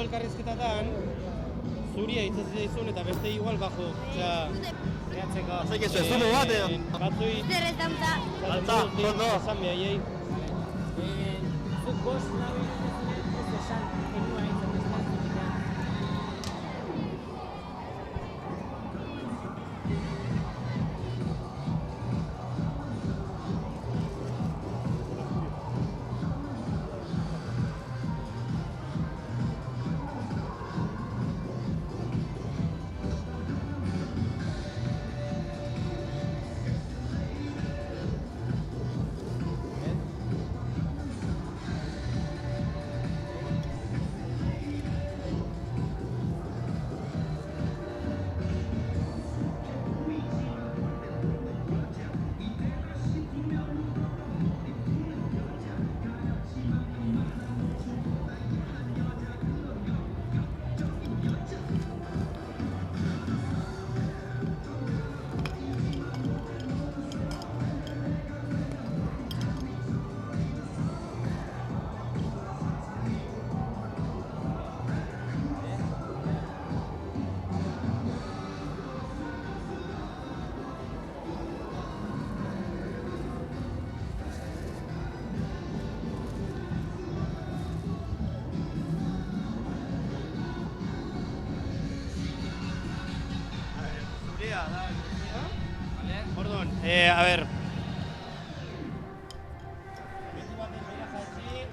elkarrizketatan, zuria hitzatzen zaizun eta beste igual bajo. Osea, gehatzeko. Zai kezu, ez dugu bat edo? Batzui... Zer ez dauta. Altza, ondo. Esan behaiei. Zuk bost nahi ez esan, enua izan ez nahi. Perdón, a ver.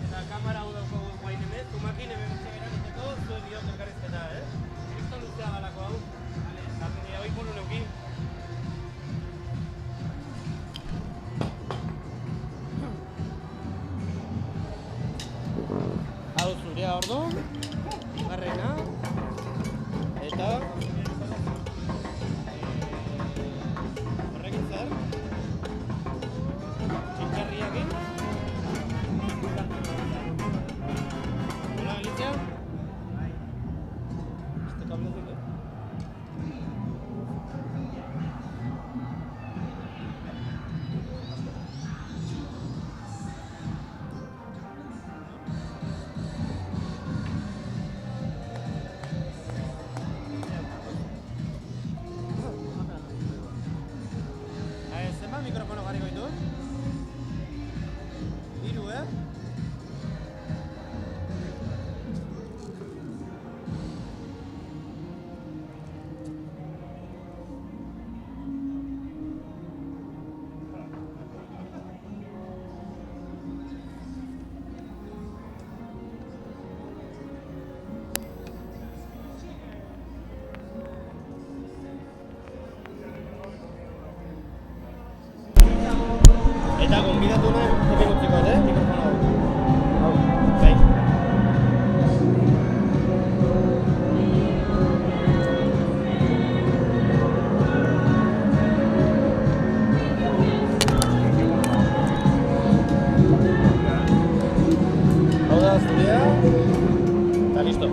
Eta kamera hau daukagu guain hemen, zumakin hemen egiteko, zuen bidot elkarrizketa, Kriston luzea galako hau. Eta hoi polo neuki. Hau zurea ordo, bigarrena, eta... Txinkarriakin. Hola, Alicia. Este cable de qué? Zenbat mikrofono jarriko ditu? Hiru, Eta gonbidatu nahi, hemen utziko, mikrofono hau. Hau, bai. Hau da zurea, eta listo.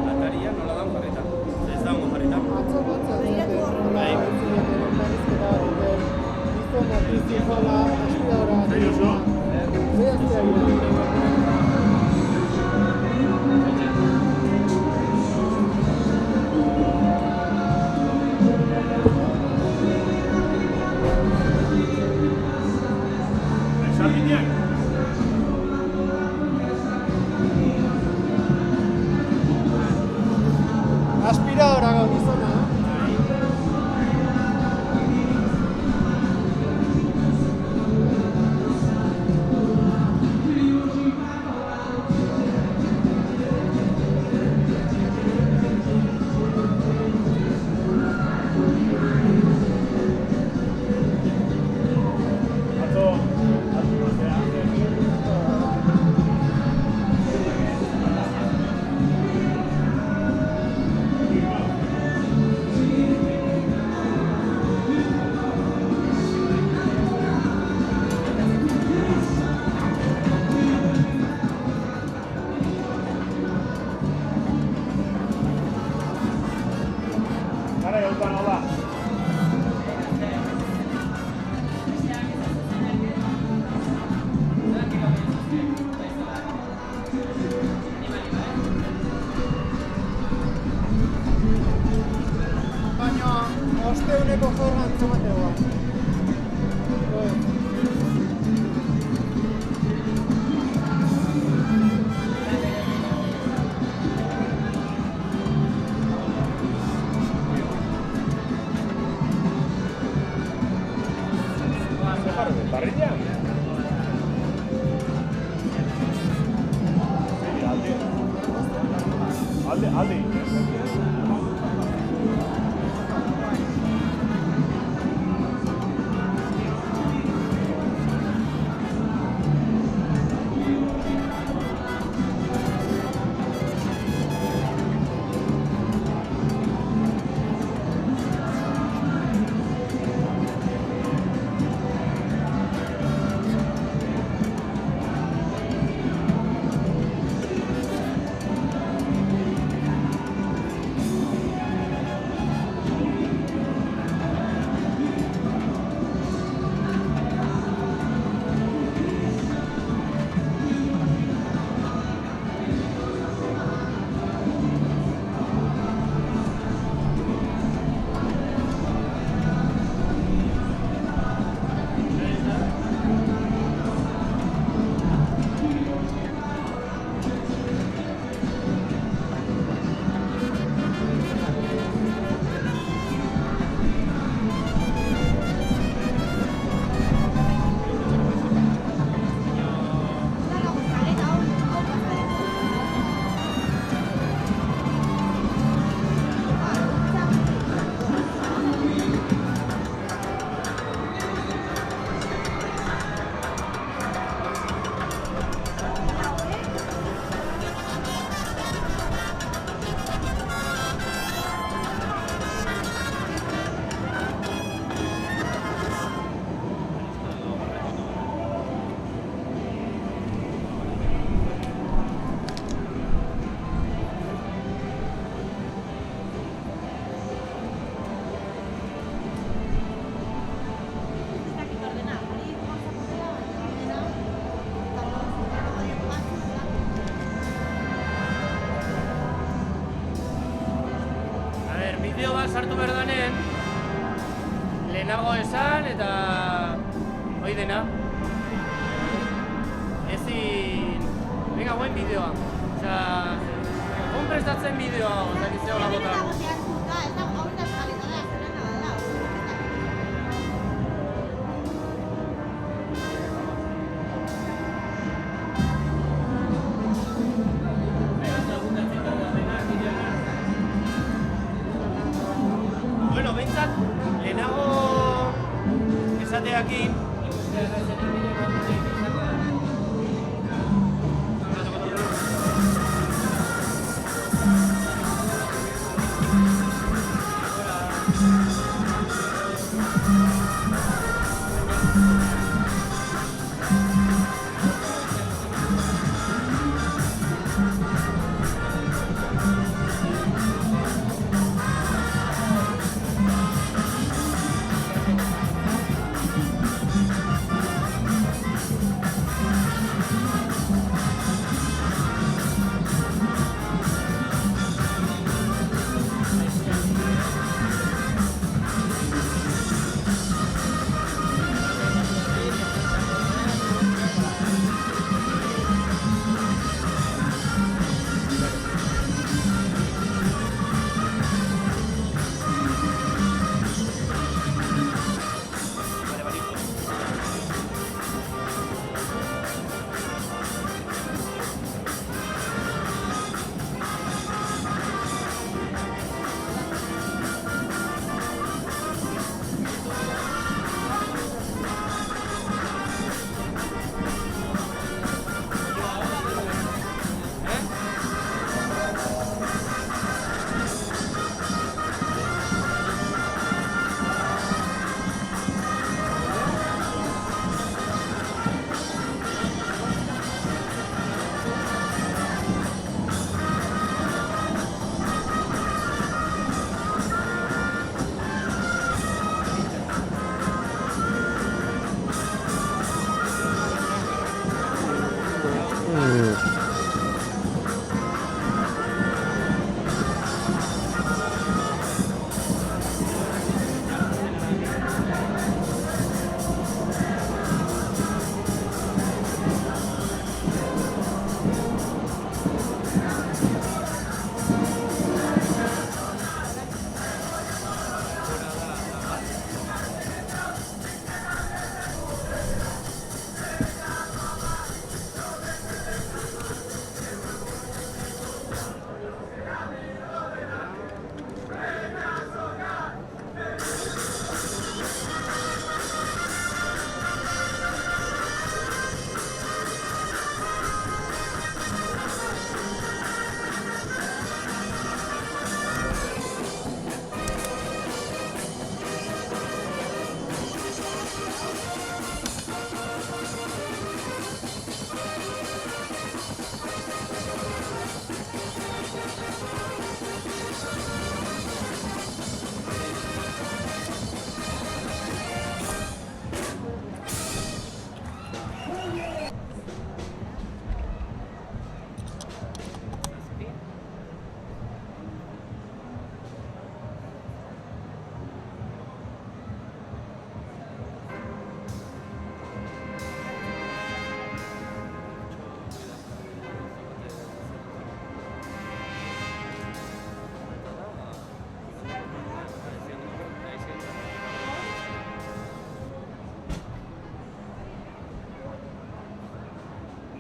Ataria nola da jarrita? Ez dago jarrita. Ara, eutan, hola. Baina, osteuneko jorra antzomategoa. Parrilla? Alde. Bideo bat sartu behar denean, lehenago esan eta hoi dena. Ezin... Venga, buen bideoa. Osa... Egon prestatzen bideoa, ozak izeo la bota. Bueno, behintzat, lehenago esateakin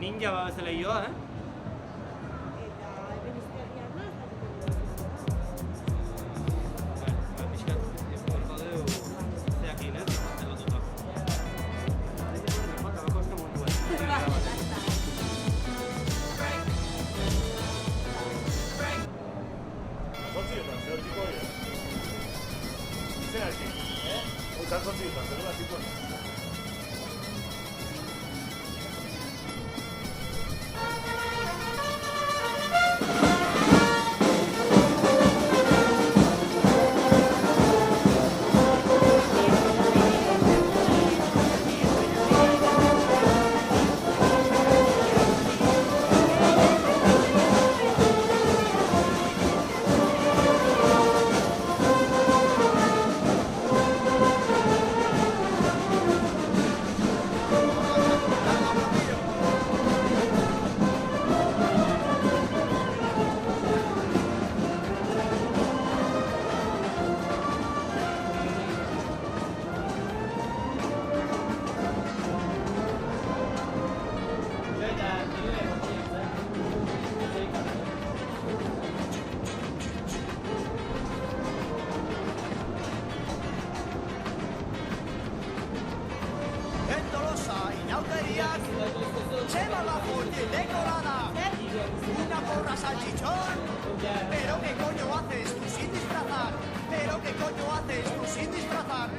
ninja bezala joa, Zortziotan, zer tipo hori? Zer hasi? Oitan zortziotan, zer da tipo hori? Una porra salchichón. Pero qué coño haces tú sin disfrazar. Pero qué coño haces tú sin disfrazar.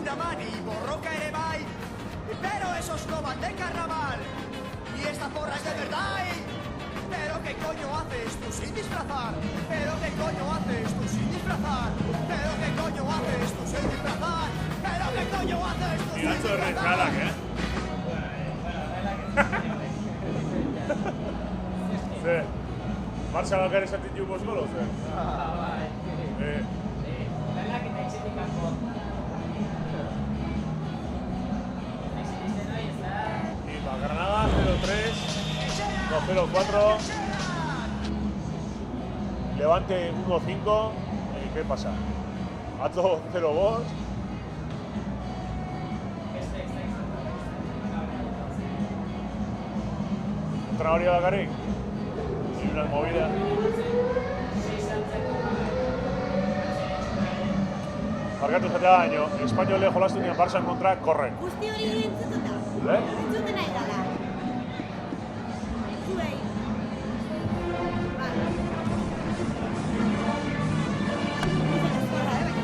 Una mani borroca ere bai. Pero esos no van de carnaval. Y esta porra es de verdad. Pero qué coño haces tú sin disfrazar. Pero qué coño haces tú sin disfrazar. Pero qué coño haces tú sin disfrazar. Pero qué coño haces tú sin Tirazo de disfrazar. rezalak, Zer, marcha bakar esaten diu bosgolo, zer? Y para Granada 0-3, no 0-4, Levante 1-5, ¿y qué pasa? Atzo 0-2. Entrenador bakarrik, y unas movidas. Barkatu zatea baino, Espainole jolastu dian Barça kontra korren. Guzti hori entzututa. Entzuten nahi dala. Zuei. Vale.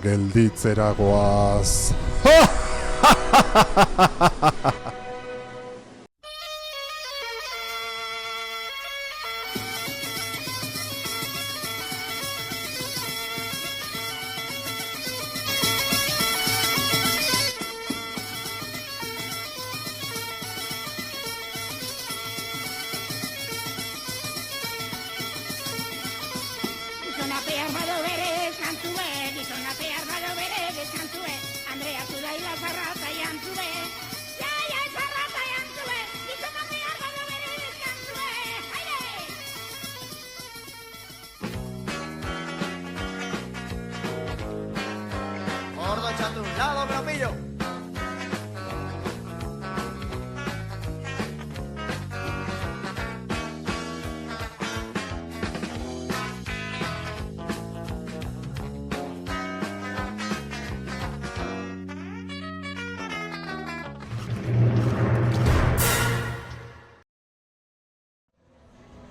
gelditzera goaz. Gordo, echate un lado, me lo pillo.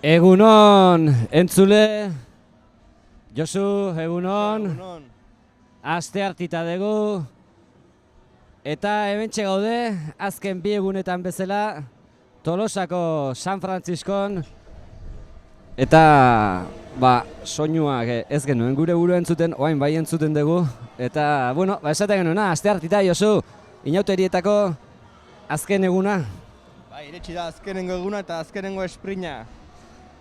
Egunon, entzule, Josu, egunon, aste hartita dugu, eta hementxe gaude, azken bi egunetan bezala, Tolosako San Frantziskon, eta, soinuak ez genuen gure buru entzuten, oain bai entzuten dugu, eta, esaten genuena, aste hartita, Josu, inauterietako azken eguna. Iretsi da azkenengo eguna eta azkenengo esprina.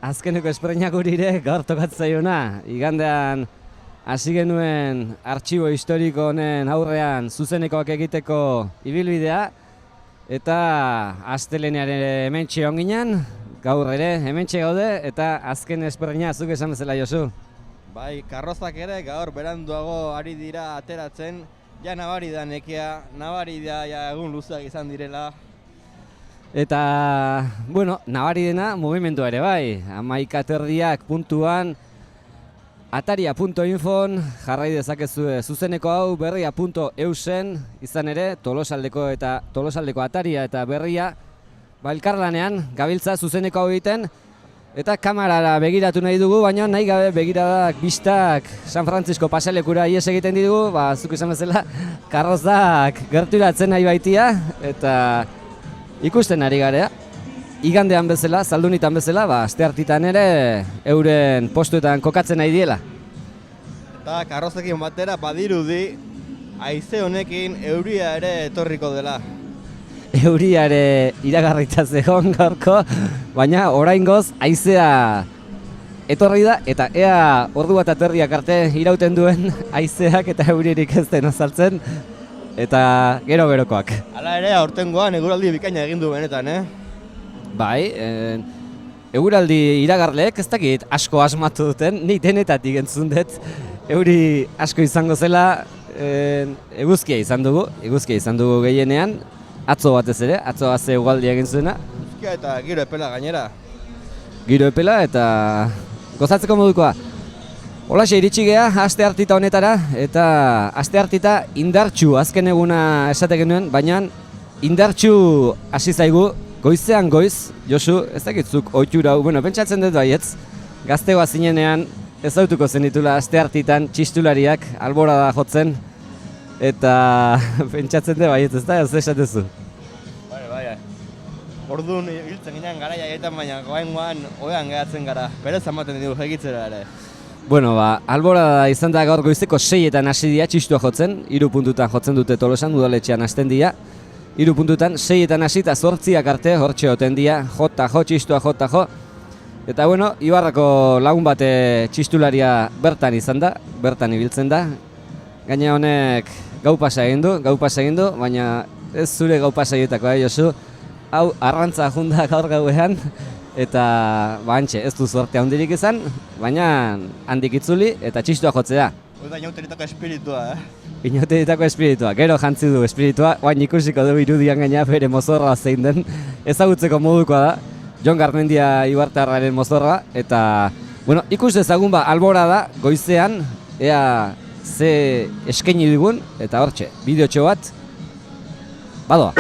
Azkeneko espreina gurire gaur tokatzaiona. Igandean hasi genuen artxibo historiko honen aurrean zuzenekoak egiteko ibilbidea, eta astelenean hementxe onginan, gaur ere hementxe gaude, eta azken espreina zuk esan bezala, Josu. Bai, karrozak ere gaur beranduago ari dira ateratzen, ja nabari da nekea, nabari da egun luzeak izan direla. Eta, nabari dena mugimendua ere bai, 11:00 puntuan, ataria.infon jarrai dezakezue zuzeneko hau berria.eusen, izan ere Tolosaldeko eta Tolosaldeko ataria eta berria, elkarlanean gabiltza zuzeneko hau egiten, eta kamarara begiratu nahi dugu, baina nahi gabe begiradak bistak San Frantzisko paselekura ies egiten ditugu, zuk esan bezala, karrozak gerturatzen nahi baitia, eta ikusten ari garea, igandean bezala, zaldunitan bezala, aste hartitan ere euren postuetan kokatzen nahi diela. Eta karrozekin batera badirudi, haize honekin euria ere etorriko dela. Euria ere iragarrita zegoen gaurko, baina oraingoz haizea etorri da, eta ea ordu bat aterriak arte irauten duen haizeak eta euririk ez den azaltzen, eta gero-gerokoak. Hala ere, aurtengoan eguraldi bikaina egin du benetan, Bai, eguraldi iragarleek ez dakit asko asmatu duten, nik denetatik entzun dut, euri asko izango zela, eguzkia izan dugu gehienean, atzo batez ere, atzo haze ugaldia egin zuena. Eguzkia eta giro epela gainera. Giro epela eta gozatzeko modukoa. Holaxe iritsi geha aste hartita honetara, eta aste hartita indartsu azken eguna esate genuen, baina indartsu hasi zaigu goizean goiz, Josu, ez dakitzuk ohitura hau, pentsatzen dut baietz, gaztegoa zinenean ezautuko zenitula aste hartitan txistulariak alborada jotzen, eta pentsatzen dut baietz, ez da, ez esatezu. Bai, orduan hiltzen ginean garaia egiten, baina goaingoan oean gehatzen gara, berez ematen dugu egitzera ere. Alborada izan da gaur goizeko 6etan hasi dira txistua jotzen, 3 puntutan jotzen dute Tolosan, udaletxean hasten dira. 3 puntutan, 6etan hasi eta 8 arte hortxe oten dira, jota jo, txistua jota jo. Eta Ibarrako lagun bate txistularia bertan izan da, bertan ibiltzen da. Gaina honek gau pasa egin du, baina ez zure gau pasa egitako, Josu. Hau arrantza junda gaur gauean, eta hantxe ez du zorte handirik izan, baina handik itzuli eta txistua jotzea. Hoi da inauterietako espiritua, Inauterietako espiritua, gero jantzi du espiritua, oain ikusiko du irudian gaina bere mozorra zein den, ezagutzeko modukoa da, Jon Garmendia Ibartarraren mozorra, eta, ikus dezagun albora da, goizean, ea ze eskaini digun, eta hortxe, bideotxo bat, badoa.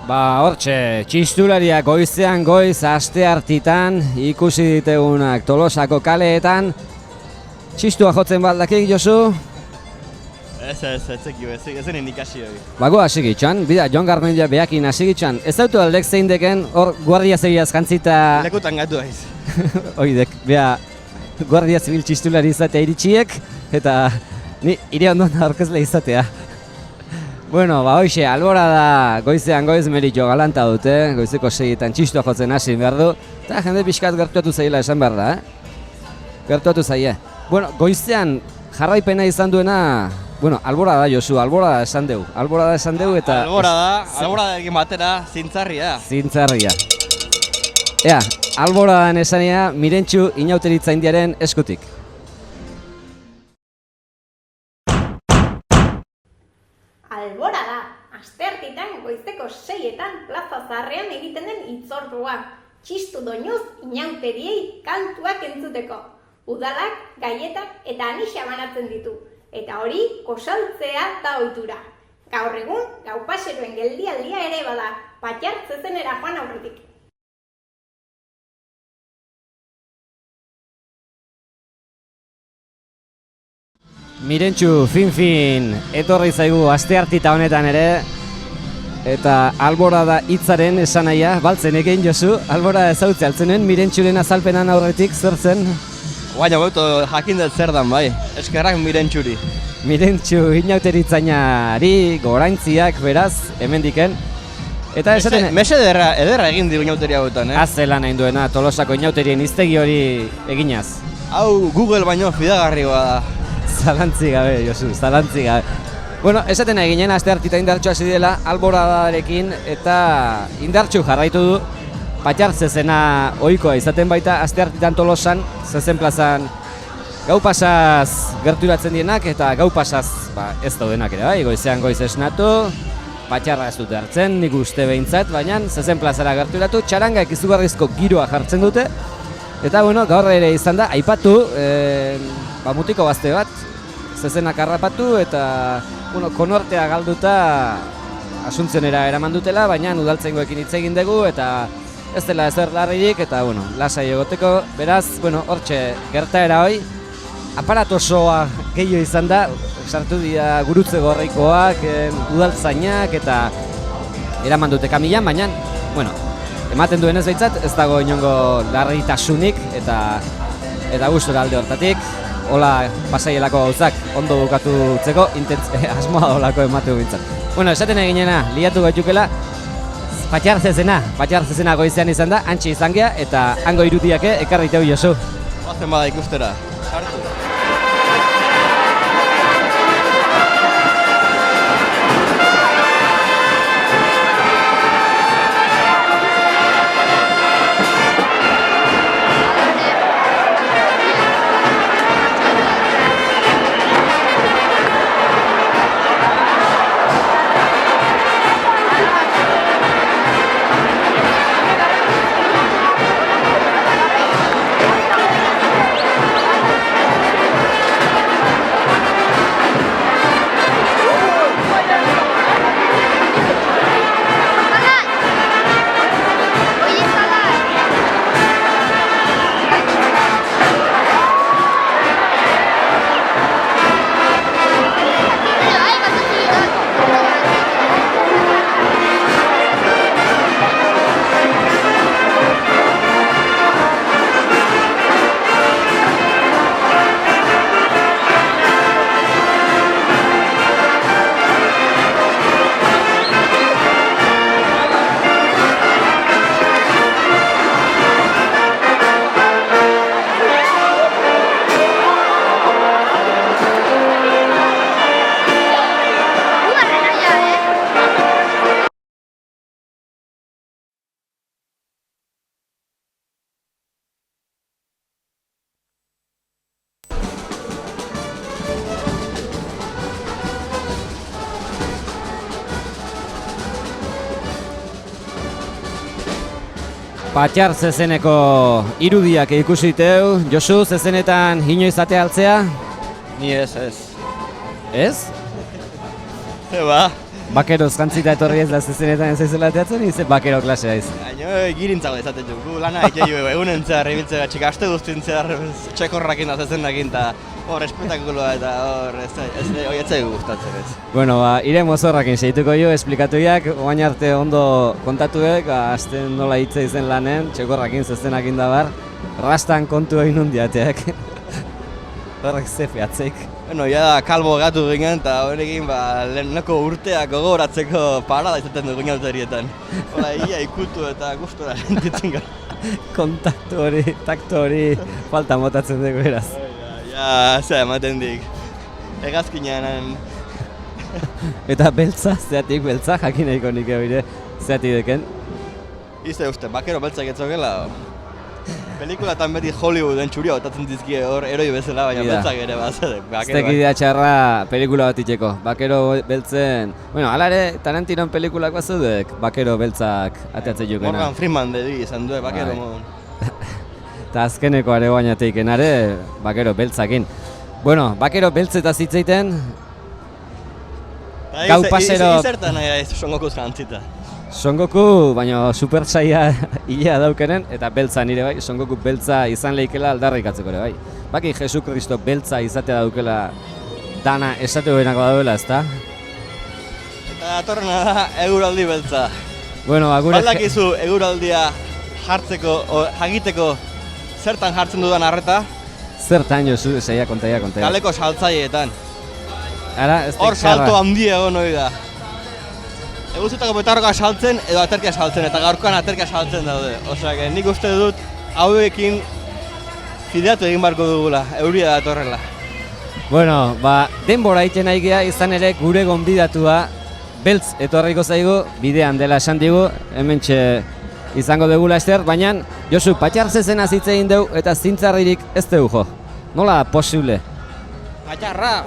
Hortxe, txistulariak goizean goiz asteartitan ikusi ditegunak Tolosako kaleetan. Txistua jotzen baldakik, Josu? Ez zen ikasi hori. Bago hasigitxan, bida, Jon Garmendia behakin hasigitxan. Ez dautu aldek zein deken, hor guardia zibilaz jantzita... Lekutan gatu aiz. Oidek, beha, guardia zibil txistulari izatea iritsiek, eta ni ire ondoan aurkezle izatea. Bueno, hoxe, albora da goizean goiz meritxo galanta dute, goizeko 6etan txistua jotzen hasi behar du, eta jende pixkat gertuatu zaila esan behar da, Gertuatu zaie. Bueno, goizean jarraipena izan duena, bueno, albora da Josu, albora da esan deu eta... Albora da egin batera, zintzarria. Zintzarria. Ea, albora da esania Mirentxu Inauteritza Indiaren eskutik. Albora da, asteartitan goizeko 6etan plaza zaharrean egiten den hitzordua. Txistu doinuz inauteriei kantuak entzuteko. Udalak, gaietak eta anixa banatzen ditu. Eta hori, kosaltzea da ohitura. Gaur egun, gaupaseroen geldialdia ere bada, Patxar zezenera joan aurretik. Mirentxu, fin, etorri zaigu asteartita honetan ere, eta albora da hitzaren esanahia, baltzen egin Josu, albora ezautze altzenen, Mirentxuren azalpenan aurretik zer zen? Baina bautu jakin dut zer dan bai, eskerrak Mirentxuri. Mirentxu inauteritzainari goraintziak beraz, hemendiken. Eta esaten... Mese ederra egin diru inauteria hauetan, Azela nahi duena Tolosako inauterien hiztegi hori eginaz. Hau Google baino fidagarria da. Zalantzi gabe, Josu, zalantzi gabe. Bueno, esaten eginen asteartita indartxu hasi dela alboradarekin eta indartxu jarraitu du. Patxar zezena ohikoa izaten baita asteartitan Tolosan, zezen plazan gau pasaz gerturatzen dienak eta gau pasaz ez daudenak ere bai, goizean goiz esnatu, patxarra ez dute hartzen, nik uste behintzat, baina zezen plazara gerturatu, txarangak izugarrizko giroa jartzen dute. Eta bueno, gaur ere izan da, aipatu, mutiko gazte bat, zezenak harrapatu eta konortea galduta Asuntzionera eraman dutela, baina udaltzaingoekin hitz egin dugu eta ez dela ezer larririk eta lasai egoteko. Beraz, hortxe gertaera hoi, aparatosoa gehiago izan da, sartu dira gurutze gorrikoak, udaltzainak eta eraman dute kamilan, baina, ematen duen ez behintzat, ez dago inongo larritasunik eta gustora alde hortatik. Hola pasaielako gauzak ondo bukatutzeko, asmoa dolako ematu bintzat. Esaten eginena, liatu gaitukela, Patxar zezena goizean izan da, antxe izan gea, eta hango irudiake ekarri teu Josu. Bazen bada ikustera. Sartu. Patxar zezeneko irudiak ikusi teu. Josu, zezenetan inoiz atea altzea? Ni ez. Ez? Zeba, bakeroz jantzita etorri ez da zezenetan ez zaizela teatzen, ize bakero klasea iz. Baina girintzago ezaten dugu, lana egin egunen zehar ibiltzea txik, aste guztien zehar txekorrakin da zezenakin, eta hor espetakuloa eta hor ez zaigu gustatzen ez. Bueno, ire mozorrakin segituko jo, esplikatuiak, oain arte ondo kontatuek, asten nola hitza izen lanen, txekorrakin zezenakin da bar, rastan kontu egin hundiateak. Horrek ze featzeik. Bueno, ja kalbo gatu ginen eta horrekin leheneko urteak gogoratzeko parada izaten dugu inauterietan. Hola, ia ikutu eta gustora sentitzen gara. Kontaktu hori, taktu hori falta motatzen dugu eraz. Ja, zera ematen dik. Hegazkinean. Eta beltza, zeatik beltza, jakin nahiko nik ebire, zeatik deken. Izte uste, bakero beltzak etzokela. Pelikulatan beti Hollywooden txuria botatzen dizkie hor eroi bezala, baina beltzak ere bazadek. Ez tekidea txarra pelikula bat itxeko, bakero beltzen... Bueno, hala ere, Tarantinon pelikulak bazudek, bakero beltzak ateatzen jukena. Morgan Freeman dedi izan du, bakero modun. Eta azkeneko are guainateik enare, bakero beltzakin. Bueno, bakero beltzetaz hitzeiten... Gau pasero... Izertan nahi Son Gokuz jantzita. Son Goku, baina Super Saia hilea daukenen, eta beltza nire bai, Son Goku beltza izan lehikela aldarrikatzeko ere bai. Baki Jesu Kristo beltza izatea daukela dana esate hobenako dauela, ezta? Eta datorrena da eguraldi beltza. Bueno, agure... Baldakizu eguraldia jartzeko, jagiteko zertan jartzen dudan arreta? Zertan Josu, saia kontaia. Kaleko saltzaileetan. Hor salto handia egon hori da. Eguztutako petarroka saltzen edo aterkia saltzen, eta gaurkoan aterkia saltzen daude. Osea, nik uste dut hauekin fideatu egin barko dugula, euria datorrela. Bueno, denbora iten nahi gea izan ere gure gonbidatua beltz etorriko zaigu, bidean dela esan digu, hementxe izango dugula ester, baina Josu, patxar zezena hitz egin dugu eta zintzarririk ez dugu jo. Nola posible? Patxarra!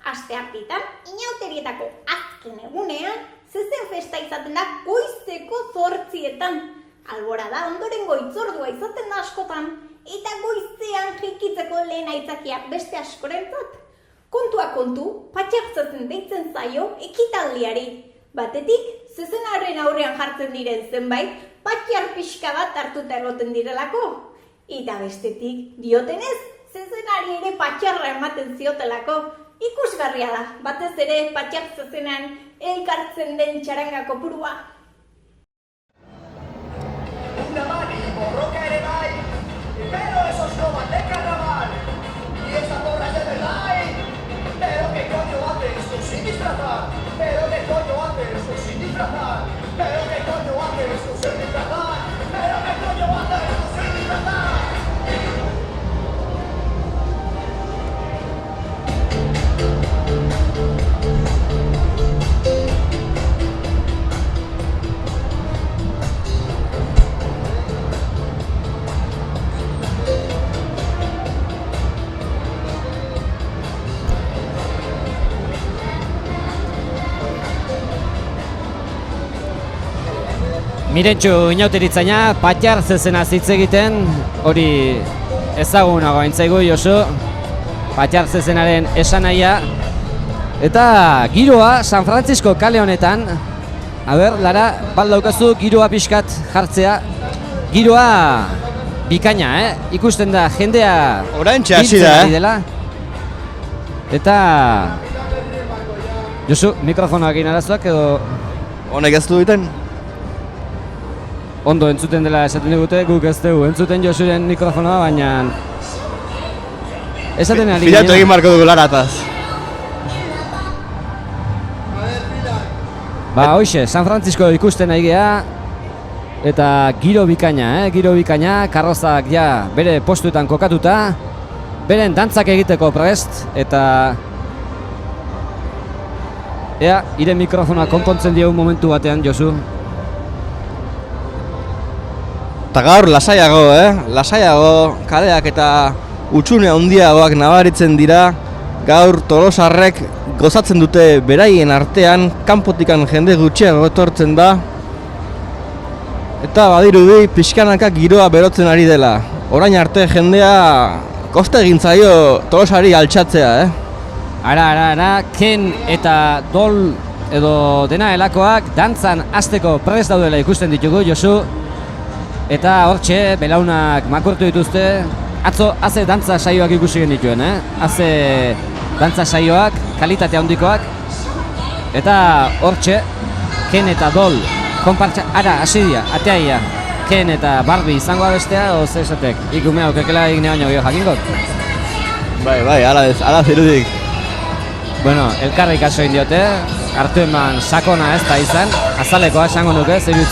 Astearteetan, inauterietako azken egunean, zezen festa izaten da goizeko 8:00. Alborada ondorengo hitzordua izaten da askotan, eta goizean jikitzeko lehen aitzakia beste askorentzat. Kontua kontu, patxar zezen deitzen zaio ekitaldiari. Batetik, zezenaren aurrean jartzen diren zenbait, patxar pixka bat hartuta egoten direlako. Eta bestetik, diotenez, zezenari ere patxarra ematen ziotelako. Ikusgarria da, batez ere patxar zezenan elkartzen den txaranga kopurua. Una mani borroka ere bai, pero esos no van de carnaval. Y esta porra es de verdad, pero qué coño haces tú sin disfrazar. Pero qué coño haces tú sin disfrazar. Pero qué coño haces tú sin disfrazar. Pero qué coño haces tú sin disfrazar. Mirentxu inauteritzaina, patxar zezena hitz egiten, hori ezagunago aintzaigu Josu, patxar zezenaren esanahia. Eta giroa San Francisco kale honetan, Lara, baldaukazu giroa pixkat jartzea, giroa bikaina, ikusten da jendea oraintxe hasi da, dela. Eta Josu, mikrofonoak egin arazoak edo... Honek ez du egiten? Ondo entzuten dela esaten digute, guk ez dugu entzuten Josuren mikrofonoa, baina... Esaten ari Filatu egin marko dugu larataz. Hoxe, San Francisco ikusten nahi geha, eta giro bikaina, karrozak ja bere postuetan kokatuta, beren dantzak egiteko prest, eta... Ea, ire mikrofonoa konpontzen diogu momentu batean, Josu. Eta gaur lasaiago, lasaiago, kaleak eta utxune handiagoak nabaritzen dira. Gaur tolosarrek gozatzen dute beraien artean, kanpotikan jende gutxiago etortzen da. Eta badirudi pixkanaka giroa berotzen ari dela. Orain arte jendea kosta egin zaio Tolosari altxatzea, Ara, Ken eta Dol edo dena helakoak dantzan hasteko prest daudela ikusten ditugu, Josu. Eta hortxe, belaunak makurtu dituzte. Atzo, haze dantza saioak ikusi genituen, Haze dantza saioak, kalitate handikoak. Eta hortxe, Ken eta Dol konpartxa, ara, hasi dira, ateaia. Ken eta Barbie izango bestea, o ze esatek? Ikumea okekela egin baino gehiago jakingot? Bai, ala zirudik. Bueno, elkarri kaso egin diote, hartu eman sakona ez da izan, azalekoa esango nuke, zer dut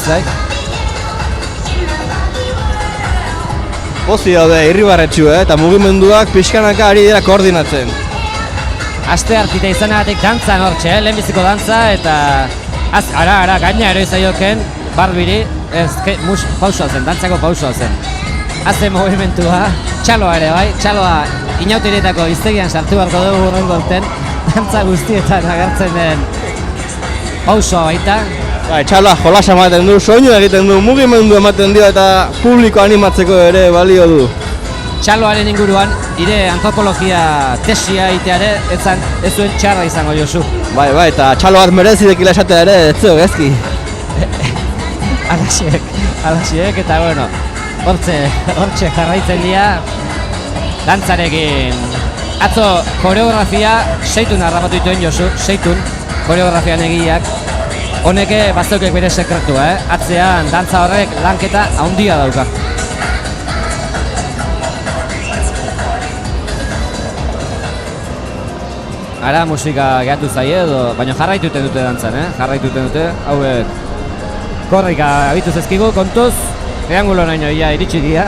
Pozi daude, irribarretxu, eta mugimenduak pixkanaka ari dira koordinatzen. Aste hartita izanagatik dantzan hortxe, lehenbiziko dantza, eta ara, gaina ero izaioken, Barbiri, pausua zen, dantzako pausua zen. Haze movimentua, txaloa ere bai, txaloa inauterietako iztegian sartu beharko dugu horrengo urten, dantza guztietan agertzen den pausua baita. Bai, txaloa jolasa ematen du, soinu egiten du, mugimendu ematen dio eta publiko animatzeko ere balio du. Txaloaren inguruan, ire antropologia tesia iteare, ez zuen txarra izango Josu. Bai, eta txalo bat merezidekila esatea ere, ez zeu, gezki. Alaxiek, eta bueno, hortxe jarraitzen dira dantzarekin. Atzo koreografia seitun harrapatu dituen Josu, seitun koreografian egiak. Honeke bazeukek bere sekretua, Atzean dantza horrek lanketa handia dauka. Ara musika gehatu zaie edo, baina jarraituten dute dantzan, jarraituten dute, hauek korrika abitu zezkigu, kontuz, triangulo naino ia iritsi dira.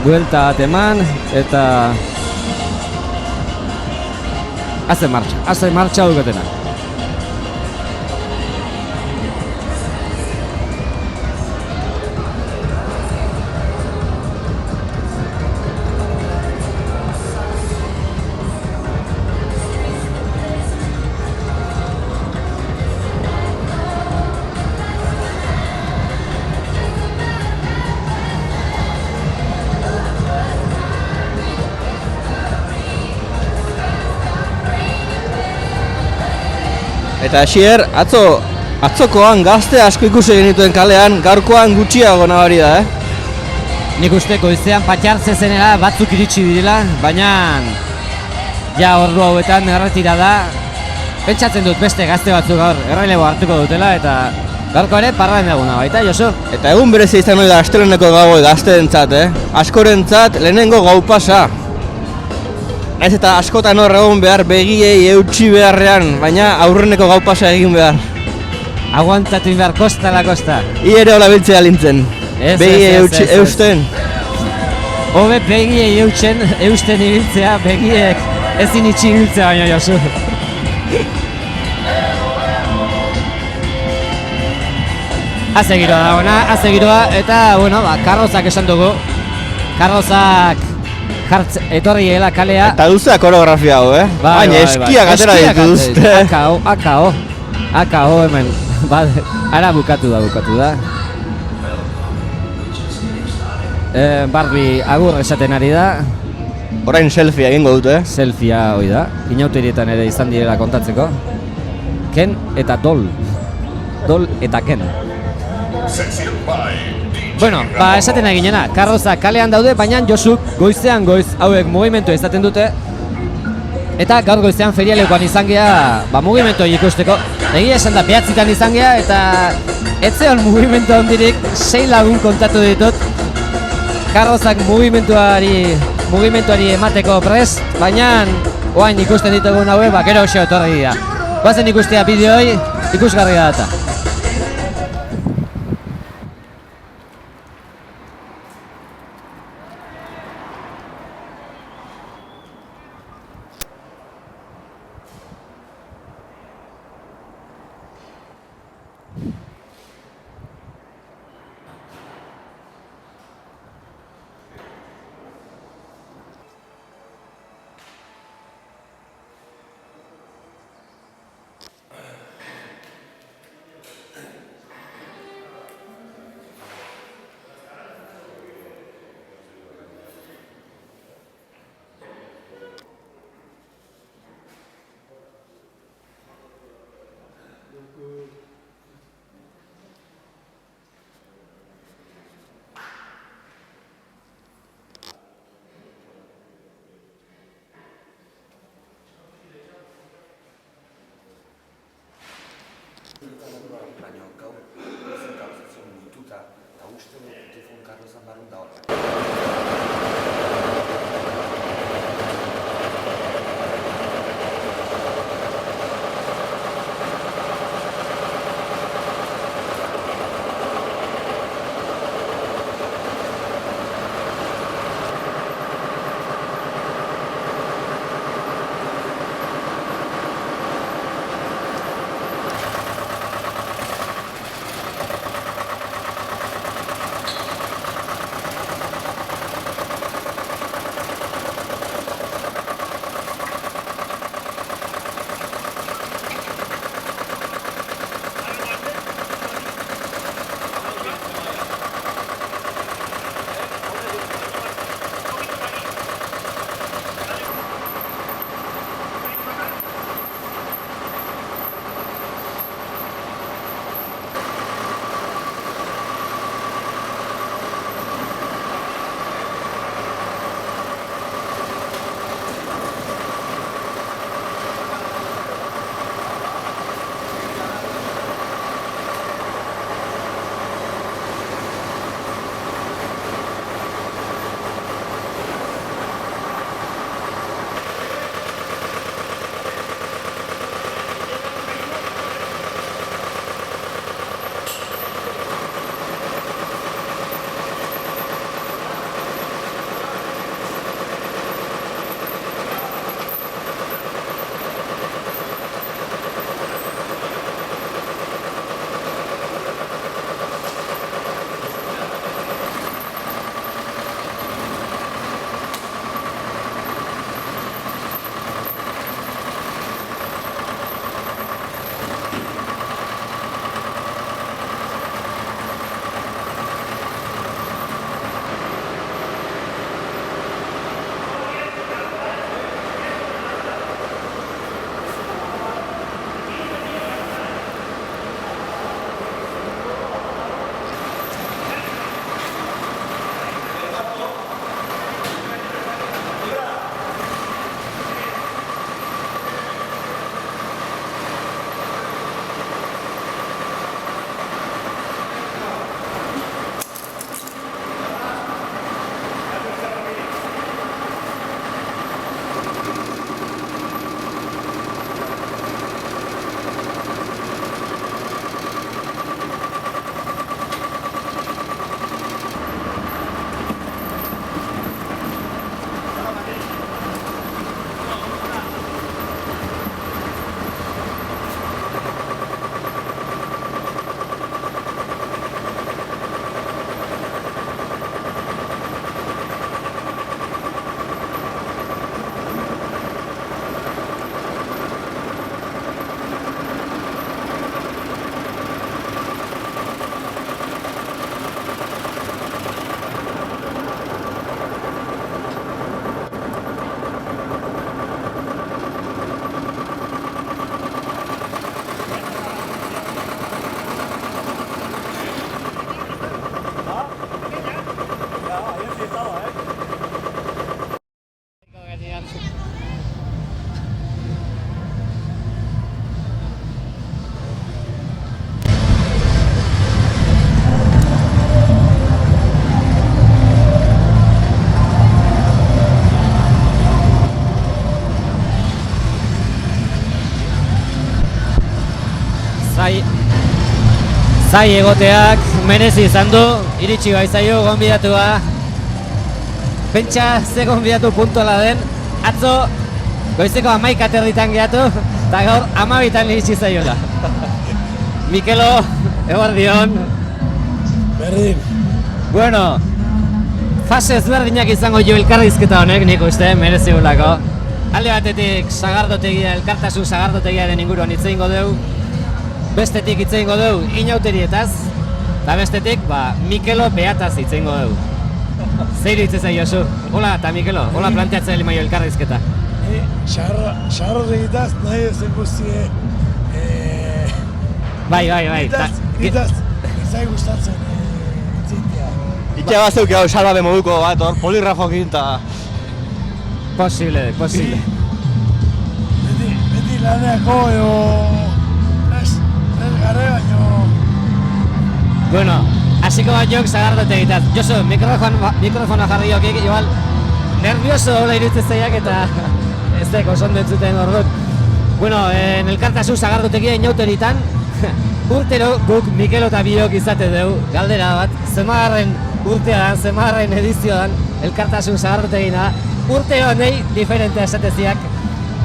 Buelta bat eman, eta haze martxa duketena. Eta Asier, atzokoan gazte asko ikusi genituen kalean, gaurkoan gutxiago nabari da, Nik uste goizean patxartze zenera batzuk iritsi direla, baina ja ordu hauetan erretira da. Pentsatzen dut beste gazte batzuk gaur errelebo hartuko dutela eta gaurko ere parran eguna baita, Josu? Eta egun berezia izan hori da asteleheneko gau gazteentzat, Askorentzat lehenengo gau pasa. Naiz eta askotan hor egon behar begiei eutxi beharrean, baina aurreneko gau pasa egin behar. Aguantatu behar kosta la kosta. I ere hola biltzea lintzen. Begiei eusten. Hobe begiei eusten ibiltzea, begiek ezin itxi ibiltzea baino Josu. Haze giroa dagoena, haze giroa, eta, bueno, karrozak esan dugu. Karrozak etorri egela kalea. Eta duzea koreografia hau, Baina eskiak atera dituzte. Akao hemen. Ara bukatu da. Barbie agur esaten ari da. Orain selfie egingo dute, Selfia hoi da. Inauterietan ere izan direla kontatzeko. Ken eta Dol. Dol eta Ken. Bueno, esaten ari ginena, karroza kalean daude, baina Josuk goizean goiz hauek mugimentua izaten dute. Eta gaur goizean ferialekoan izan geha, mugimentua ikusteko. Egia esan da, behatzitan izan geha, eta etzeon mugimentu handirik 6 lagun kontatu ditut. Karrozak mugimentuari emateko prest, baina oain ikusten ditugun haue, gero xo etorri dira. Guazen ikustea bideoi, ikusgarri da eta. Zai egoteak merezi izan du, iritsi baizaio gonbidatua. Pentsa ze gonbidatu puntuala den, atzo goizeko 11:00 gehatu, eta gaur 12:00 iritsi zaiola. Mikelo, eguerdion. Berdin. Bueno, fase ezberdinak izango jo elkarrizketa honek, nik uste, merezi gulako. Alde batetik sagardotegia, elkartasun sagardotegiaren inguruan hitz egingo dugu. Bestetik hitz egingo dugu inauterietaz, eta bestetik, Mikelo behataz hitz egingo dugu. Zer hitz ezai Josu? Hola, eta Mikelo, hola planteatzen heli maio elkarrizketa. Sagardotegitaz nahi ezen guztie... Bai. Gitaz, izai gustatzen itzintia. Itxe bat zeuk hau salbabe moduko bat hor, poligrafokin eta... Posible. Beti laneako eo... Tres garre baino... Bueno, hasiko bat jok Sagardote egitaz. Josu, mikrofonoa jarri jokik, igual nervioso hola iruditzen zaiak eta ez dek oso ondo entzuten ordut. Bueno, elkartasun Sagardotegia inauteritan, urtero guk Mikelo eta biok izate dugu, galdera bat, zemagarren urtean, zemagarren edizioan, elkartasun Sagardotegina da. Urte honei diferentea esateziak,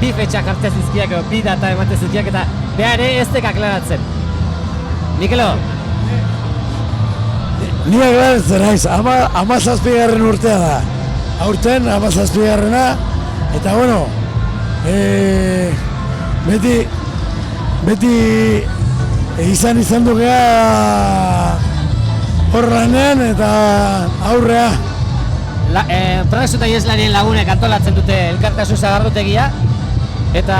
bi fetxak hartze zizkiak, bi data emate zizkiak eta behar ez dek aklaratzen. Mikelo? Ni aklaratzen naiz, 17. urtea da. Aurten 17. Eta bueno, beti izan dugea hor lanean eta aurrea. Prozesu eta ieslarien lagunek antolatzen dute elkartasun Sagardotegia eta,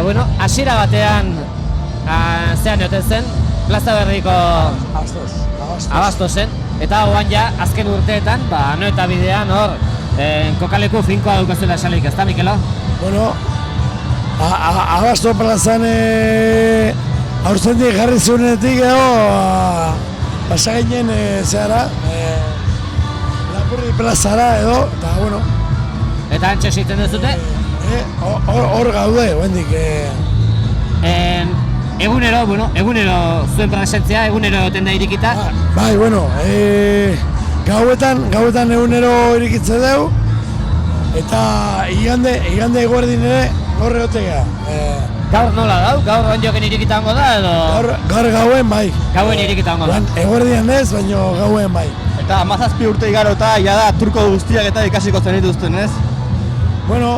bueno, hasiera batean zean joten zen, Plaza Berriko Abastosen eta hoan ja, azken urteetan, no eta bidean hor kokaleku finkoa dukazuela esalik, ezta, Mikelo? Bueno, Abasto plazan aurtendik jarri zuenetik pasa ginen zehara, Lapurdi plazara edo, eta bueno. Eta antxe egiten duzute? Hor gaude, bendik. Egunero zuen presentzia, egunero egoten da irikita? Bai, bueno, gauetan egunero irikitze dugu, eta igande eguerdin ere gaur egotea. Gaur nola dau? Gaur onjoken irikita hongo da edo? Gaur gauen bai. Gauen irikita hongo da? Eguerdian ez, baina gauen bai. Eta 17 urte igaro eta jada turko guztiak eta ikasiko zenituzten, ez? Bueno,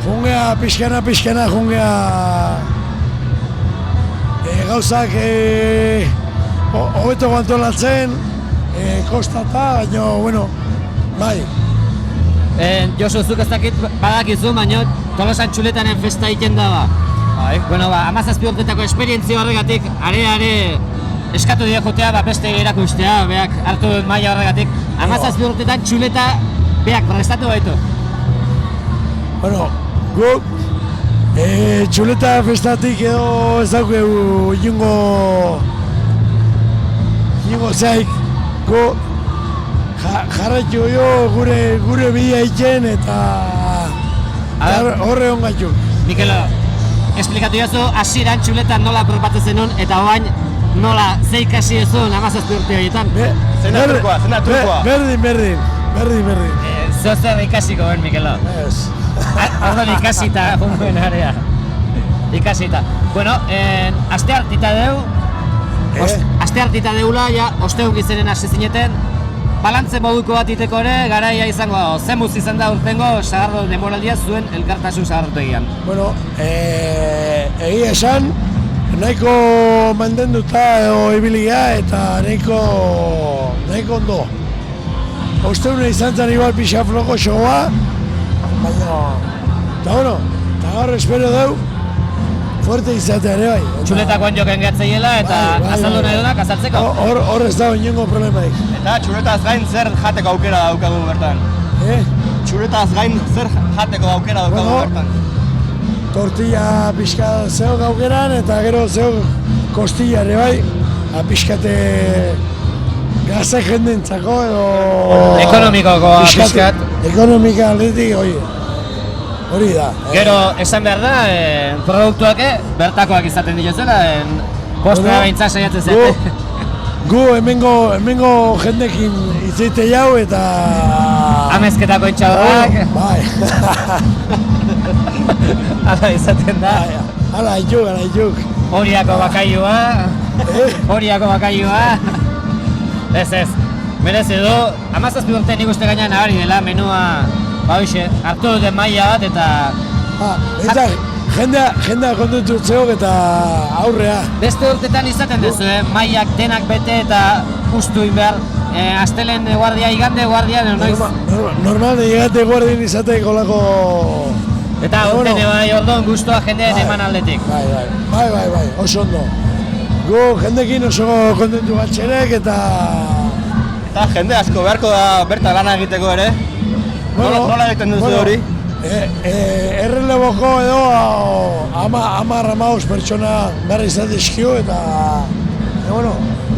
jungea pixkana jungea gauzak hobeto antolatzen, kostata, baina, bueno, bai. Josu, zuk ez dakit badakizu, baina Tolosan txuletanen festa egiten da ba. Bai. Bueno, 17 urtetako esperientzia horregatik, are eskatu dira jotea beste erakustea, beak hartu dut maila horregatik. 17 urtetan txuleta beak prestatu baitu. Bueno, guk txuleta festatik edo ez daukegu ingo zaik, gu jarraitu jo gure bidea egiten eta horre hongatuk. Mikelo, esplikatu jazu hasieran txuletan nola propatu zenun eta oain nola ze ikasi ezun 17 urte horietan? Zena trukoa? Berdin. Zer ikasiko ben, Mikelo? Ez. Ordon ikasita, jungoen area. Ikasita. Bueno, aste hartita deula, ja, ostegun gizenen hasi zineten, balantze moduko bat iteko ere, garaia izango dago. Zemuz izan da urtengo Sagardo demoraldia zuen elkartasun Sagardotegian. Bueno, egia esan, nahiko mantenduta edo ibilia eta nahiko ondo. Osteune izan zen igual pixa floko showa, baina, eta bueno, eta gaur espero dugu, fuerte izatea ere bai. Txuletakoan joken gehatzeiela eta azaldu nahi dunak azaltzeko? Hor ez dago inongo problemaik. Eta txuletaz gain zer jateko aukera daukagu bertan? Txuletaz gain zer jateko aukera daukagu bertan? Tortilla pixka zeok aukeran eta gero zeok kostilla ere bai, pixkate gaze jendentzako edo... Ekonomikokoa pixkat. Ekonomika aldetik hori da. Gero esan behar da, produktuak bertakoak izaten dituzela, postea behintzat saiatzen zeate. Gu hemengo jendekin itzeite jau eta... Amezketako intxaurrak. Bai. Hala izaten da. Hala itxuk. Horiako bakailua. Ez. Merezi du, 17 urte nik uste gainean nabari dela menua hartu duten maila bat eta... Jendea kontentu zeok eta aurrea. Beste urtetan izaten duzu, mailak denak bete eta ustu inbehar. Astelen guardia, igande guardia, noiz? Normal, igande guardia izateko lako... Eta urten bai orduan guztua jendeen eman aldetik. Bai, oso ondo. Gu jendekin oso kontentu galtxerek eta... Eta jende asko beharko da berta lana egiteko ere? Nola egiten duzu hori? Erreleboko edo 10-15 pertsona behar izate eskio eta...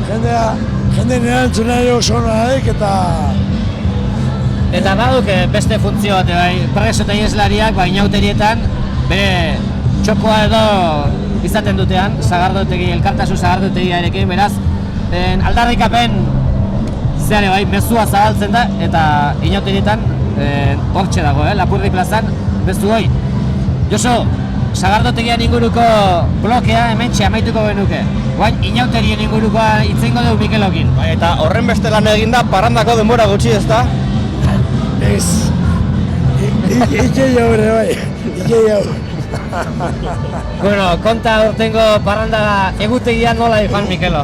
Jendea jenden erantzuna ere oso onak eta... Eta baduk beste funtzio bat, bai, preso eta ieslariak, bai, inauterietan, bere txokoa edo izaten dutean, sagardotegi, elkartasun sagardotegiarekin, beraz, aldarrikapen zeare bai, mezua zabaltzen da, eta inauterietan hortxe dago, Lapurdi plazan, mezu hoi. Joso, sagardotegian inguruko blokea hementxe amaituko genuke. Guain, inauterien ingurukoa itzeingo dugu Mikelokin. Bai, eta horren beste lan eginda, parrandako denbora gutxi ez da? Ez. Ike jau ere bai, ike jau. Bueno, konta aurtengo parranda egutegia nola Juan Mikelo?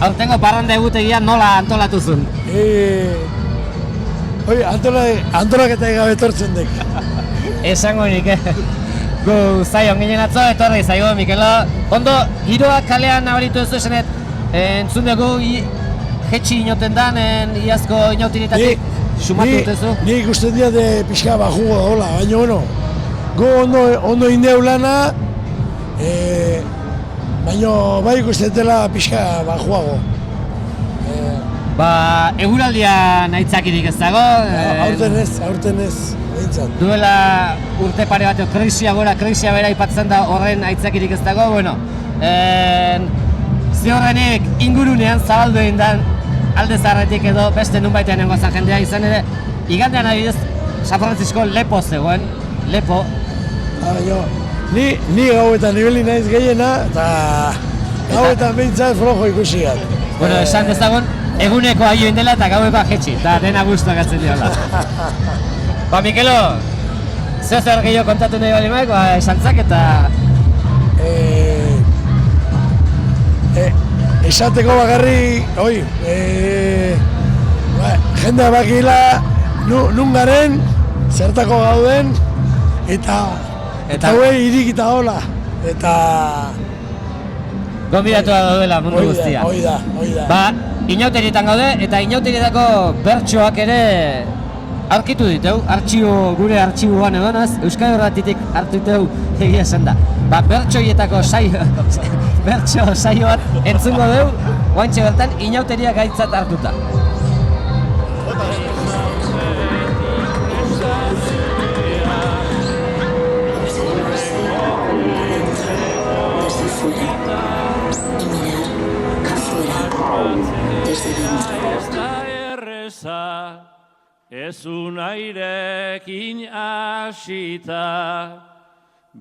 Aurtengo parranda egutegia nola antolatu zuen? Oi, antolaketa gabe etortzen dek. Esango nik, Gu zaion ginen atzo, etorri zaigo Mikelo. Ondo, giroak kalean nabaritu ez duzenet, entzun dugu jetxi inoten dan, iazko inautiritatik, sumatu dutezu? Ni ikusten diat pixka bajugo da, hola, baina bueno, gu ondo indeu lana, baina bai ikusten dela pixka bajuago. Eguraldia naitzakirik ez dago? Aurten ez, behintzat. Duela urte pare bateo krisia bera aipatzen da horren aitzakirik ez dago, bueno. Ziurrenik ingurunean zabaldu egin den alde zaharretik edo beste nunbaitean nengo zan jendea izan ere, igandean adibidez San Francisco lepo zegoen, lepo. Ni gauetan ibili naiz gehiena, eta gauetan behintzat flojo ikusiak. Bueno, esan dezagun, eguneko aio indela eta gaueko ahetxi, eta dena guztuak atzen diola. Mikelo, zer gehiago kontatu nahi bali maik, esantzak eta... Esateko bakarri, jendea bakila nun garen, zertako gauden, eta hauei irikita hola, eta... Gonbidatua daudela mundu guztia. Hoi da. Inauterietan gaude, eta inauterietako bertsoak ere aurkitu diteu, gure artxiboan egonaz, Euskal Irratitik hartu diteu egia esan da. Bertsoietako bertso saio bat entzungo dugu, guantxe bertan inauteriak gaitzat hartuta. Ezun airekin asita,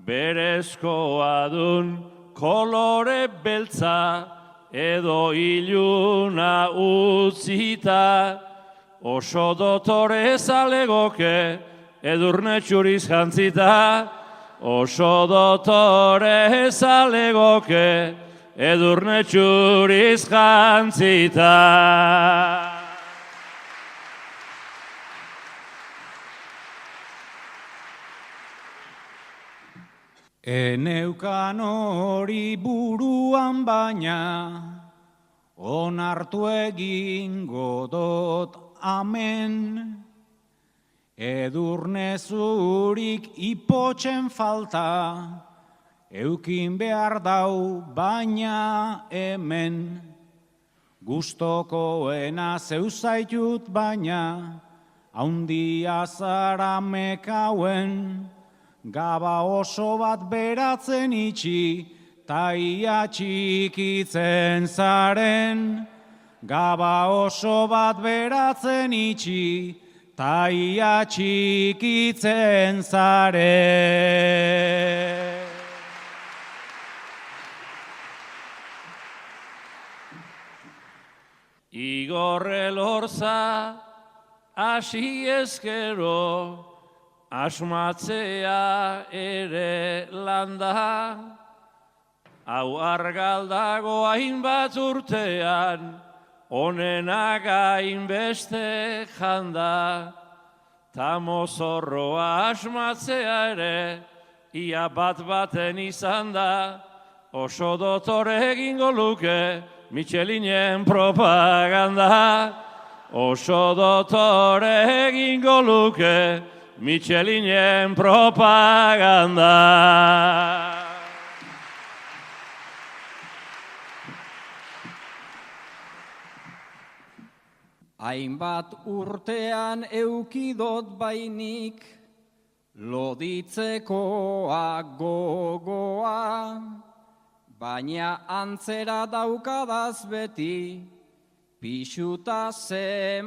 berezkoa dun kolore beltza, edo iluna utzita, oso dotore zalegoke, edurne txuriz jantzita, oso dotore zalegoke, edurne txuriz jantzita. Eneukan hori buruan baina, onartu egingo dot amen. Edurne zurik ipotxen falta, eukin behar dau baina hemen. Gustokoena zeuzaitut baina, haundia zara mekauen. Gaba oso bat beratzen itxi, taia txikitzen zaren. Gaba oso bat beratzen itxi, taia txikitzen zaren. Igorre lorza, hasi ezkero, asmatzea ere landa, hau argaldago hainbat urtean, onenak hainbeste janda, ta mozorroa asmatzea ere, ia baten izan da, oso dotore egingo luke, Michelinen propaganda, oso dotore egingo luke, Michelinen propaganda. Hainbat urtean eukidot bainik, loditzekoa gogoa, baina antzera daukadaz beti, pixuta semaforoa.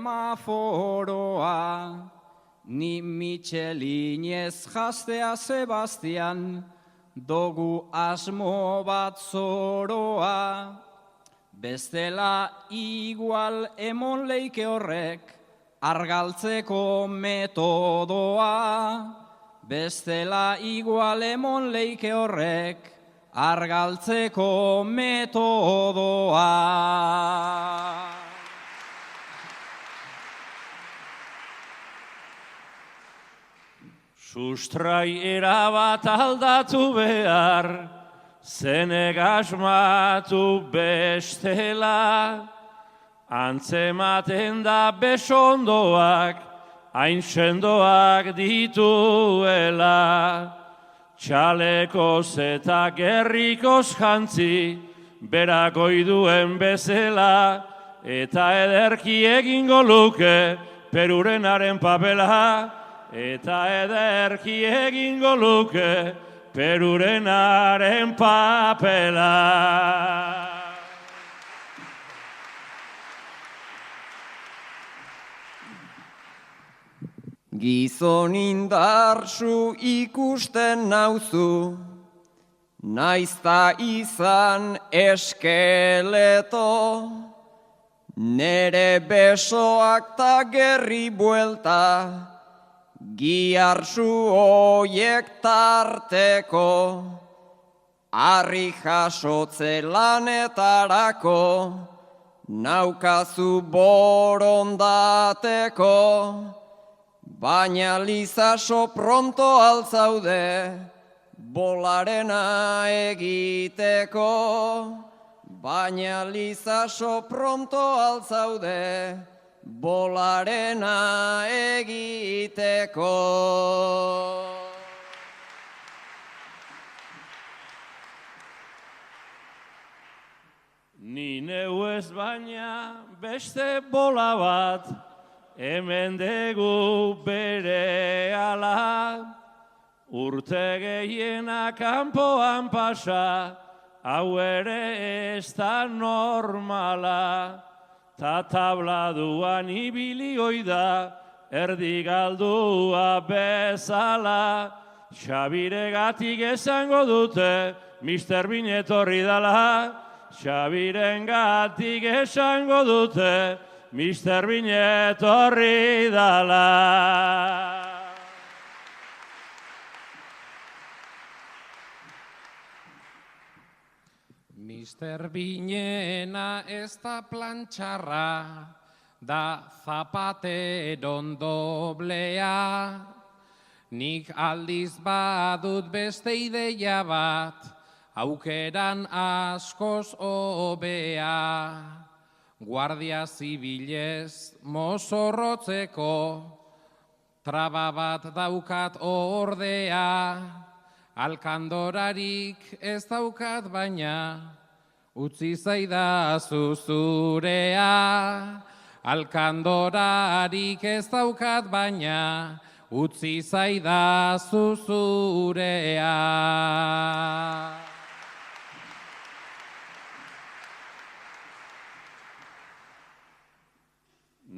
Ni Michelinez jastea Sebastian, dogu asmo bat zoroa. Bestela igual emon leike horrek, argaltzeko metodoa. Bestela igual emon leike horrek, argaltzeko metodoa. Sustrai erabat aldatu behar, zenek asmatu bestela, antzematen da besondoak, hain sendoak dituela. Txalekoz eta gerrikoz jantzi, berak oiduen bezela, eta ederki egingo luke Perurenaren papela, eta ederki egingo luke Perurenaren papela. Gizon indartsu ikusten nauzu, naizta izan eskeleto, nere besoak ta gerri buelta, giartsu oiek tarteko, harri jasotze lanetarako, naukazu borondateko, baina lizaso pronto altzaude, bolarena egiteko. Baina lizaso pronto altzaude, bolarena egiteko. Ni neu ez baina beste bola bat, hemen degu berehala, urte gehiena kanpoan pasa, hau ere ez da normala. Ta tabladuan ibili oida, erdi galdua bezala, Xabiregatik esango dute, Mr. Bean etorri dala, Xabirengatik esango dute, Mr. Bean etorri dala. Mr. Beanena ez da plantxarra, da zapateron doblea. Nik aldiz badut beste ideia bat, aukeran askoz hobea. Guardia zibilez mozorrotzeko, traba bat daukat ordea. Alkandorarik ez daukat baina, utzi zaidazu zurea. Alkandorarik ez daukat baina, utzi zaidazu zurea.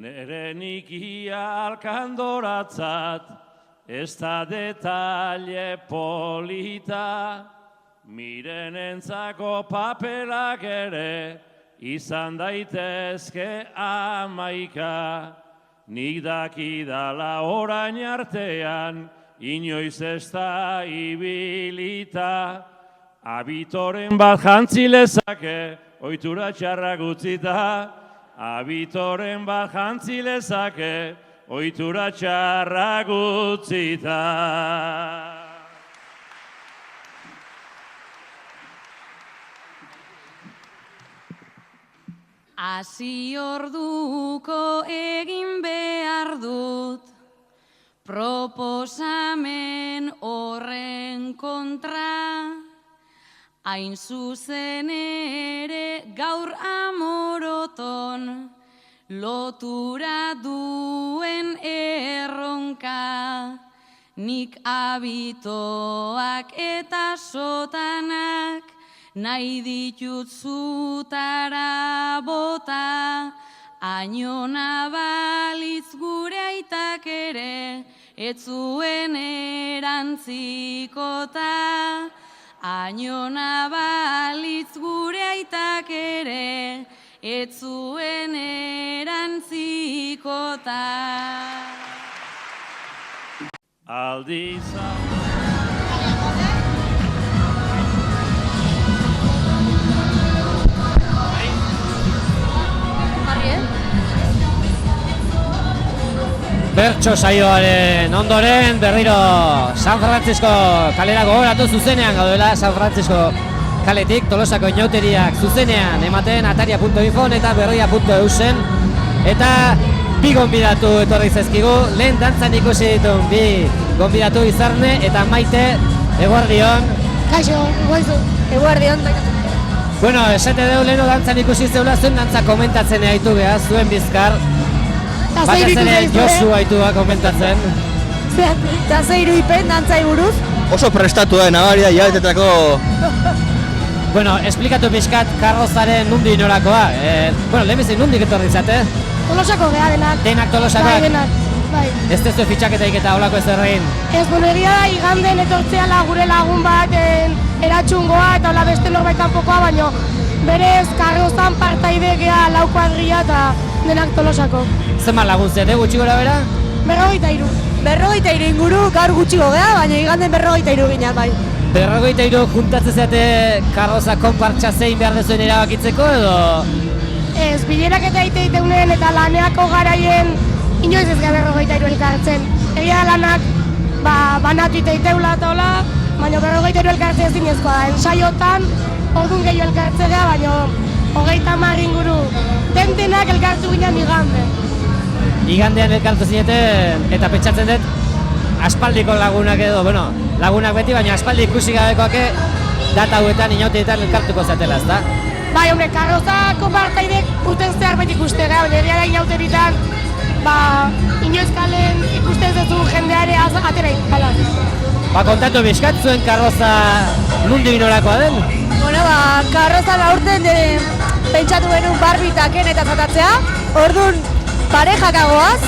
Nere nikia alkandoratzat, ez da detalle polita, mirenentzako papelak ere, izan daitezke 11. Nik dakidala orain artean, inoiz ez da ibilita. Abitoren bat jantzi lezake, ohitura txarrak utzita. Abitoren bat jantzi lezake, ohitura txarrak utzita. Hasi orduko egin behar dut, proposamen horren kontra, hain zuzen ere gaur amoroton, lotura duen erronka, nik abitoak eta sotanak, nahi ditut zutara bota, ainona balitz gure aitak ere, ez zuen erantzikota. Ainona balitz gure aitak ere, ez zuen erantzikota. Aldizan. Bertso saioaren ondoren berriro San Francisco kalera gogoratu zuzenean gaudela San Francisco kaletik Tolosako inauteriak zuzenean ematen ataria.infon eta berria.eusen eta bi gonbidatu etorri zaizkigu, lehen dantzan ikusi ditun bi gonbidatu Izarne eta Maite, eguerdion. Kaixo, eguerdion. Bueno, esate deu leheno dantzan ikusi zeula, zuen dantza komentatzen haitu beha, zuen bizkar. Batez ere Josu haitua komentatzen. Eta ze irudipen dantzai buruz? Oso prestatua, nabari da, hilabetetako. Bueno, esplikatu pixkat karrozaren nundi norakoa. Bueno, lehenbizin nundik etorri zate? Tolosako geha denak. Denak Tolosakoak? Bai, denak, bai. Ez tezu fitxaketaik eta holako ez erregin? Ez, egia da iganden etortzeala gure lagun bat eratxungoa eta hola beste norbait kanpokoa, baino berez karrozan partaide geha lau kuadrilla eta denak Tolosako. Zenbat lagun zete gutxi gora bera? 43. 43 inguru, gaur gutxiko geha, baina iganden 43 ginen bai. 43 juntatzen zate karroza konpartxa zein behar dezuen erabakitzeko edo? Ez, bilerak eta iteiteunen eta laneako garaien inoiz ez gara 43 elkartzen. Egia da lanak banatu iteiteula eta hola, baina 43 elkartzea ez dinezkoa da. Ensaiotan orduan gehiago elkartzea, baina 30 inguru denak elkartu ginen igande. Igandean elkartu zineten eta pentsatzen dut aspaldiko lagunak edo, bueno, lagunak beti, baina aspaldi ikusi gabekoake data hauetan, inauteetan elkartuko zatela, ezta? Bai, hombre, karrozako partaidek urten zehar beti ikuste gara, baina egia da inauteritan, inoiz kalen ikusten zezu jendeare ateraik, hala. Kontatu bizkat zuen karroza nundi norakoa den? Bueno, karrozan aurten pentsatu genuen barbitaken eta zatatzea, orduan parejakagoaz,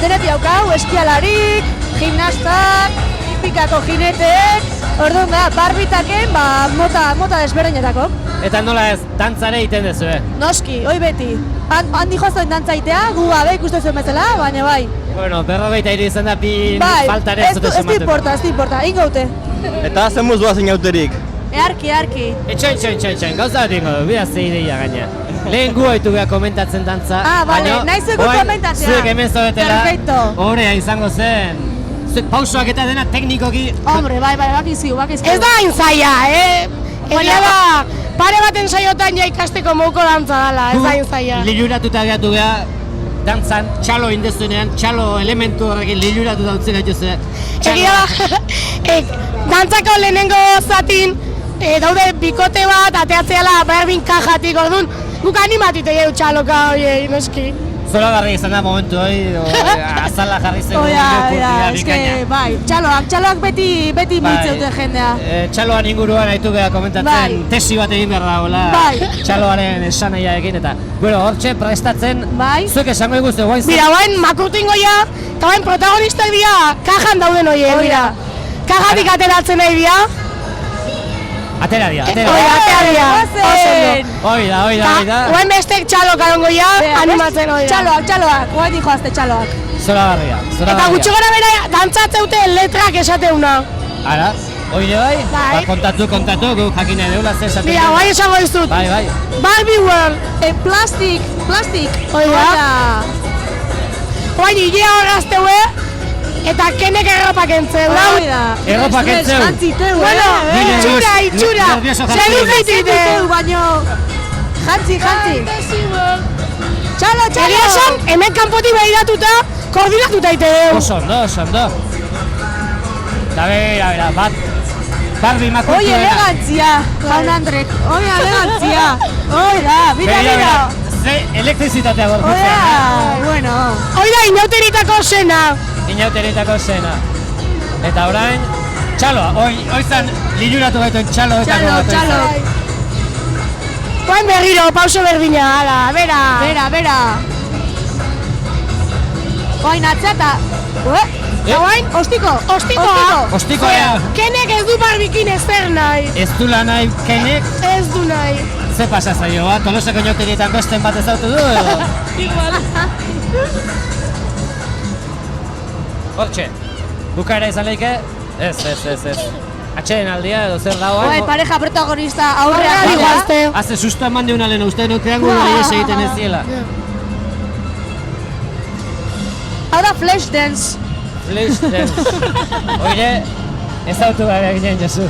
denetik daukau, eskialarik, gimnastak, hipikako jineteek, orduan barbitaken mota desberdinetako. Eta nola ez, dantzare egiten dezu, Noski, hoi beti. Handi joaztoen dantzaitea, gu gabe ikusten zuen bezala, baina bai. Bueno, 43 izan da pin faltare ez dute somatuko. Ez di importa, ingoute. Eta zen muz doazen jauterik. Earki. Etxoin, gauza bat ingo du, bida ze ideia gaina. Lehen gu haitu beha komentatzen dantza. Bale, nahi zueko komentatzea. Zuek hemen zoetela, Perfecto. Horea izango zen. Zuek pausoak eta dena teknikoki. Hombre, bai, bakizkigu. Ez da hain zaila, Egia da, pare baten saiotan ja ikasteko mouko dantza dela, ez da hain zaila. Liluratuta gehiatu beha, dantzan, txalo indezunean, txalo elementu horrekin liluratuta utzi gaituzu. Egia da, dantzako lehenengo zatin, daude bikote bat, ateatzeala berbin kajatik, orduan, guk animatite gehiago txaloka horiei, noski. Zoragarri izan da momentu hori, azala jarri zen eske, bai, txaloak beti miltzeute jendea. Txaloan inguruan haitu beha komentatzen, tesi bat egin behar dagoela, txaloaren esanahiarekin eta. Bueno, hortxe prestatzen, zuek esango iguzu, guain zen? Bira, guain makurtingoia, eta guain protagonistak dira, kajan dauden horiek, bira. Kajatik ateratzen nahi dira. Atera dira. Oida. Guain bestek txalok arongoia, animatzen oida. Txaloak, guain dijo azte txaloak. Zoragarria. Eta gutxo gara bera, dantzatzeute letrak esateuna. Ara, oide bai? Kontatu, gu jakine deula zer esaten. Bira, guain esango izut. Bai. Barbie World, plastik. Oida. Guain hilea horrazteue, eta kenek erropak entzeu. Erropak entzeu? Bueno, itxura. Sedu feititeu, baino. Jantzi. Txalo. Egia esan, hemen kanpoti behiratuta, koordinatuta ite deu. Oso ondo. Da bera, bat. Barbie makurtuena. Oi, elegantzia, jaun Andrek. Oi, elegantzia. Oi da, mira. Ze elektrizitatea gorputzean. Bueno. Hoi da, inauteritako zena. Inauteritako zena. Eta orain, txaloa. Hoi zan liluratu gaituen txaloetako bat. Txalo. Oain berriro, pauso berdina, ala, bera. Bera. Oain atzata. Oain, ostikoa. Ostikoa. Kenek ez du barbikin ezer nahi. Ez du lan nahi kenek? Ez du nahi. Ze pasa zaio, Tolosako inauterietan besten bat ezautu du edo? Igual. Hortxe, bukaera izan lehike? Ez. Atxeen aldia edo zer dagoa? Bai, pareja protagonista aurrean dira. Haze susto eman diuna lehen, uste no triangulo ez egiten ez ziela. Hau da flash dance. Flash dance. Oire, ezautu gabe ginen, Josu.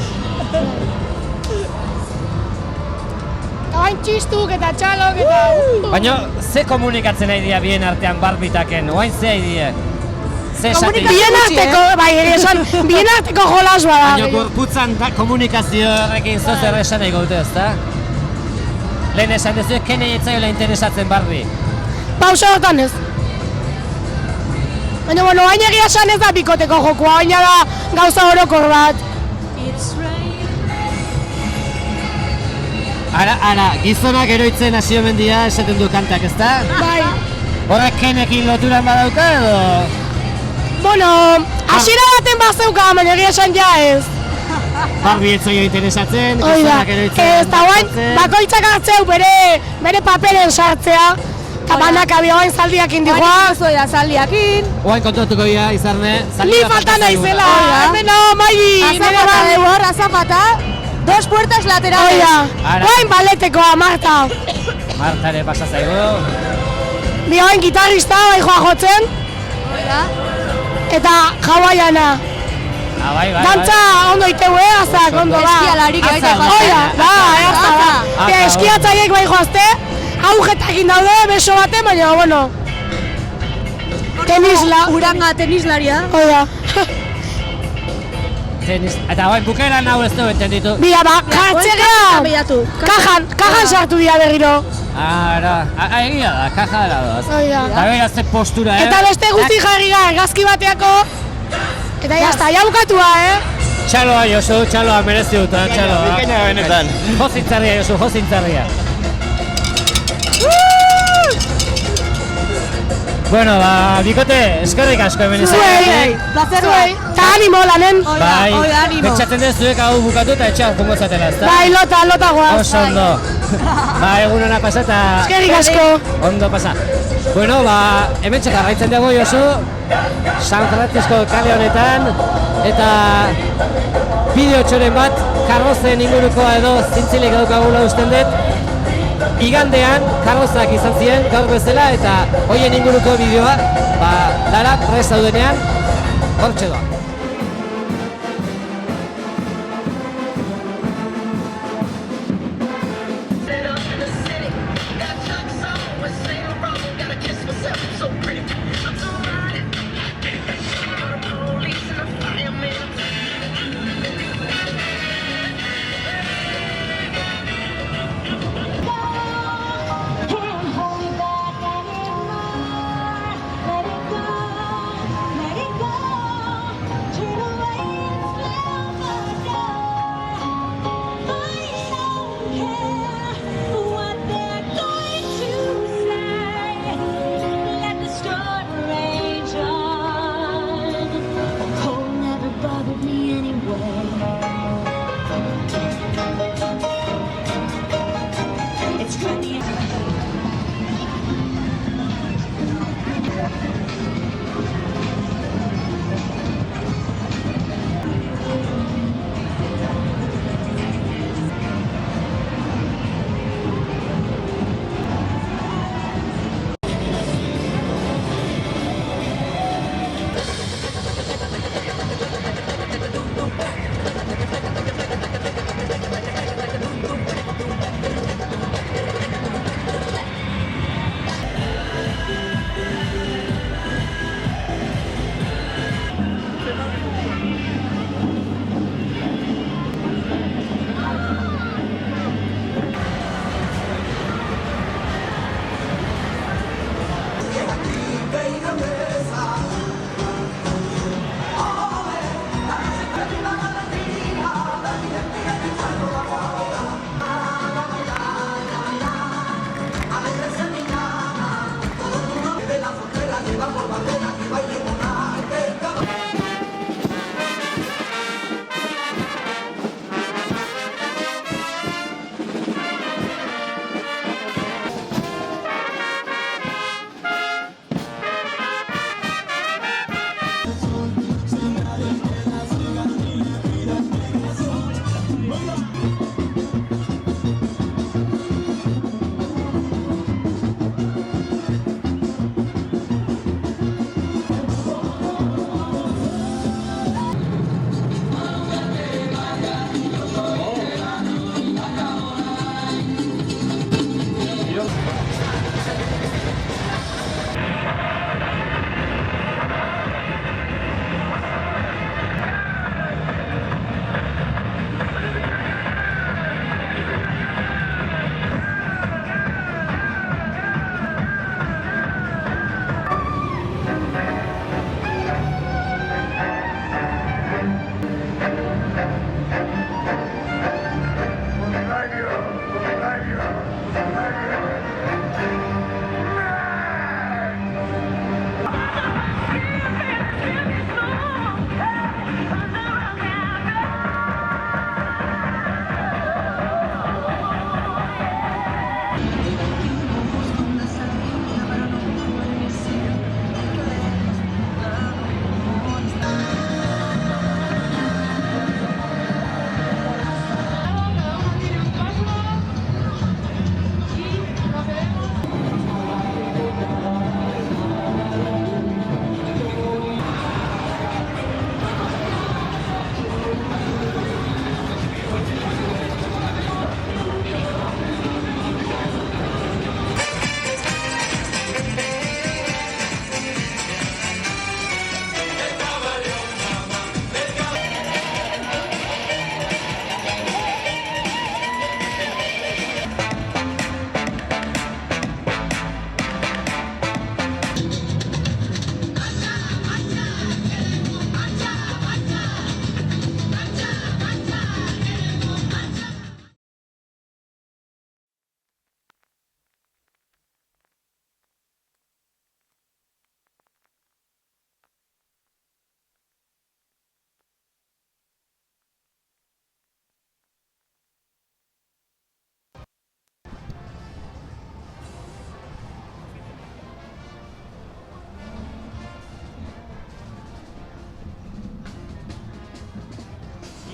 Oain txistuk eta txalok eta... Baina, ze komunikatzen nahi dira bien artean barbitaken? Oain ze nahi dira? Ze esatik? Bien arteko, bai, esan, bien arteko jolas bada. Baina, gorputzan komunikazio horrekin zozer esan nahi gaute, ezta? Lehen esan dezu, kenei etzaiola interesatzen barbi. Pausa hortan ez. Baina, bueno, hain egia esan ez da bikoteko jokoa, baina da gauza orokor bat. Ara, gizonak eroitzen hasi omen dira esaten du kantak, ezta? Bai. Horrek kenekin loturan badauka edo? Bueno, hasiera baten bazeuka, baina egia esan ja ez. Barbi ez zaio interesatzen, Oida, gizonak eroitzen. ez da guain, bakoitzak hartzeu bere paperen sartzea. Eta banak abio hain zaldiak indikoa. Zoida zaldiakin. Oain kontuatuko dira, izarne. Ni falta naizela, hemen no, Maili. Azapata de bor, azapata. 2 puertas laterales. Oida, oain baletekoa, Marta. Marta ere pasa zaigu. Bi oain gitarrista bai joa jotzen. Oida. Eta hawaiana. Bai. Dantza ondo iteu, azak, ondo da. Eskialarik baita joazte. Oida, da. Eskiatzaiek bai joazte. Aujetakin daude, beso bate, baina, bueno. Tenisla. Uranga tenislaria. Oida. Eta bai, bukaeran hau ez du entenditu. Bia, kartzegean. Kajan sartu dira berriro. Ara, egia da, kaja dela doaz. Oida. Eta beraz ze postura, Eta beste guzti jarri gara, argazki bateako. Eta jazta, ja bukatua, Txaloa, Josu, txaloa, merezi dut, txaloa. Bikaina benetan. Jozintzarria, Josu, jozintzarria. Bueno, bikote, eskerrik asko hemen izan. Zuei, eta animo lanen. Bai, pentsatzen dut zuek hau bukatu eta etxean jongo zatela, ezta? Bai, lota guaz. Oso ondo. Egun hona pasa eta... Eskerrik asko. Ondo pasa. Bueno, hemen jarraitzen dugu, Josu, San Francisco kale honetan, eta bideo txoren bat, karrozen ingurukoa edo zintzilik edukagula usten dut. Igandean, karrozak izan ziren, gaur bezala, eta hoien inguruko bideoa, dara, prest daudenean, hortxe doa.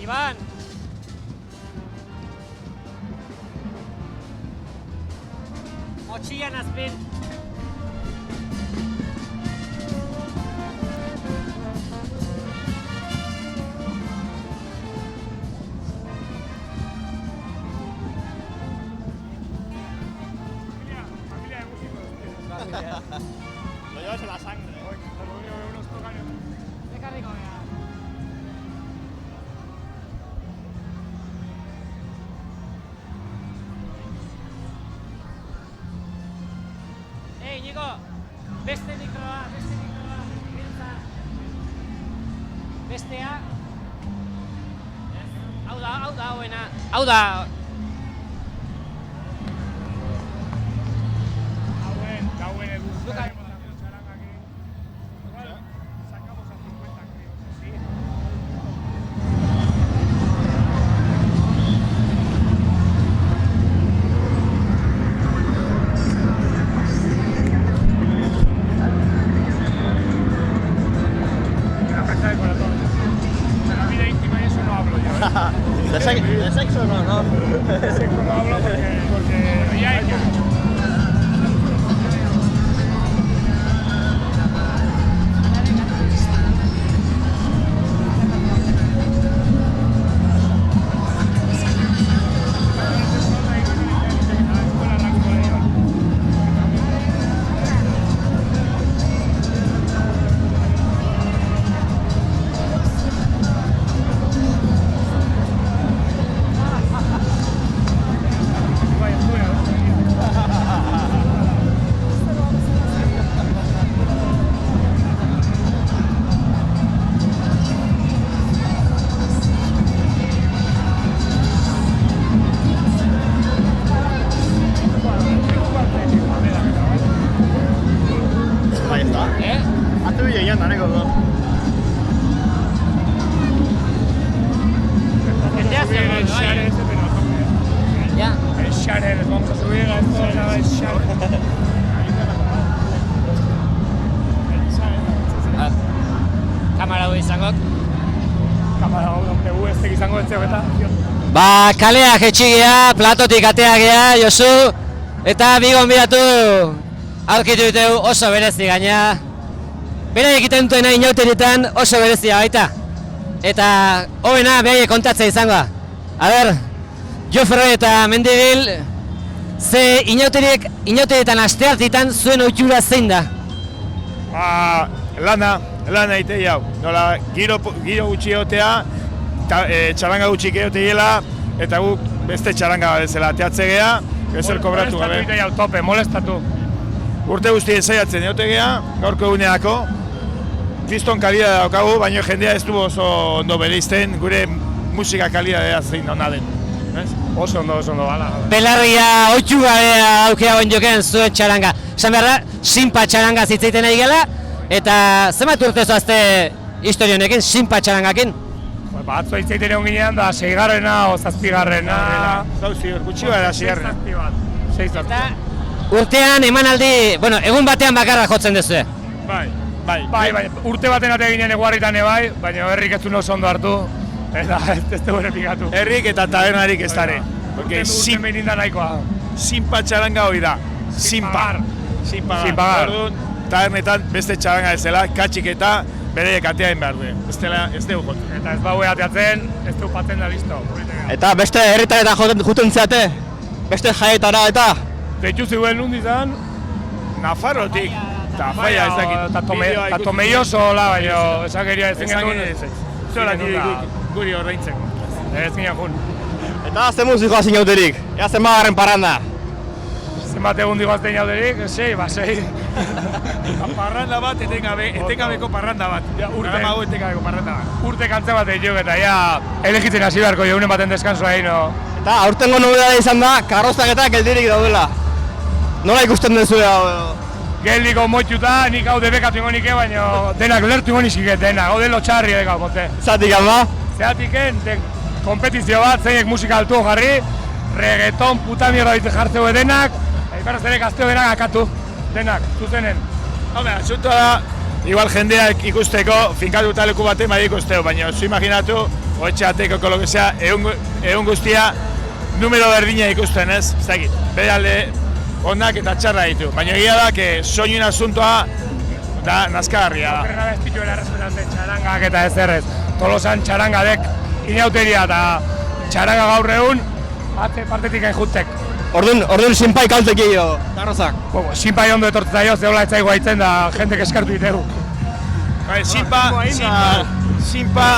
Iban! Motxilan azpin. Lo llevas en la sangre. Iñigo, beste mikroa. Bestea. Hau da, hauena. Hau da. Gauen egun. De sexo no, ¿no? De sexo no hablo porque ya hay que... Ba, kalea jetxigea, platotik atea gea, Josu, eta bi gonbidatu aurkitu ditugu oso berezi gaina. Bera egiten duena inauterietan oso berezia baita. Eta hobena behaiek kontatzea izangoa. A ber, Jofre eta Mendibil, ze inauterietan asteartitan zuen ohitura zein da? Ba, lana egite jau. Nola, giro gutxi egotea, txaranga gutxik egotegiela, eta guk beste txaranga bezala ateatze geha, ezer kobratu gabe. Molestatu egite jau tope, molestatu. Urte guztien zaiatzen egotegea, gaurko eguneako, kriston kalidad daukagu, baina jendea ez du oso ondo bereizten, gure musika kalidadea zein hona den. Oso ondo, bala. Belarria ohitu gabea aukera guen joken zuen txaranga. Esan behar da, sinpa txaranga zitzeiten ari gela, eta zenbat urte zoazte historionekin, sinpa txarangakin? Batzu itzaiten egon ginean da, 6garrena o 7garrena. Zauzi, gutxi gara 6garrena. 6 Eta urtean emanaldi, bueno, egun batean bakarra jotzen duzue. Bai, urte baten atea ginen eguarritan ebai, baina herrik ez du oso ondo hartu, eta ez dugu errepikatu. Herrik eta tabernarik ez dare. Urte behin da nahikoa. Sinpa txaranga hori da. Sinpa. Orduan, tabernetan beste txaranga ezela, katxik eta bereiek ateain behar du. Ez dugu jotzen. Eta ez baue ateatzen, ez dugu patzen da listo. Eta beste herritaretan juten zeate? Beste jaietara eta? Deitu ziguen nundi zan? Nafarrotik. Eta faia ez dakit. Eta Tomelloso hola, baina esakeria ez ginen Zola guri horreintzeko. Ez ginen jun. Eta ze musikoa zinauterik? Ea zenbagarren parranda? Zenbat egun digoazten jauderik, 6. Parranda bat, etengabeko parranda bat. Programago etengabeko parranda bat. Urte kantze bat egin eta ja elegitzen hasi beharko jaunen baten deskansoa egin. Eta aurtengo nobedade izan da, karroztak geldirik daudela. Nola ikusten duzu hau? Geldiko moituta, nik hau debekatu ingo nike, baina denak lertu ingo nizkiket denak, hau den lotxarri edekau, bote. Zatik ama? Zeatiken, kompetizio bat, zeinek musika altu jarri, reggaeton, puta mierda ditu jartzeu denak, iparraz ere gazteo denak akatu, denak, zuzenen. Hombre, asuntoa da, igual jendeak ikusteko, finkatuta leku baten bai ikusteo, baina zu imaginatu, Oetxe ateko, lo que sea, egun guztia numero berdina ikusten, ez? Ez dakit, bere alde onak eta txarra ditu. Baina egia da, que soinuen asuntoa da nazkagarria da. Okerra bezpituela errespetante txarangak eta ez errez. Tolosan txarangadek inauteria eta txaranga gaur egun atze partetik enjutek. Orduan sinpai kaltek egio, Carrozak. Sinpai ondo etortzen zaio, zehola etzaigu haitzen da jendek eskartu ditegu. Sinpa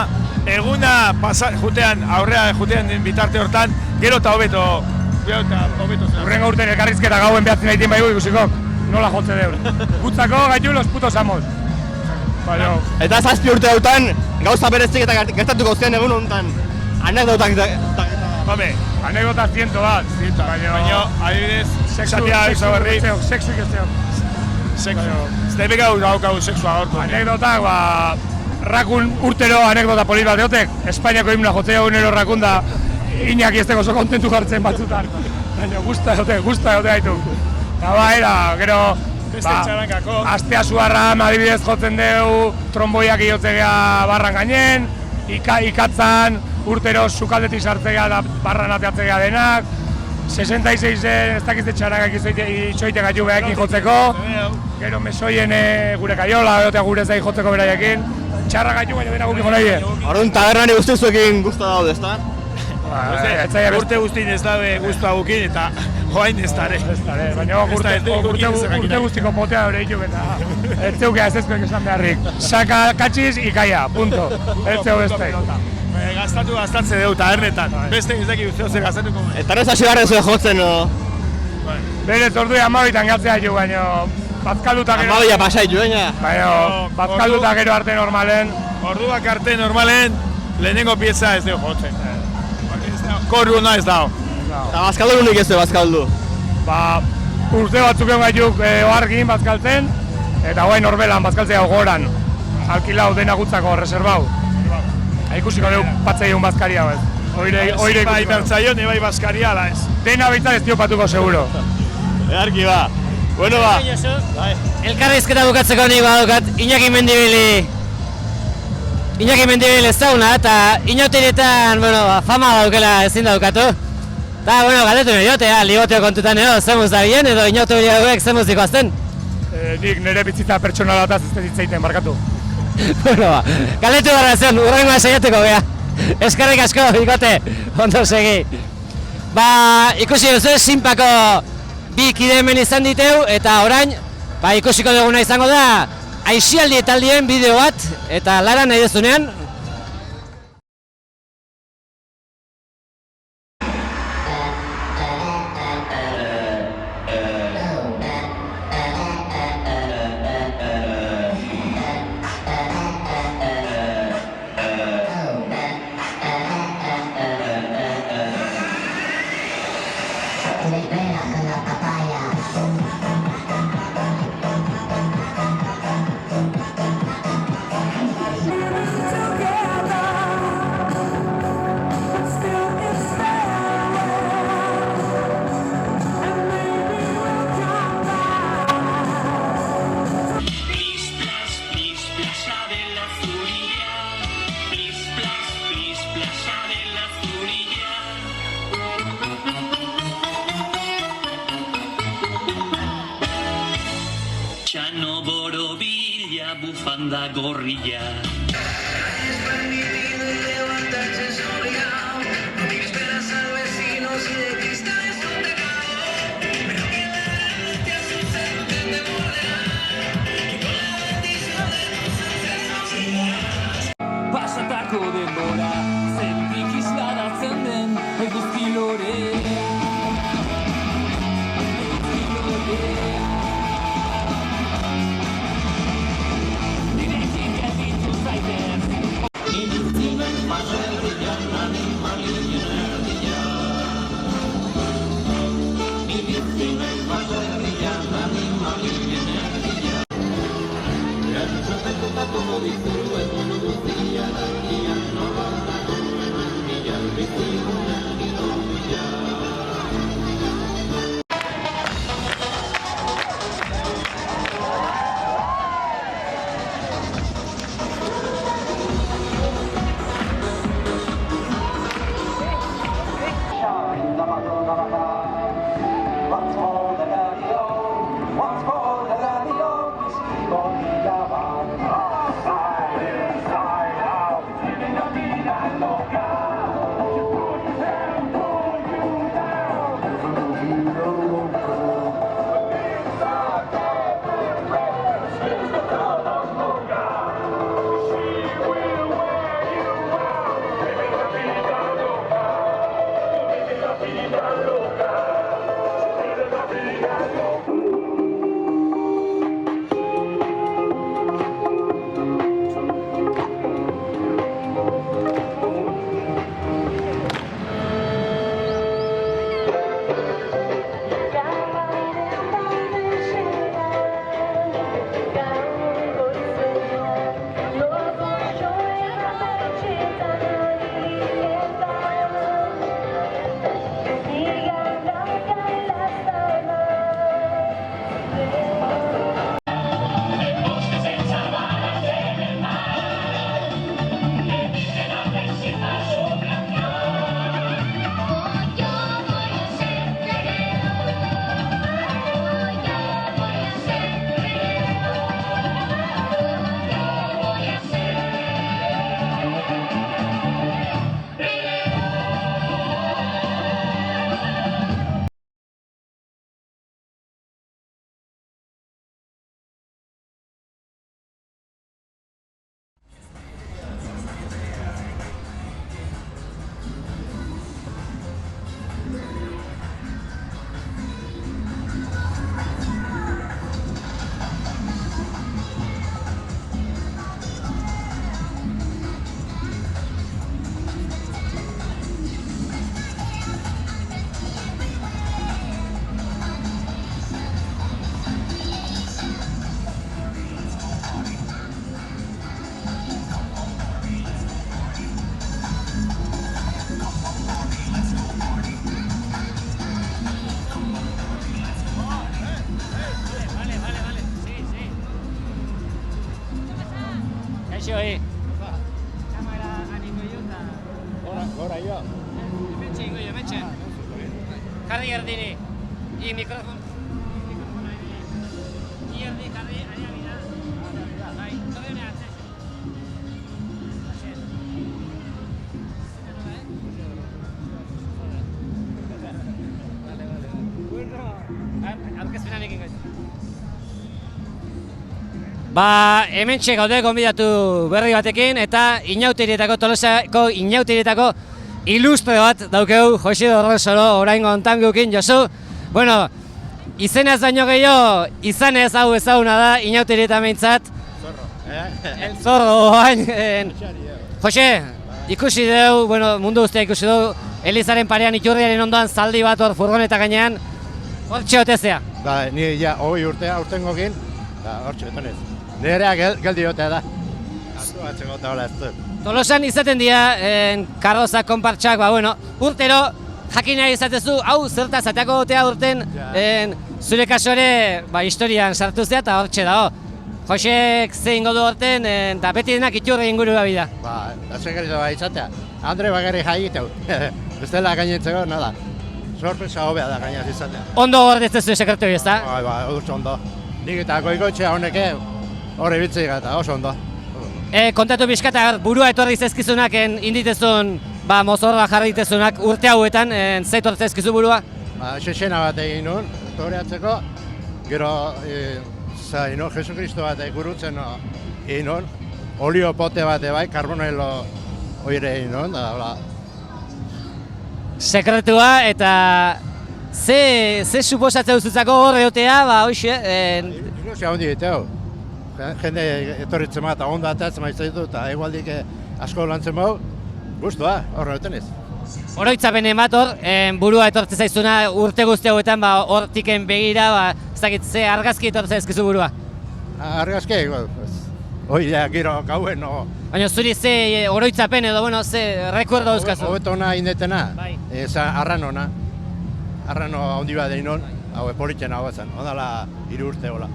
eguna jutean, aurrea jutean den bitarte hortan, gero eta hobeto. Urrengo urten elkarrizketa gauen behatzen nahi baigu ikusiko, nola jotze deur. Gutzako gaitu los putos amos. Eta 7 urte dautan, gauza berezik eta gertatuko zen egun honetan. Anekdotak Home, anekdota 100 bat. Baina, adibidez, sexatia izaberri. Sexu ikesteok. Ztebe gau daukagu sexua gortu. Anekdotak, rakun urtero anekdota polit bat deotek. Espainiako himna jotzea egunero rakun da Iñaki ez oso kontentu jartzen batzutan. Baina, gusta jote gaitu. Eta gero, astea zuharra adibidez jotzen dugu, tromboiak iotzegea barran gainen, ikatzan, urtero sukaldetik sartzea da barran ateatzea denak, 66 ez dakizte txarangak itxoite gaitu behaekin jotzeko, gero mesoien gure kaiola, gure zai jotzeko beraiekin, txarra gaitu baina dena gukiko nahi. Orduan tabernari guztizuekin guztua daude, ezta? Urte guztien ez dabe guztua gukin eta joain ez dare. Baina urte guztiko potea hori dituk eta ez zeukea ez ezkoek esan beharrik. Saka katxiz ikaia, punto. Ez zeu beste. Gastatze dugu tabernetan. Beste ez daki uste zer gastatuko. Eta ez hasi barren zuen jotzen, no? Bere tordu amabitan gatzea jo, baina bazkalduta gero... Amabia pasai jo, baina bazkalduta gero arte normalen. Orduak arte normalen, lehenengo pieza ez dugu jotzen. Korru hona ez dago. Eta bazkaldu unik ez du bazkaldu? Urte batzuk egon gaituk oargin bazkaltzen, eta guain norbelan bazkaltzea gogoran. Alkilau dena gutzako, reservau. Ikusiko dugu patzei egun bazkaria ez. Oire ikusiko. Ibertzaio, nebai bazkaria ala ez. Dena bintzat ez diopatuko seguro. Earki ba. Bueno ba. Elkarrizketa bukatzeko nik badukat, Iñaki Mendibili ez dauna, eta inauterietan, fama daukela ezin daukatu. Eta, galdetu nahi jote, ligoteo kontutan edo, zemuz da bien, edo inauteria hauek zemuz dikoazten? Nik nire bitzitza pertsonalataz ez ditzeiten, markatu. Galdetu barra zen, urrengoa saiatuko geha. Eskerrik asko, ikote, ondo segi. Ikusi duzu, Sinpako bi kide hemen izan diteu, eta orain, ikusiko duguna izango da, Aixialdi etaldien bideo bat, eta Lara nahi dezunean. bufanda gorrilla. Pasatako denbora, zerutik isladatzen den eguzki lore. Nirekin gelditu zaitez, induztimen baserrian animalien erdia. Induztimen baserrian animalien erdia. Ertzateko tatuko dizu egun guztia erdian nola duen handia bizigunen gidoia. Kaixo, Gora jo. Hementxe ingo jo, hementxe. Jarri erdini. Mikrofon. Erdi, jarri, ari abida. Bai, torri hone atze. Aurkezpenan egin goiz. Hementxe gaude gonbidatu berri batekin eta Inauterietako, Tolosako Inauterietako ilustre bat daukeu Jose Dorronsoro oraingo hontan gukin Josu. Bueno, izenez baino gehiago, izanez hau ezaguna da Inauterieta meintzat. El Zorro bain. Jose, ikusi dugu, bueno, mundu guztia ikusi dugu, Elizaren parean Iturriaren ondoan zaldi bat hor furgoneta gainean. Hortxe otezea. Ni ja, hoi urtea urtengokin, hortxe betonez. Nerea geldi jotea da. Artu batzeko eta hola ez dut. Tolosan izaten dira, karroza, konpartxak, bueno, urtero jakina izatezu, hau zertaz ateako gotea urten, zure kaso ere, historian sartu zea eta hortxe dago. Josek zein godu horten, eta beti denak Iturri inguru gabi da. Da segerito izatea. Andre bakarri jaiiteu. Bestela gainetzeko, nada. Sorpresa hobea da gainaz izatea. Ondo gordetzen sekretu ez da? Oso ondo. Nik eta goikoetxea honeke horre bitzik eta oso ondo. Kontatu pixkata, burua etorri zezkizunak inditezun, mozorra jarri ditezunak urte hauetan, zeitor zezkizu burua? Xexena bat egin nun, toreatzeko, gero Jesu Kristo bat gurutzen egin nun, olio pote bat bai, karbonelo oire egin nun, sekretua eta ze suposatzen duzutzako hor egotea, hoxe? Ilusia hondi diteu. Jende etorritzen bat, eta ondo atatzen maizte ditu, eta egualdik asko lantzen bau, guztua, horre duten ez. Oroitzapenen bat hor, burua etortzen zaizuna urte guzti hauetan, hortiken begira, ezakit ze argazki etortzen ezkizu burua? Argazki, hoi da, gero gauen, Baina zuri ze oroitzapen edo, ze rekuerdo dauzkazu? Hobeto hona indetena, arranona. Arrano handi bat egin hon, hau politzen hau zen, ondala 3 urte hola.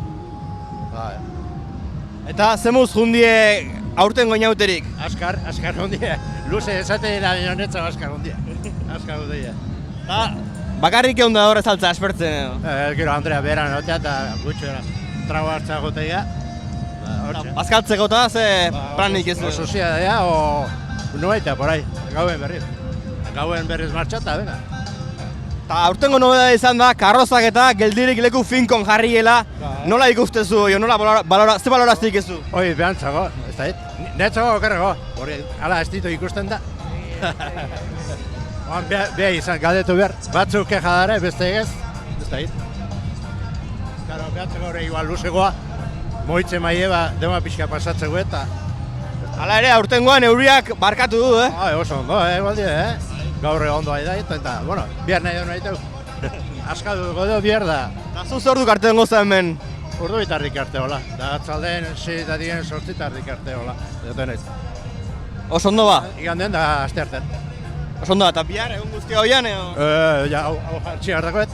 Eta zemuz jundie aurten goinauterik? Askar hundie, luze esate dira honetza askar hundie. Askar hundie. Bakarrik egon da horre saltza aspertzen edo? Gero Andrea beran hotea eta gutxera trago hartza gotea. Bazkaltzeko eta ze planik ez du? Sozia da, noaita, por ahí, gauen berriz. Gauen berriz martxata, venga. Eta aurtengo nobeda izan da, karrozak eta geldirik leku finkon jarriela. Nola ikustezu, ze baloraztik ez du? Hoi, behantzago, ez da hit. Netzago okerrego, hori, ala ez ditu ikusten da. Beha izan, galdetu behar, batzuk keja dara, beste egez, ez da hit. Behantzako hori igual luzegoa, moitzen maie, dema pixka pasatzeko eta... Hala ere, aurtengoan euriak barkatu du, Oso ondo, igualdi, Gaur ondo da, eta, bueno, bihar nahi nahi teu. Askadu godo bihar da. Eta zuz ordu karte dengo zen men? Urdu bitarrik arte hola. Da atzaldeen 6 eta 8 tarrik arte hola. Duten ez. Oso ondo ba? Igan den da aste artean. Oso ondo da, eta bihar egun guztia hoian eo? Ja, hau jartxi hartakoet.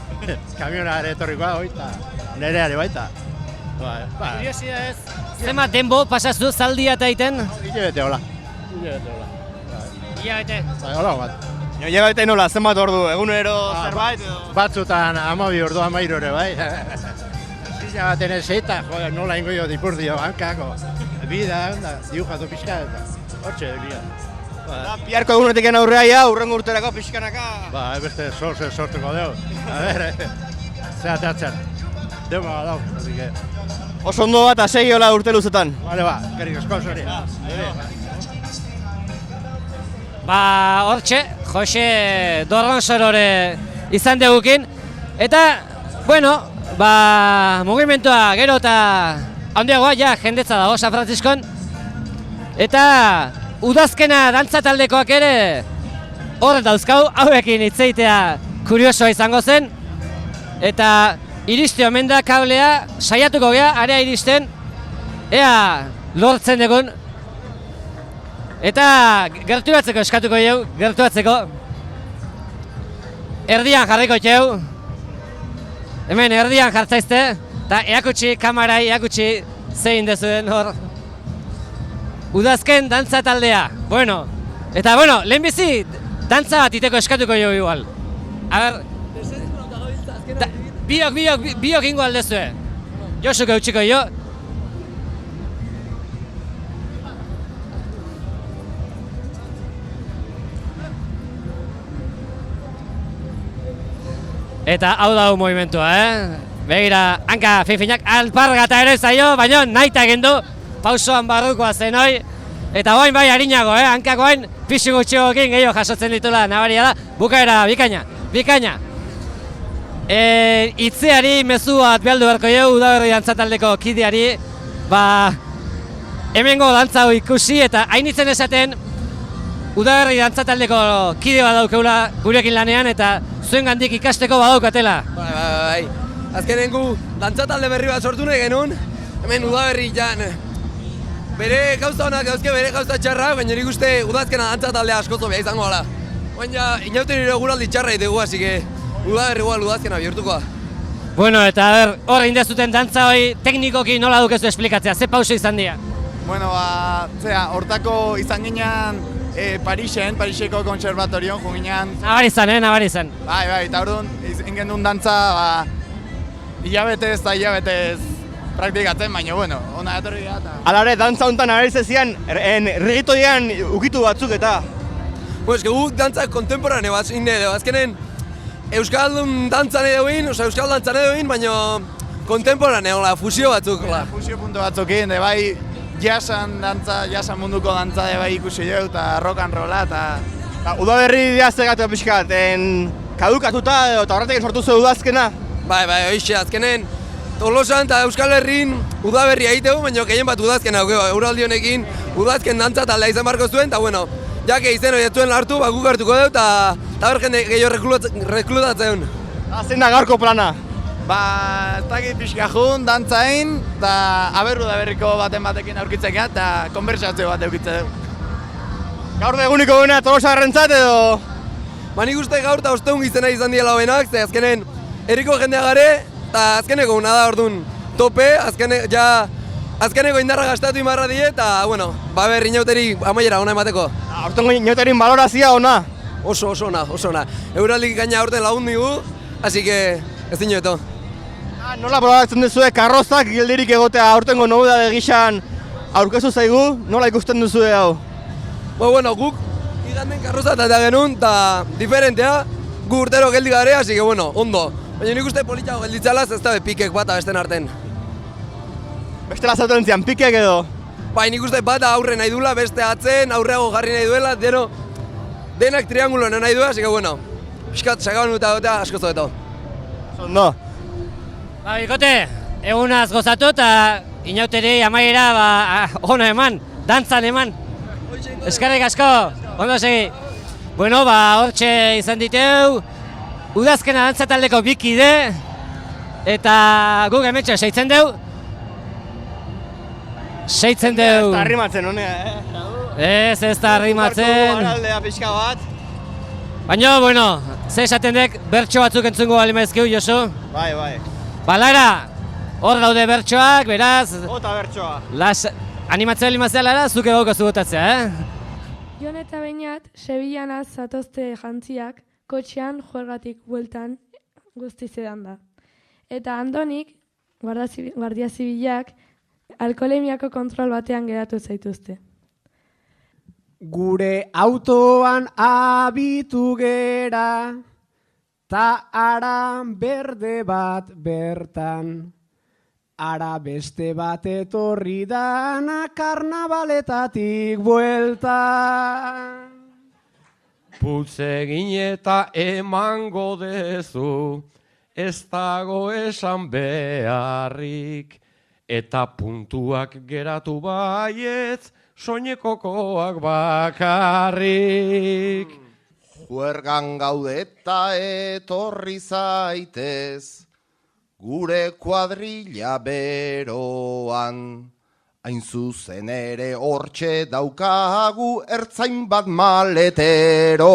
Kamiona ere etorrikoa hoi, eta nereare baita. Kuriosia ez, zema denbo pasazu zaldia eta egiten? Ilebete hola. Ilebete? Hola bat. Ilebete nola, zenbat ordu, egunero zerbait edo? Batzutan 12 ordu 13 ere bai. Zila baten ez eta, nola ingo jo dipurdio, hankako. Bida, diujatu pixka eta hortxe egia. Biharko egunetik aurrea, urrengo urterako pixkanaka. Beste sortuko dugu. A ber, zeatatzen. Deuma badau. Oso ondo bat, segi hola urte luzetan. Bale gerik asko zori. Hortxe, Jose Dorronsorore izan degukin. Eta, bueno, mugimentua gero eta handiagoa, jendetza dago San Frantziskon. Eta udazkena dantza taldekoak ere hor dauzkau, hauekin hitzeitea kuriosoa izango zen. Eta iriste omen da kablea, saiatuko gea, area iristen, ea lortzen dugun. Eta gerturatzeko eskatuko jau, gerturatzeko. Erdian jarriko jau. Hemen erdian jartzaizte, eta eakutsi, kamarai, eakutsi zein dezuen hor. udazken dantza taldea. Bueno, eta bueno, lehenbizi dantza bat iteko eskatuko jo igual. A ber, biok ingo aldezue. Josuk eutxiko jo. Eta hau da movimentua, Begira, hanka finfinak alpargata ere zaio, baina naita egin du pausoan barrukoa zen hoi. Eta oain bai harinago, hankak oain pixi gutxioekin gehiago jasotzen ditula nabaria da. Bukaera, bikaina. Itzeari mezu bat behaldu beharko jo, Udaberri dantzataldeko kideari, hemengo dantza hau ikusi eta hainitzen esaten Udaberri dantzataldeko kide bat daukeula gurekin lanean eta zuen gandik ikasteko badaukatela. Bai. Azkenen gu dantzatalde berri bat sortu nahi genuen, hemen Udaberri jan. Bere gauza honak dauzke, bere gauza txarrak, baina nik uste udazkena dantzataldea askozo behar izango gala. Baina inauten nire guraldi txarra dugu, hasi que Udaberri gual udazkena bihurtukoa. Bueno, eta hor indezuten dantza hori teknikoki nola dukezu esplikatzea, ze pauso izan dira? Bueno, hortako izan ginean Pariseko kontserbatorion jo ginean. Nabarizan. Bai, eta orduan ingen duen dantza hilabetez eta hilabetez praktikatzen, baina bueno, ona etorri da. Alare, dantza honetan nabarizezian, regitoian ukitu batzuk eta. Bueno, eske guk dantza kontemporane bat zine edo, azkenen Euskaldun dantza nahi duin, Euskal dantza nahi duin, baina kontemporane, fusio batzuk. Fusio puntu batzukin, bai jasan dantza, jasan munduko dantza bai ikusi jo, eta rock and rolla, eta... Udaberri diaztegatu pixkat, kadukatuta eta horretek sortu zuen udazkena? Bai, hoxe, azkenen Tolosan eta Euskal Herrin Udaberria egitegu, baina gehien bat udazkena euraldi honekin udazken dantza taldea izan barko zuen, eta bueno, jake izen hori zuen hartu, guk hartuko dugu, eta ber jende gehiago reklutatzen. Zein da gaurko plana? Ez dakit pixka jun, dantzain, eta aberru Udaberriko batekin aurkitzekia, eta konbertsazio bat eukitzen dugu. Gaur da eguniko duena Tolosarrentzat edo? Nik uste gaur eta osteun gizena izan diela hobenak, ze azkenen herriko jendea gare, eta azkeneko guna da orduan tope, azkeneko indarra gastatu imarra die, eta bueno, ber inauteri amaiera ona emateko. Horten inauterin balorazia ona? Oso ona. Euraldik gaina aurten lagun digu, hasi que ez dinoeto. Nola baloratzen duzue karrozak gildirik egotea aurtengo nobedade gixan aurkezu zaigu, nola ikusten duzue hau? Bueno, guk iganden karroza eta genuen, eta diferentea, gu urtero geldi gare, hasi que bueno, ondo. Baina nik uste politxago gelditzalaz ez da pikek bat abesten arten. Bestela zaten zian, pikek edo? Bai, nik uste bat aurre nahi duela, beste atzen, aurreago jarri nahi duela, denak triangulo nahi duela, hasi que bueno, piskat sakaban eta asko zoeto. Ondo. Bikote, egunaz gozatu eta inauteri amaiera ona eman, dantzan eman. Eskerrik asko, ondo segi. Bueno, hortxe izan diteu, udazkena dantzataldeko bikide, eta guk hementxe seitzen deu. Ez da arrimatzen, honea, Ez da arrimatzen. Araldea pixka bat. Baina, bueno, ze esaten dek, bertso batzuk entzungo balimezkiu, Josu? Bai. Lara, hor daude bertsoak, beraz... Ota bertsoa. Animatzea limazea Lara, zuke gauko zugotatzea, Jon eta Beñat, Sevillanaz zatozte jantziak, kotxean juergatik bueltan guzti zedan da. Eta Andonik, guardia zibilak, alkoholemiako kontrol batean geratu zaituzte. Gure autoan abitu gera, ta ara berde bat bertan. Ara beste bat etorri dana karnabaletatik bueltan. Putz egin eta emango dezu, ez dago esan beharrik, eta puntuak geratu baietz, soinekokoak bakarrik. Juergan gaude eta etorri zaitez, gure kuadrilla beroan, hain zuzen ere hortxe daukagu ertzain bat maleteroan.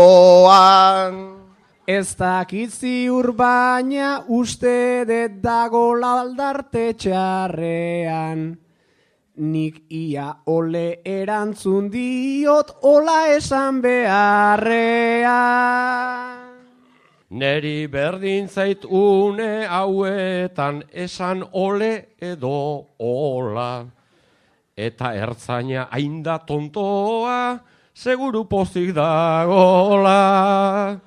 Ez dakit ziur baina uste dut dago aldarte txarrean, nik ia ole erantzun diot ola esan beharrea. Neri berdin zait une hauetan esan ole edo ola. Eta ertzaina hainda tontoa, seguru pozik dagola.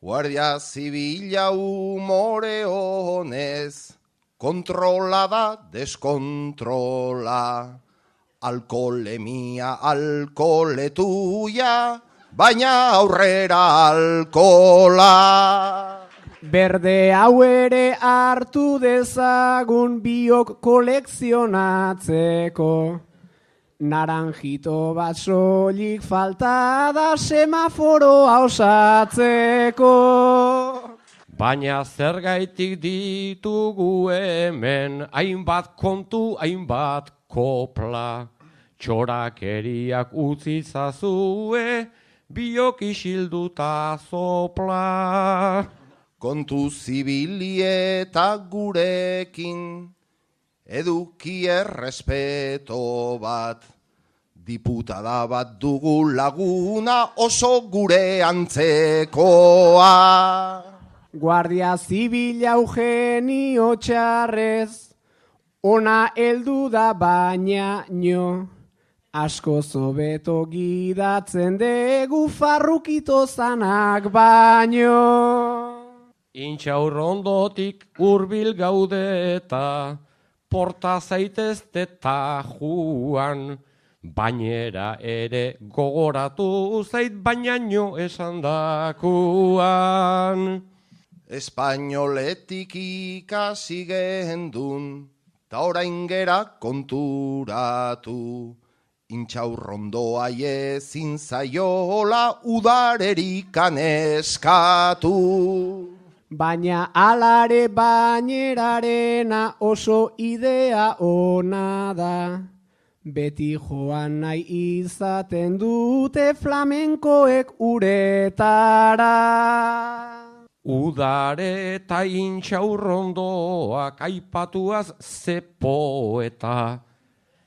Guardia Zibila humore honez, kontrola da deskontrola. Alkolemia alkoletuia, baina aurrera alkola. Berde hau ere hartu dezagun biok kolekzionatzeko. Naranjito bat soilik falta da semaforoa osatzeko. Baina zergaitik ditugu hemen, hainbat kontu, hainbat kopla. Txorakeriak utzi zazue, biok isilduta zopla. Kontu zibili eta gurekin, eduki errespeto bat. Diputada bat dugu laguna oso gure antzekoa. Guardia Zibila Eugenio txarrez, ona heldu da bainaino. Asko zobeto gidatzen degu farrukito zanak baino. Intxaurrondotik hurbil gaude eta porta zaitezte ta juan. Bainera ere gogoratu zait bainaino esan dakuan. Espainoletik ikasi gendun, ta orain gera konturatu. Intxaurrondoa ezin zaiola udarerikan eskatu. Baina alare bainerarena oso idea ona da. Beti joan nahi izaten dute flamenkoek uretara. Udare eta intxaurrondoak aipatuaz ze poeta.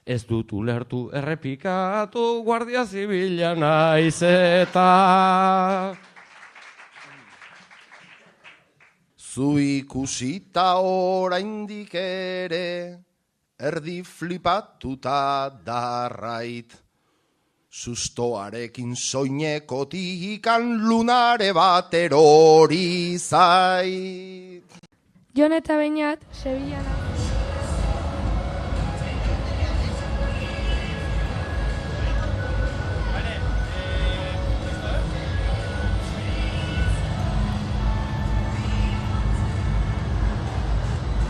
Ez dut ulertu errepikatu, Guardia Zibila naiz eta. Zu ikusita oraindik ere, erdi flipatuta darrait. Sustoarekin soinekotikan lunare bat erori zait. Jon eta Beñat, Sevillan.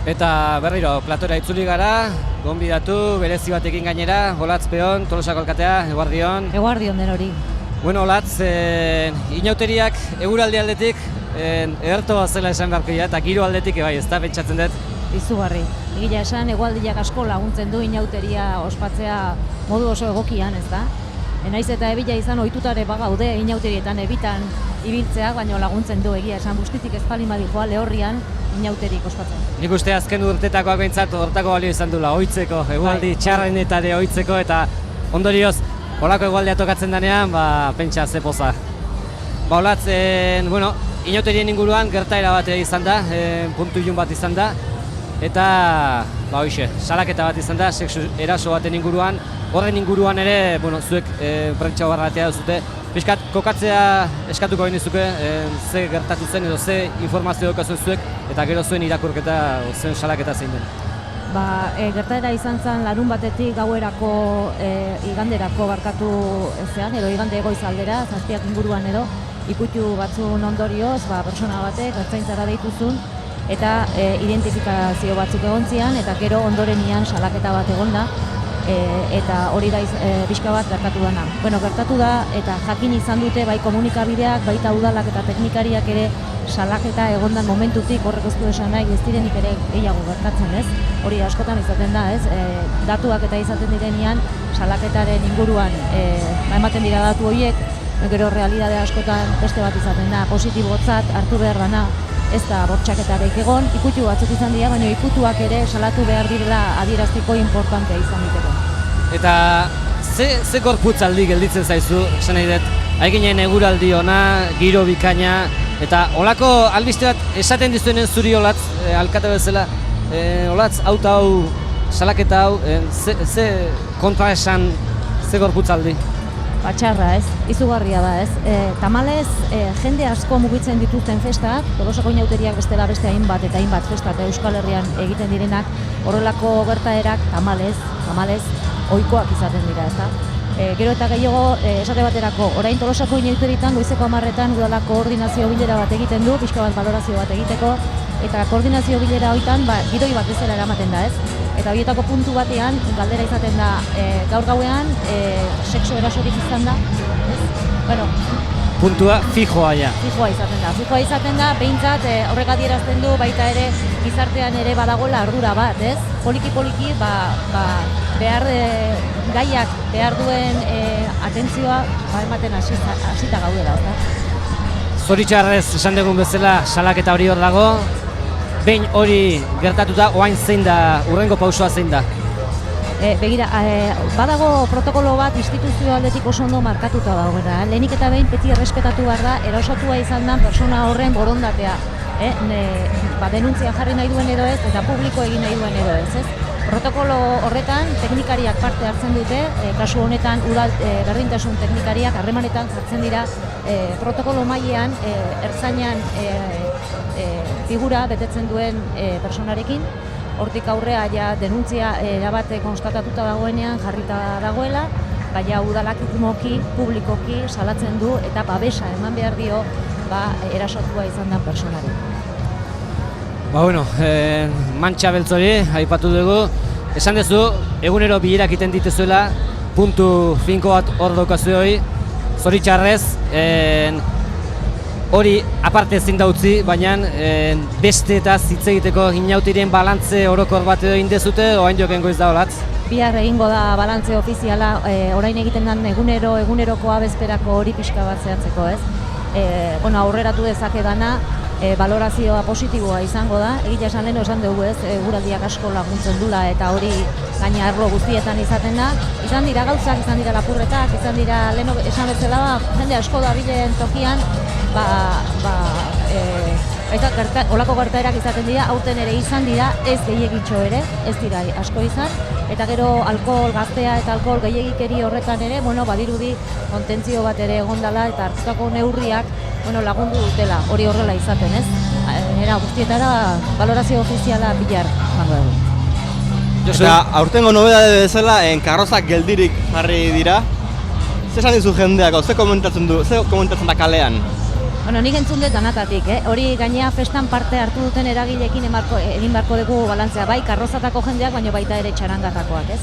Eta berriro, platora itzuli gara, gonbidatu, berezi batekin gainera, Olatz Peon, Tolosako alkatea, eguardion. Eguardion den hori. Bueno, Olatz, inauteriak eguraldi aldetik, ederto zela esan beharko dira, eta giro aldetik bai, ez da pentsatzen dut. Izugarri. Egia esan, egualdiak asko laguntzen du inauteria ospatzea modu oso egokian, ez da? Naiz eta ebila izan ohitutare bagaude inauterietan ebitan ibiltzeak, baino laguntzen du egia esan bustitik ezpalin badijoa lehorrian inauterik ospatzen. Nik uste azken urtetakoak behintzat hortako balio izan dula, ohitzeko, egualdi txarrenetare ohitzeko, eta ondorioz, holako egualdea tokatzen denean, pentsa ze poza. Olatz, inauterien inguruan gertaera bat izan da, puntu ilun bat izan da, eta, hoxe, salaketa bat izan da, sexu eraso baten inguruan, horren inguruan ere, zuek prentsa barratea duzute, pixkat kokatzea eskatuko genizuke, ze gertatu zen edo ze informazio daukazuen zuek, eta gero zuen irakurketa, zuen salaketa zein den. Gertaera izan zen larun batetik gauerako, iganderako barkatu ezean, edo igande goiz aldera, 7 inguruan edo, ikutu batzun ondorioz, persona batek, ertzaintzara deituzun, eta identifikazio batzuk egon zian, eta gero ondorenian salaketa bat egon da, eta hori da pixka bat gertatu dana. Gertatu da, eta jakin izan dute bai komunikabideak, baita udalak eta teknikariak ere salaketa egondan momentutik horrek ez du esan nahi, ez direnik ere gehiago gertatzen, ez? Hori askotan izaten da, ez? Datuak eta izaten direnean salaketaren inguruan ematen dira datu horiek, gero realidade askotan beste bat izaten da, positibotzat hartu behar dana, ez da bortxaketarik egon, ikutu batzuk izan dira, baina ikutuak ere salatu behar direla adierazteko importantea izan diteko. Eta ze gorputzaldi gelditzen zaizu, esan nahi dut, haiginen eguraldi ona, giro bikaina, eta olako albiste bat esaten dizuenen zuri olatz, alkate bezala, olatz, hau, salaketa hau, ze kontra esan, ze gorputzaldi? Batxarra ez, izugarria da ez. Tamalez, jende asko mugitzen dituzten festak, Tolosako inauteriak bestela beste hainbat eta hainbat festa eta Euskal Herrian egiten direnak, horrelako gertaerak tamalez, ohikoak izaten dira, ezta? Gero eta gehiago, esate baterako, orain Tolosako inauterietan goizeko 10etan udala koordinazio bilera bat egiten du, pixka bat balorazio bat egiteko, eta koordinazio bilera hoitan, gidoi bat bezala eramaten da, ez? Eta horietako puntu batean, galdera izaten da, gaur gauean, sexo erasorik izan da, ez? Bueno, puntua fijoa ja. Fijoa izaten da, behintzat horrek adierazten du baita ere gizartean ere badagoela ardura bat, ez? Poliki, gaiak behar duen atentzioa ematen hasita gaudela, ez? Zoritxarrez esan dugun bezala salaketa hori hor dago, behin hori gertatuta, oain zein da, urrengo pausua zein da? Begira, badago protokolo bat instituzio aldetik oso ondo markatuta dagoena. Lehenik eta behin beti errespetatu behar da, erosotua izan den persona horren borondatea. Denuntzia jarri nahi duen edo ez, eta publiko egin nahi duen edo ez. Protokolo horretan teknikariak parte hartzen dute, kasu honetan udal berdintasun teknikariak harremanetan jartzen dira protokolo mailean ertzainan figura betetzen duen personarekin. Hortik aurrea ja denuntzia erabat konstatatuta dagoenean jarrita dagoela, baina udalak publikoki salatzen du eta babesa eman behar dio erasotua izan den personari. Mantxa beltzori, aipatu dugu, esan duzu, egunero bilerak iten ditezuela, puntu finko bat hor daukazu hori, zoritxarrez, hori aparte ezin da utzi, baina beste eta hitz egiteko inautiren balantze orokor bat edo indezute, oain joken goiz da olatz? Bihar egingo da balantze ofiziala, orain egiten den egunerokoa bezperako hori pixka bat zehatzeko, ez? Aurreratu dezake dana, balorazioa positiboa izango da, egitea esan lehen esan dugu ez, eguraldiak asko laguntzen dula eta hori gaina arlo guztietan izaten da. Izan dira gauzak, izan dira lapurretak, izan dira lehen esan bezala jende asko dabilen tokian, eta olako gertaerak izaten dira, aurten ere izan dira, ez gehiegitxo ere, ez dira asko izan, eta gero alkohol gaztea eta alkohol gehiegikeri horretan ere, badirudi kontentzio bat ere egondala eta hartutako neurriak lagundu dutela, hori horrela izaten, ez? Era guztietara balorazio ofiziala bihar jango dugu. Eta aurtengo nobedade bezala, karrozak geldirik jarri dira. Zer esan dizu jendeak, ze komentatzen da kalean? Nik entzun dut danatatik, hori gainea festan parte hartu duten eragileekin egin barko dugu balantzea, bai karrozatako jendeak, baina baita ere txarangatakoak, ez?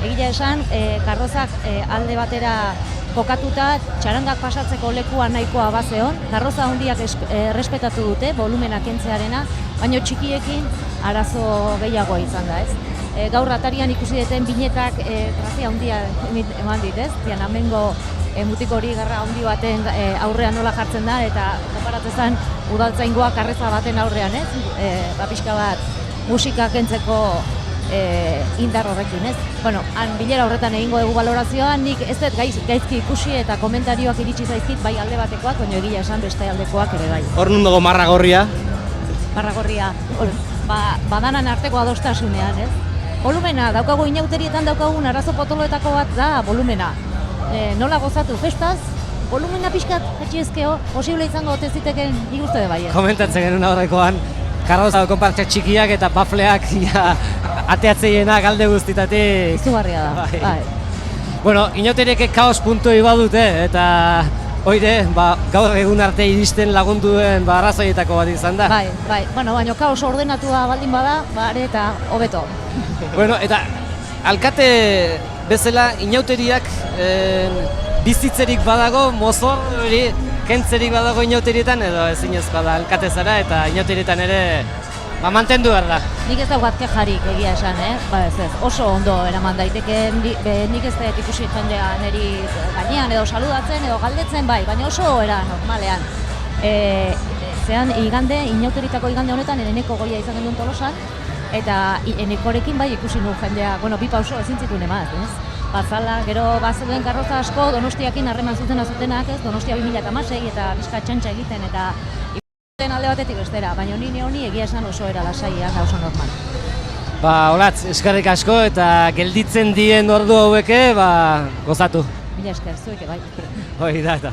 Egia esan, karrozak alde batera kokatuta, txarangak pasatzeko lekua nahikoa bazeon, karroza handiak errespetatu dute, volumena kentzearena, baina txikiekin arazo gehiago izan da, ez? Gaur atarian ikusi duten binetak trazia handia eman dit, ez? Amengo mutiko hori garra handi baten aurrean nola jartzen da, eta konparatzen udaltzaingoa karreza baten aurrean, ez? Pixka bat musika kentzeko indar horrekin, ez? Han bilera horretan egingo dugu balorazioa, nik ez dut gaizki ikusi eta komentarioak iritsi zaizkit bai alde batekoak, baina egia esan beste aldekoak ere bai. Hor nun dago marra gorria? Marra gorria, badanan arteko adostasunean, ez? Volumena, daukagu inauterietan daukagun arazo potoloetako bat da volumena. Nola gozatu festaz, volumena pixkat etxiezkeo, posible izango ote ziteken ikuste de bai. Komentatzen genuen aurrekoan, karroza konpartxe txikiak eta bafleak ateatzeienak alde guztitatik. Izugarria da, bai. Inauteriek kaos puntoi badute eta oire, gaur egun arte iristen lagunduen arrazoietako bat izan da. Bai, baina kaos ordenatua baldin bada, eta hobeto. Eta alkate bezala inauteriak bizitzerik badago, mozor hori kentzerik badago inauterietan edo ezinezkoa da alkate zara eta inauterietan ere mantendu behar da. Nik ez daugat kejarik egia esan, oso ondo eraman daiteke, nik ez dut ikusi jendea niri gainean edo saludatzen edo galdetzen bai, baina oso era normalean. Inauteritako igande honetan eneko goia izan genuen Tolosan, eta enekorekin bai ikusi nuen jendea, bi pauso ezin zituen emaz, bazala, gero bazeuden karroza asko Donostiakin harreman zutenak, ez? Donostia 2016 eta bizka txantxa egiten eta ikusten alde batetik bestera, baina honi egia esan oso era lasaia da oso normal. Olatz, eskerrik asko eta gelditzen dien ordu haueke, gozatu. Mila esker, zueke bai. Hoi da eta.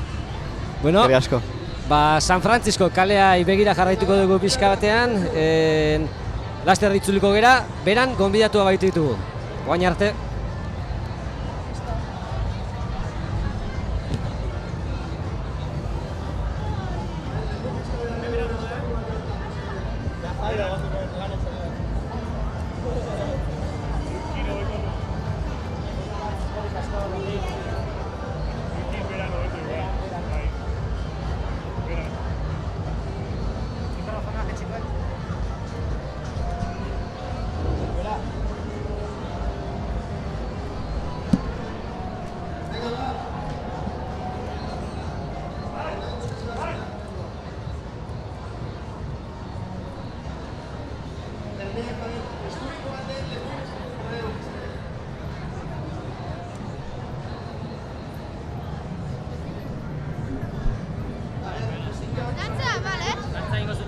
Bueno, asko. San Francisco kalea begira jarraituko dugu pixka batean, laster itzuliko gera, beran gonbidatua baitu ditugu. Oain arte.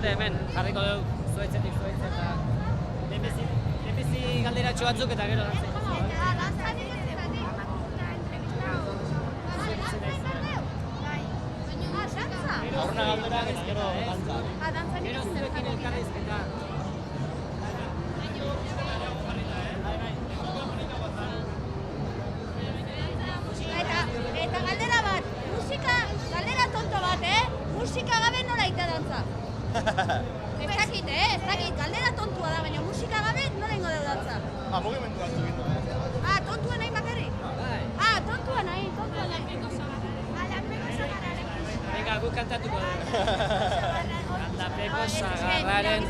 Hemen, jarriko dugu, zuaitzetik eta lehenbizi galderatxo batzuk eta gero dantzai. Aurrena galderak eta gero dantza. Gero zuekin elkarrizketa. Eta galdera bat, galdera tonto bat, musika gabe nola ita dantza? Ez dakit, galdera tontua da, baina musika gabe nola ingo dugu dantza? Mugimendu batzu gindu, tontua nahi bakarrik? Tontua nahi. Venga, guk kantatuko dugu. Aldapeko sagarraren...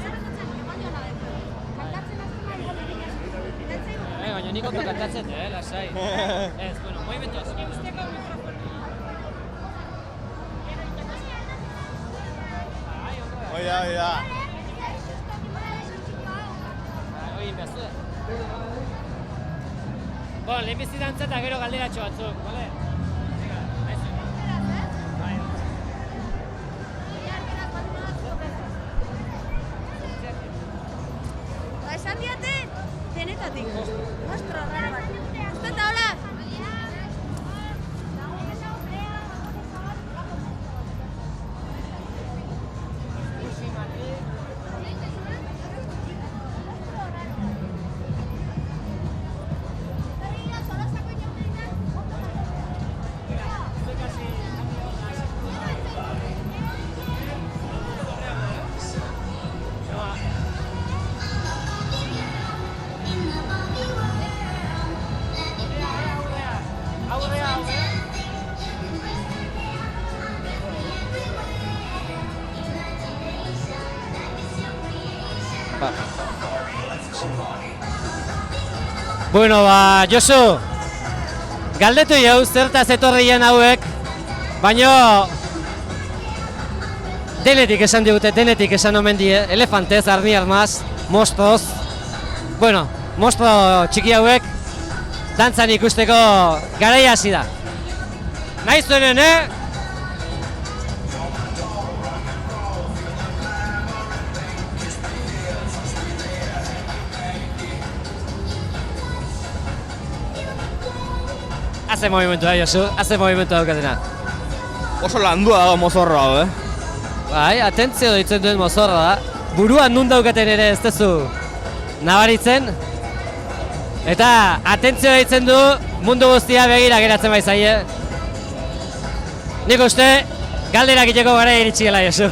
Baina nik ondo kantatzen, lasai. Ez, bueno, movimentu azu. Oida. Oin behaz du. Lehenbizi dantza eta gero galderatxo batzuk, bale? Esan diate, denetatik. Mostro, rara bat. Usteta, hola! Bueno, Josu, galdetu jau zertaz etorrien hauek, baino denetik esan digute, denetik esan omen die, elefantez, arni armaz, mostroz. Bueno, mostro txiki hauek, dantzan ikusteko garaia hasi da. Nahi zuenen, Haze movimentua, Josu, haze movimentua daukatena. Oso landua dago mozorro hau, Bai, atentzio ditzen duen mozorra da. Buruan nun daukaten ere ez duzu nabaritzen. Eta atentzio ditzen du mundu guztia begira geratzen baizaie. Nik uste galderak egiteko gara iritsi gela, Josu.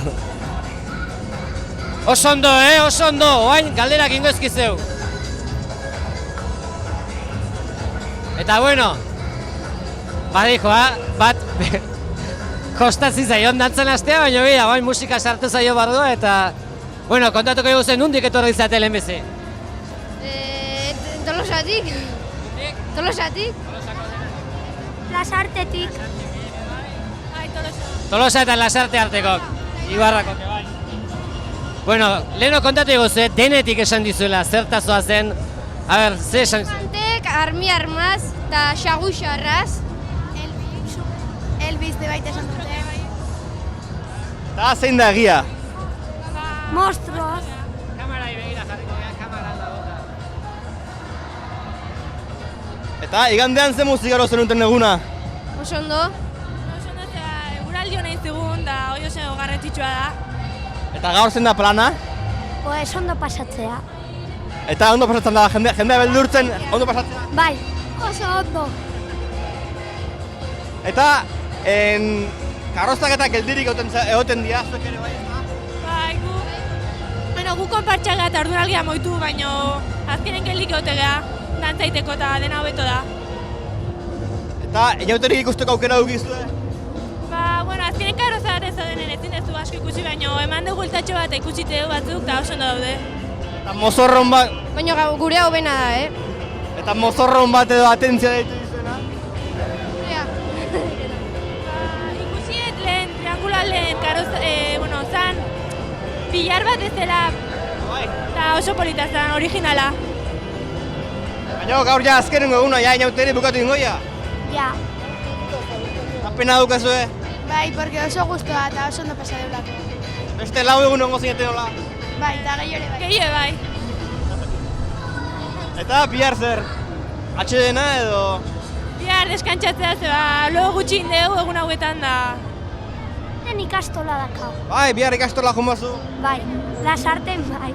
Oso ondo, oso ondo, oain galderak ingo ezkizeu. Eta bueno, badijoa, bat kostazi zaion dantzan astea, baina bida, bain musika sartu zaio bardua eta bueno, kontatuko dugu zen nundik etorri izate lehenbizi? Tolosatik. Tolosatik? Lasartetik. Tolosa eta Lasarte artekok, Ibarrakok, bai. Bueno, leheno kontatu dugu denetik esan dizuela, zertazoa zen, a ber, ze esan dizuela? Armi armaz, Eta Xaguxa erraz. Elvis de baita esan dute. Eta zein da egia? Monstruos. Kamarai begira jarriko gara, kamaran da bota. Eta igandean ze musikaro zenuten eguna? Oso ondo. Oso ondo zera, eguraldi hona izigun, da hoi oso garrantzitsua da. Eta gaur zein da plana? Pues ondo pasatzea. Eta ondo pasatzen da, jendea beldurtzen, ondo pasatzea? Bai, oso ondo. Eta, karroztak eta geldirik egoten dira, zuek ere bai? Bai, gu konpartxak eta ordunalgia moitu, baino azkenen geldik egotegea, dantzaiteko eta dena hobeto da. Eta, inauterik ikusteko aukera dukizue? Bueno, azkenen karroza bat ez zaudenen ezin dezu asko ikusi, baino eman dugu ultatxo bat ikusite du batzuk eta oso ondo daude. Eta mozorron bat... Baina gure hau bena da, Eta mozorron bat edo atentzia deitu dizuena? Ikusiet lehen, triangular lehen, zan, pilar bat ez dela, eta oso polita zan, originala. Baina gaur ja azkenengo eguna, ja inauteri bukatu ingoia? Ja. Eta pena dukazue? Bai, porque oso guztua eta oso ondo pasa deulako. Beste lau egun ongo zineten hola? Bai, eta gehiore bai. Gehiore bai. Eta bihar zer? Atxedena edo? Bihar deskantzatzea zeba, lo gutxi indegu egun hauetan da. Nen ikastola dakau. Bai, bihar ikastola jumbazu? Bai, lasarten bai.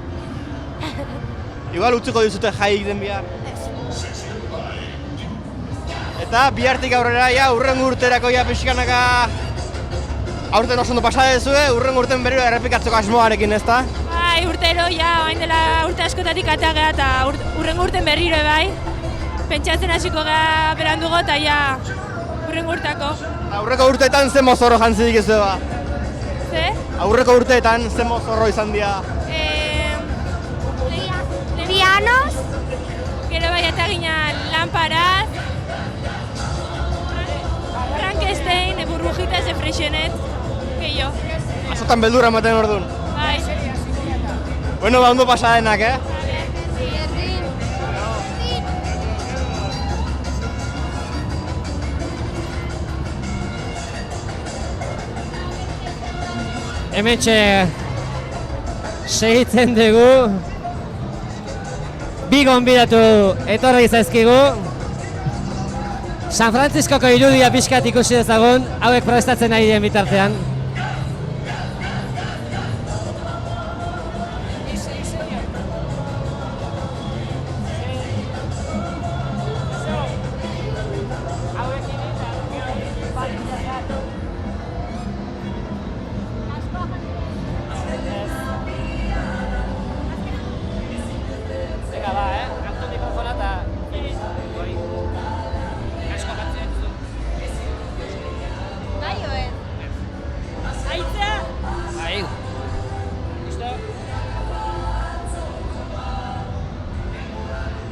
Igual utziko dizute jai egiten bihar. Eta bihartik aurrera ja, urren urterako ja pixkanaka aurten oso ondo pasa dezue, urren urten berriro errepikatzeko asmoarekin, ezta? Bai, urtero ja, bain dela urte askotatik atea geha eta urren urten berriro bai. Pentsatzen hasiko geha berandugo eta ja, urren urtako. Aurreko urteetan ze mozorro jantzi dikizu ba? Ze? Aurreko urteetan ze mozorro izan dira? Pianos? Gero bai eta ginen lamparaz, Frankenstein, burbujitas de Freixenet, gehiago. Azotan beldurra ematen orduan. Bai. Bueno, ba, ondo pasa denak, Hementxe segitzen dugu. Bi gonbidatu etorri zaizkigu. San Frantziskoko irudia pixkat ikusi dezagun, hauek prestatzen ari dien bitartean.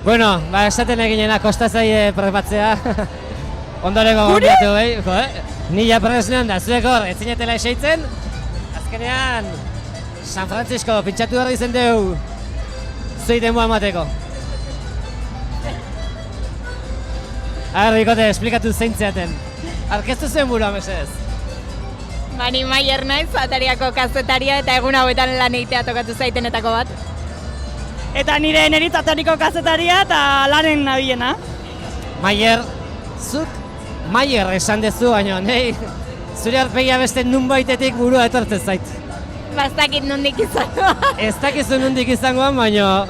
Bueno, ba, esaten eginena kostazaie prepatzea. Ondoreko gonbiatu, Ni ja presnean da, zuek hor, ez zinetela eseitzen. Azkenean, San Francisco pintxatu behar izen dugu zuei denboa emateko. Bikote, esplikatu zeintzeaten. Arkeztu zuen burua, mesedez. Ni Maier naiz, Atariako kazetaria eta egun hauetan lan egitea tokatu zaitenetako bat. Eta nire neritz Atariko kazetaria eta lanen nabilena. Maier, zuk Maier esan dezu, baina nahi zure aurpegia beste nunbaitetik burua etortzen zait. Ez dakit nondik izango. Ez dakizu nondik izangoan, baina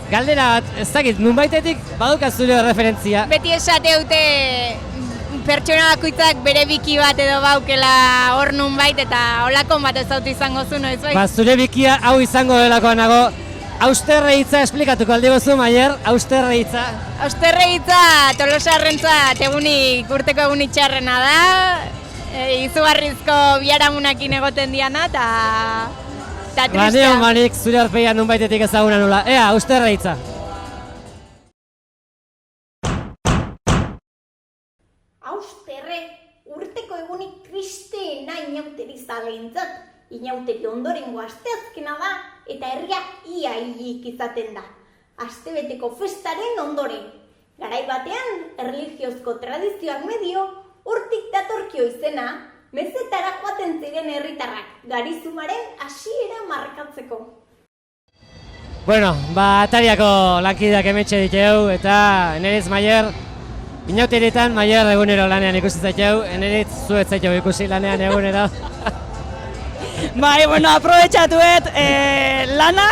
galdera bat, ez dakit nunbaitetik baduka zure referentzia. Beti esate dute pertsona bakoitzak bere biki bat edo baukela hor nunbait eta holakon bat ez dautu izango zu, noiz bai? Ba, zure bikia hau izango delakoa nago. Austerre hitza esplikatuko aldi gozu, Maier, austerre hitza. Austerre hitza Tolosarrentzat urteko egunik txarrena da. Izugarrizko biharamunekin egoten diana eta tristea. Banean manik zure aurpegia nunbaitetik ezaguna nula. Ea, austerre hitza. Austerre, urteko egunik kristeena inauteri zalentzat. Inauteri ondorengo asteazkena da eta herria ia hilik izaten da. Astebeteko festaren ondoren. Garai batean, erlijiozko tradizioak medio, hortik datorkio izena, mezetara joaten ziren herritarrak, Garizumaren hasiera markatzeko. Bueno, Atariako lankideak hementxe ditu eta Eneritz Maier, inauterietan Maier egunero lanean ikusi zaitu, Eneritz zuet zaitu ikusi lanean egunero. Bai, bueno, aprobetxatuet lana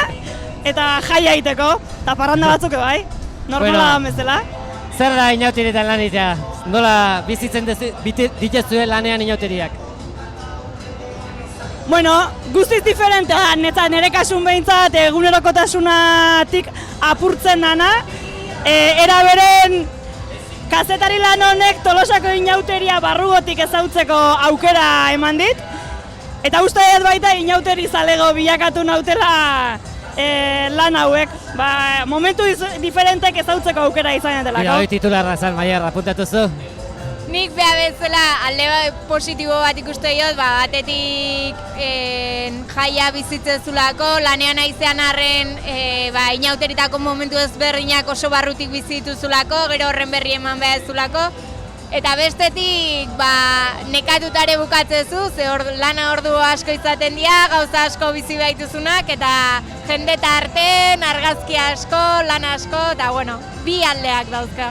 eta jaia iteko, eta parranda batzuk bai, normala bezala. Zer da inauterietan lan itea? Nola bizitzen dituzue lanean inauteriak? Bueno, guztiz diferentea, nire kasun behintzat egunerokotasunatik apurtzen dana. Era beren, kazetari lan honek Tolosako inauteria barrugotik ezautzeko aukera eman dit. Eta uste dut baita inauteri zalego bilakatu nautela lan hauek. Momentu diferentek ezautzeko aukera izan delako. Hoi titularra zan, Maier, apuntatu zu? Nik beha bezala alde positibo bat ikuste dut, batetik jaia bizitzen zulako, lanean aizean arren inauteritako momentu ezberdinak oso barrutik bizitu zulako, gero horren berri eman behar zulako. Eta bestetik nekatutare bukatzezu, ze lana ordu asko izaten dira, gauza asko bizi baituzunak, eta jende tarten, argazki asko, lan asko, eta bueno, bi aldeak dauzka.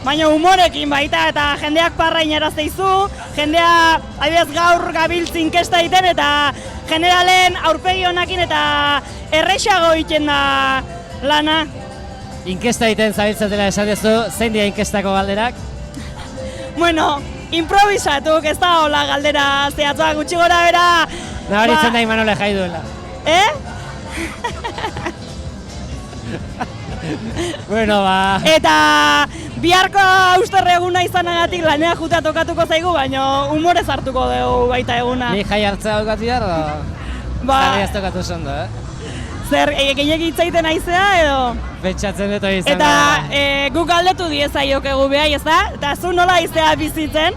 Baina humorekin baita eta jendeak parra inarazteizu, jendea adibidez gaur gabiltz inkesta egiten eta generalen aurpegi honakin eta errexago egiten da lana. Inkesta egiten zabiltzatela esan duzu, zein dira inkestako galderak? Bueno, improvisatuk, ez da hola galdera zehatza gutxi gora bera. Nabaritzen da Imanole jai duela. Bueno, Eta biharko austerre eguna izanagatik lanea jutea tokatuko zaigu, baina humorez hartuko dugu baita eguna. Ni jai hartzea daukat bihar, jarri ez tokatu zondo, Zer, gehiagik hitzaiten aizea edo? Pentsatzen dut hori izango. Eta guk galdetu diezaiokegu behai, ez da? Eta zu nola aizea bizitzen?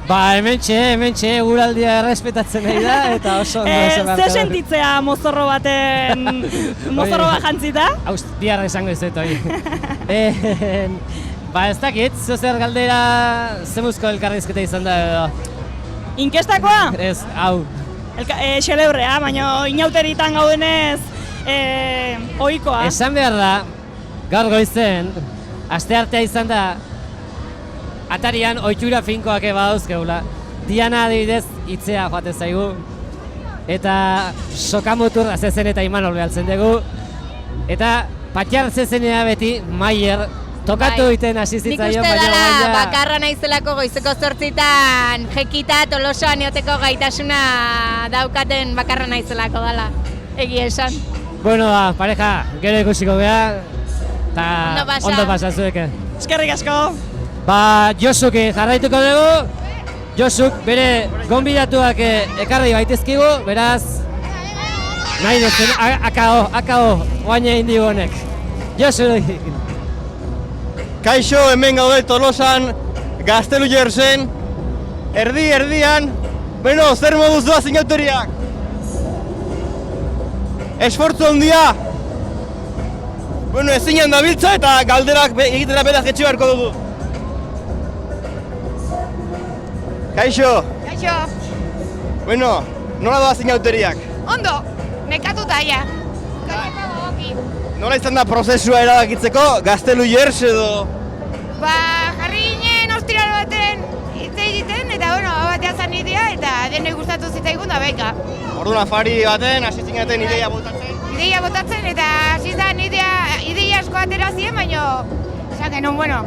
Hementxe, guraldia errespetatzen nahi da, eta oso ondo esan behar. Zer sentitzea mozorro bat jantzita? Bihar esango ez dut hori. Ez dakit, zer galdera zemuzko elkarrizketa izan da edo? Inkestakoa? Ez, hau. Xelebrea, baina inauteritan gaudenez ohikoa. Esan behar da, gaur goizen, asteartea izan da, Atarian ohitura finkoak badauzkeula. Diana adibidez hitzea joaten zaigu. Eta sokamutur zezen eta Imanol behaltzen dugu. Eta patxar zezenea beti Maier tokatu egiten hasi zitzaion. Nik uste dela bakarra naizelako goizeko 8:00 jekita Tolosoan eoteko gaitasuna daukaten bakarra naizelako dela. Egia esan. Bueno, pareja, gero ikusiko beha. Eta ondo pasazueke. Eskerrik asko. Josuki jarraituko dugu. Josuk bere gonbidatuak ekarri baitezkigu, beraz nahi duzten, akao, oain egin digu honek. Josuk! Kaixo, hemen gaude Tolosan, Gaztelu Jersen, erdian, zer moduz doaz inauteriak? Esfortzu handia! Ezinean dabiltza eta galderak egitera beraz getxe beharko dugu. Kaixo! Kaixo! Nola doaz inauteriak? Ondo, nekatuta ja. Nola izan da prozesua erabakitzeko, Gaztelu Jers edo? Jarri ginen ostiral baten hitz egiten, eta batea zan idea, eta denoi gustatu zitzaigun da beka. Orduan afari baten, hasi zinaten ideia botatzen? Ideia botatzen, eta hasi zan ideia asko atera ziren, baina esan genuen,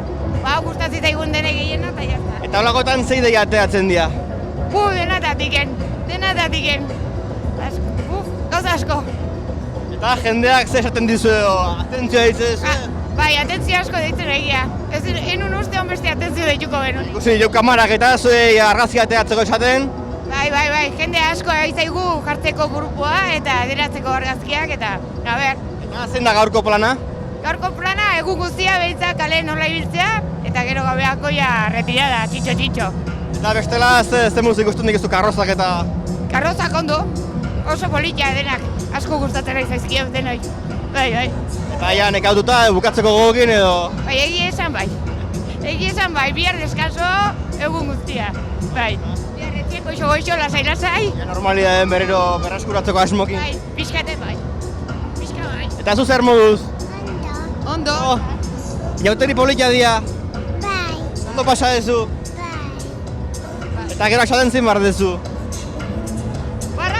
gustatzen zitzaigun denek gehiena, eta jazta. Eta holakotan ze ideia ateratzen dira? Denatatiken. Gauza asko. Eta jendeak ze esaten dizu edo, atentzioa ditzen? Bai, atentzio asko deitzen egia. Enun uste hon beste atentzio deituko benun. Ikusi, jau kamarak eta zuei argazki ateratzeko esaten? Bai, jende asko egizaigu jartzeko grupoa eta aderatzeko argazkiak eta, Eta zein da gaurko plana? Gaurko plana egun guztia behitzak kale nola ibiltzea eta gero gabeako retirada, txitxo. Eta bestela, ze muzik ikusten dikuzu karrozak eta... Karrozak ondo, oso politia denak, asko gustatzen nahi zaizkio denoi. Bai. Baina nekaututa, bukatzeko gogokin edo... Bai, egia esan bai, bihar deskazo egun guztia, bai. Bihar etziek goixo, lasai. Normalidadeen berriro berraskuratzeko asmokin. Bai, pixkate bai, Eta zu zer moduz? Ondo. Inauteri polita dia? Bai. Ondo pasa dezu? Eta gero asaten zin bar dezu?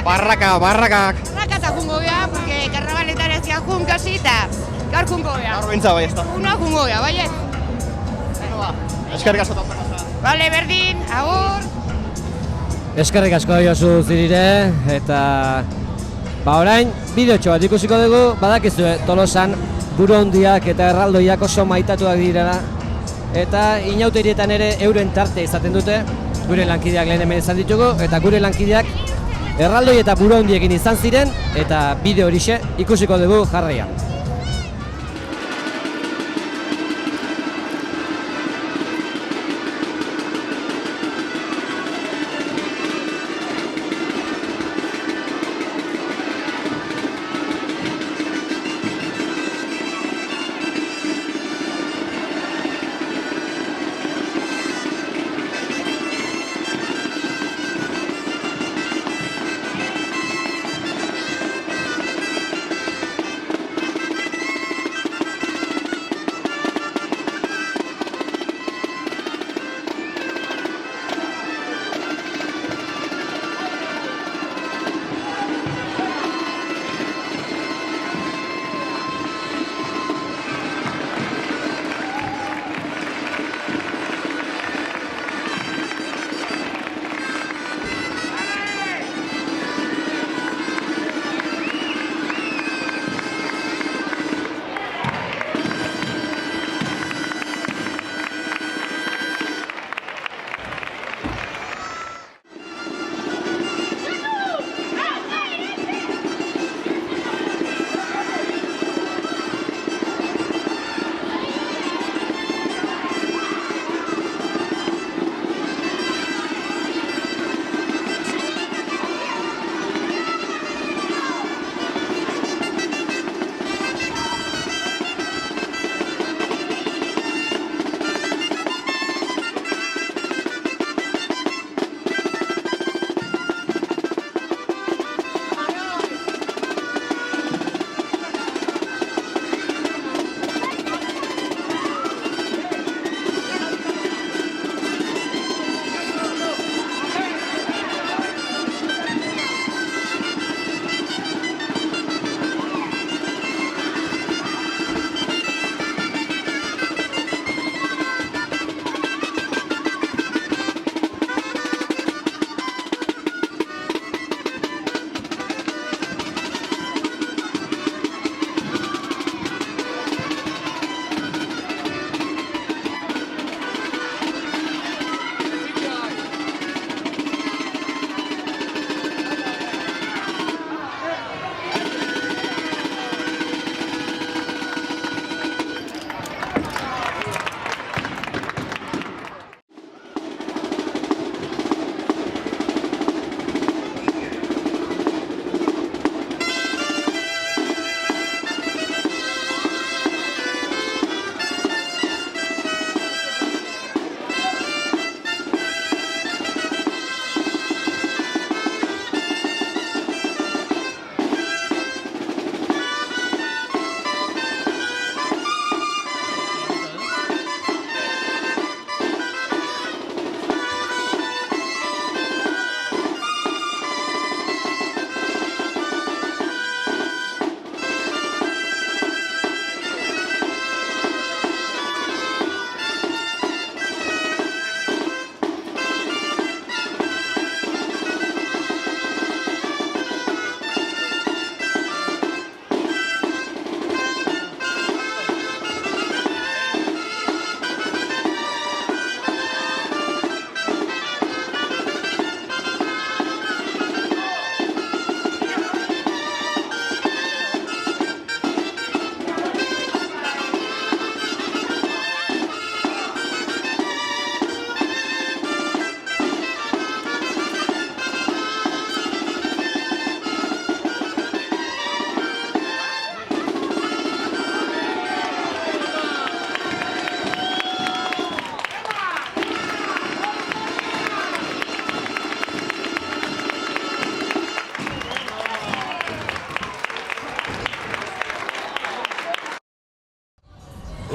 Barrakak. Barraka eta jungo gea, porque karnabaletan ez gian jun kasi eta gaur jungo gea. Gaur bintza bai, ez da. Una jungo gea, bai ez? Eskerrik asko eta Bale, berdin, agur. Eskerrik asko Josu Zirire, eta orain bideotxo bat ikusiko dugu, badakizue Tolosan burondiak eta erraldoiak oso maitatuak direla, eta inauterietan ere euren tarte izaten dute, gure lankideak lehen hemen izan ditugu, eta gure lankideak erraldoi eta burondiekin izan ziren, eta bideo horixe ikusiko dugu jarraian.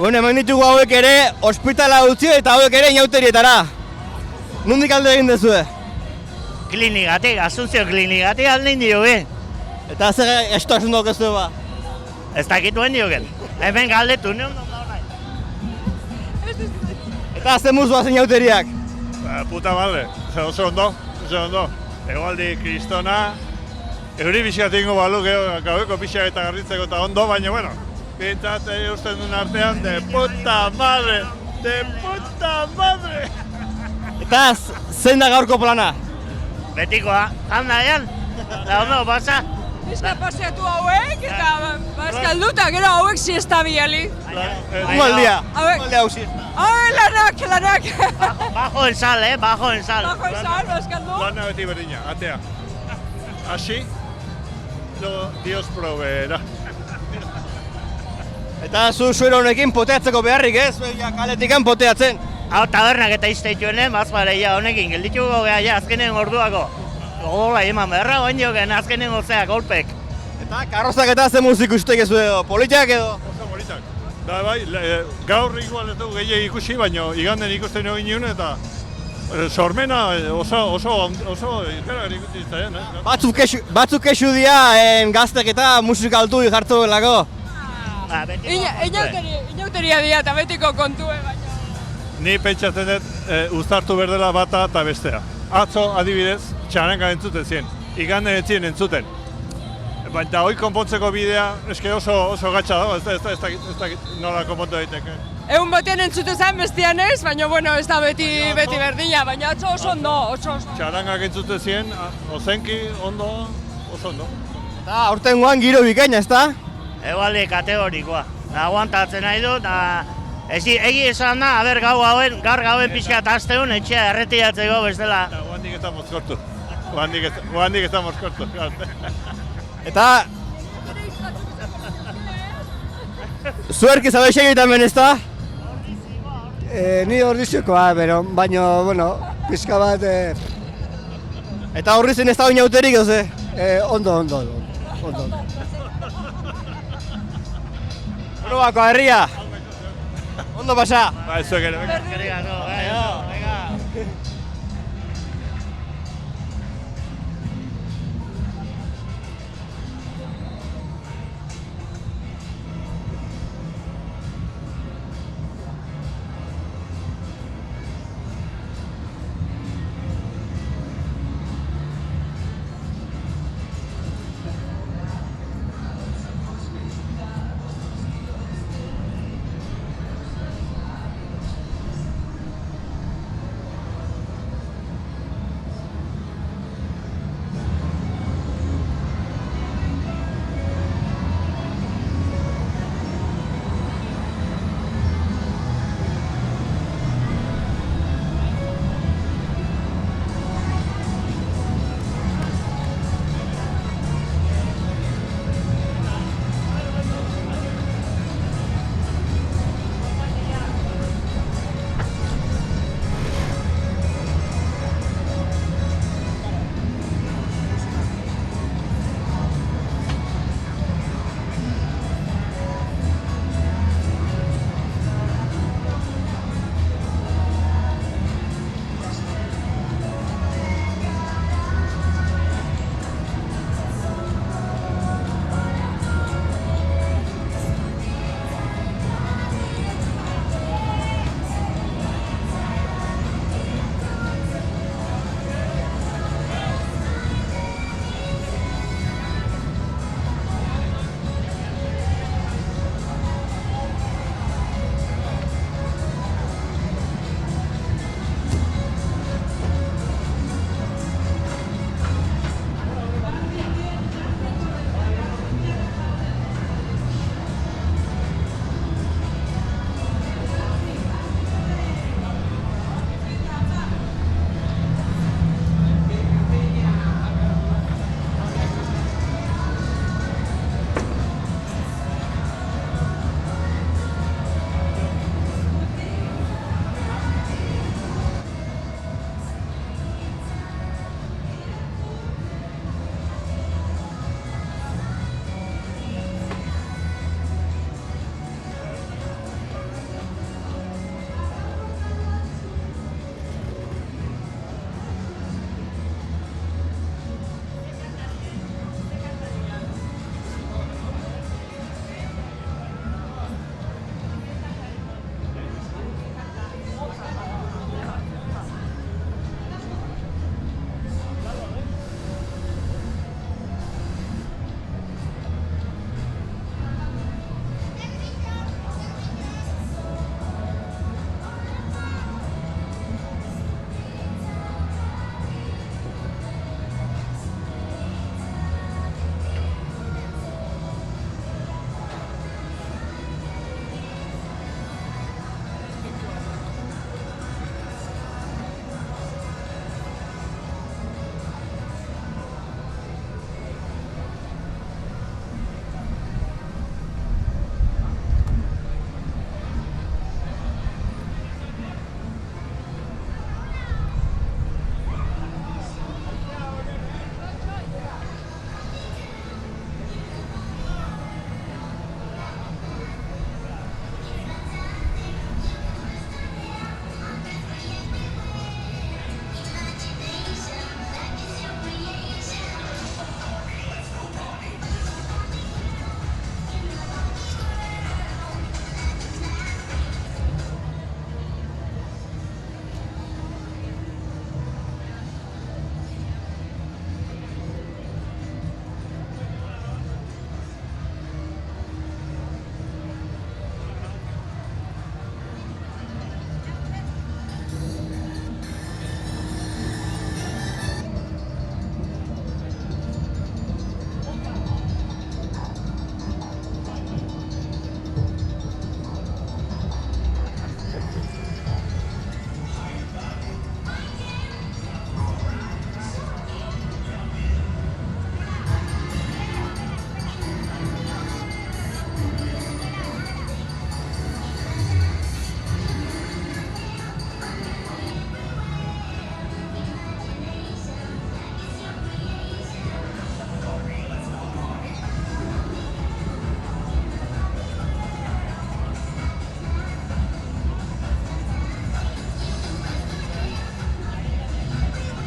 Bueno, hemen ditugu hauek ere ospitala utzi eta hauek ere inauterietara. Nondik alde egin dezue? Klinikatik, Asunzio klinikatik aldein dioge. Eta zer estoasun daukezu ba? Ez dakituen diogen. Hemen galdetu, ne ondo da horai. Eta ze muzua zein inauteriak? Puta madre, oso ondo. Egoaldi kristona, euri bizkat ingo balu, gaueko pixak eta garritzeko eta ondo, baina bueno, bintzat usten duen artean, de puta madre! Eta zein da gaurko plana? Betikoa, handa ean, da ondo, pasa. Bizka paseatu hauek eta bazkaldu eta gero hauek siesta biali. Aldia hau siesta. Lanak! Bajo el sal, bajo el sal. Bajo el sal, bazkaldu. Lana beti berdina, atea. Asi, Dios proveerá. Eta zu suero honekin poteatzeko beharrik ez? Kaletikan poteatzen. Hau tabernak eta izteituen, bazpareia honekin, geldituko geha ja azkenen orduako. Gola eman beharra guen joken azkenen gozea golpek. Eta karrozak eta ze muzik ustek ez edo, politak edo? Oso politak. Da bai, gaur igual ez dugu gehiagik ikusi, baina iganden ikusten egin nion eta sormena oso ikaragarri ikusi izan, Batzuk kexu dira gaztek eta musika altu jartu belako. Inauteria dira eta betiko kontue baina. Ni pentsatzen dut uztartu berdela bata eta bestea. Atzo adibidez, txaranka entzuten ziren, iganden entzien entzuten. Baina hoi konpontzeko bidea, eske oso gatsa da, ez dakit nola konpontu daiteke. Egun batean entzute zen bestian ez, baina bueno, ez da beti berdina, baina atzo oso ondo. Txarangak entzuten ziren, ozenki, ondo, oso ondo. Eta aurtengoan giro bikaina, ez da? Egualdi kategorikoa, aguantatzen nahi du, egi esan da, gaur gauen pixka eta azteun, etxea erretiratzeko bestela. Guandik ez da mozkortu. Guandik ez da mozkortu. Eta... Zuerki zabeixe egiten ben ez da? Ni ordiziokoa, baina, bueno, pixka bat... Eta horri zen ez da oinauterik, oze? Ondo. Probako, herria! Ondo pasa! Ba, ez zuek ere, venga.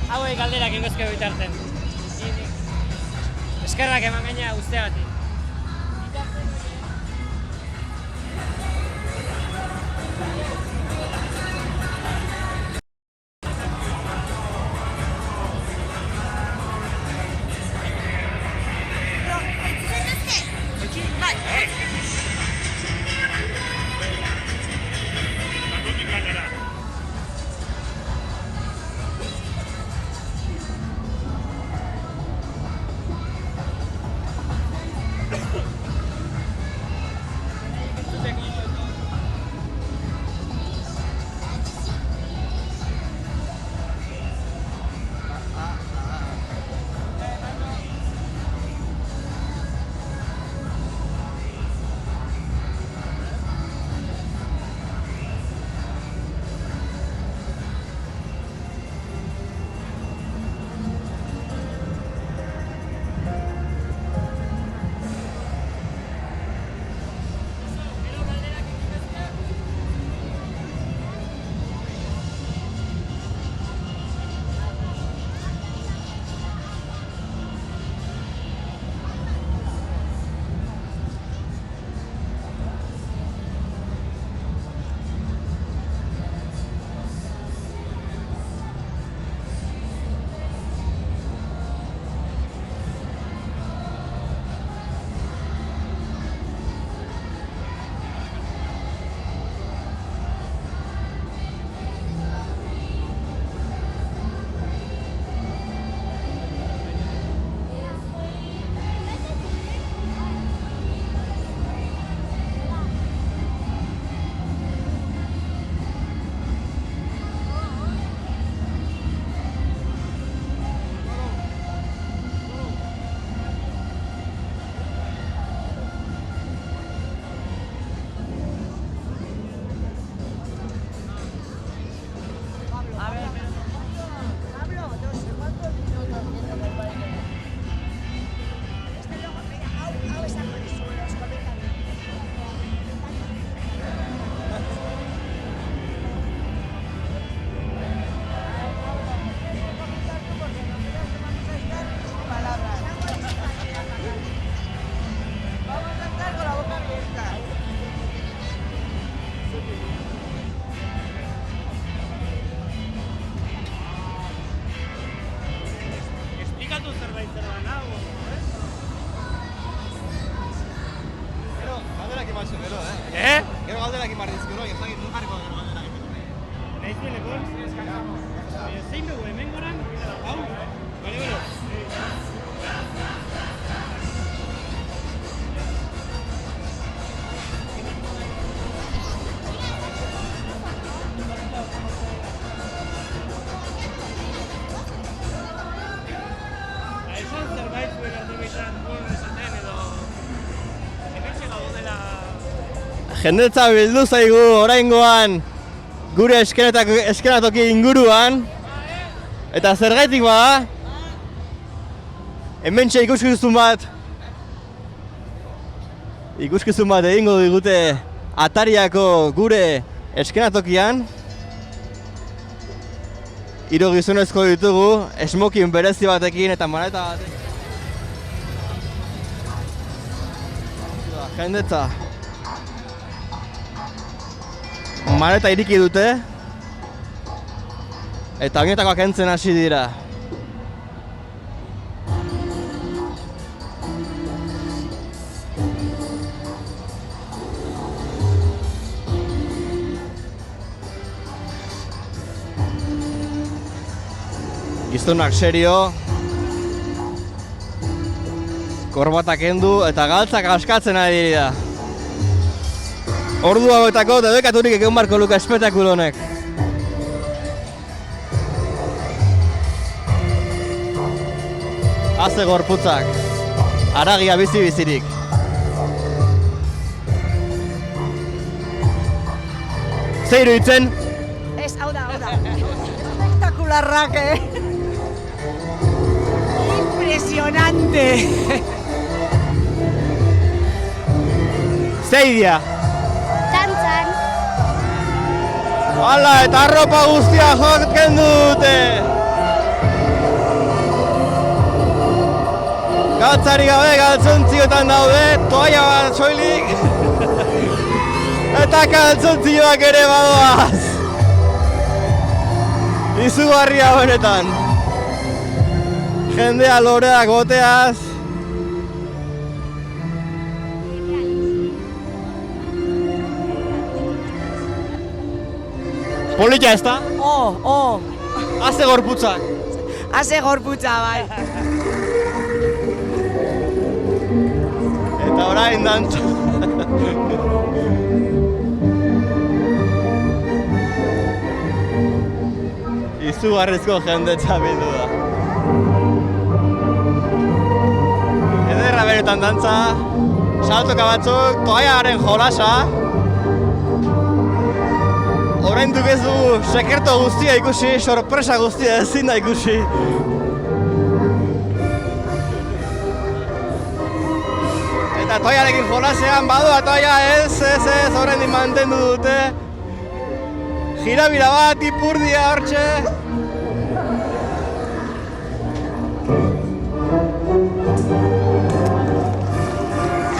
hauek galderak ingozke bitarten. Eskerrak eman gaina guzteagatik. Gero galderak imar dizkero, ez dakit nun jarriko gero galderak. Naiz benekon? Zein dugu hemen goran? Hau? Bale. Esan zerbait zuen erdibaitan gol esaten edo hementxe gaudela. Jendetza bildu zaigu oraingoan gure eskenatoki inguruan. Eta zergaitik bada, hementxe ikuskizun bat egingo digute Atariako gure eskenatokian. 3 gizonezko ditugu, smokin berezi batekin eta maleta batekin. Jendetza maleta iriki dute eta oinetakoak kentzen hasi dira. Gizonak serio, korbatak kendu eta galtzak askatzen ari dira. Ordu hauetako debekaturik egon barko luka espektakulo honek. Haze gorputzak, haragia bizi-bizirik. Zer iruditzen? Ez, hau da. Espektakularrak, Impresionante! Zeidia? Dantzan. Hala, eta arropa guztia joaken dute! Saltzari gabe galtzontzioetan daude, toaia bat soilik. Eta galtzontzioak ere badoaz. Izugarria benetan. Jendea loreak boteaz. Polita ez da? Haze gorputzak. Haze gorputza, bai. Eta orain dantza. Izugarrizko jendetza bildu da. Ederra benetan dantza, saltoka batzuk, toaiaren jolasa. Orain duk ez du sekreto guztia ikusi, sorpresa guztia ezin da ikusi. Eta toiarekin jolasean badua toia ez, orain mantendu dute. Jirabira bat, ipurdia hortxe.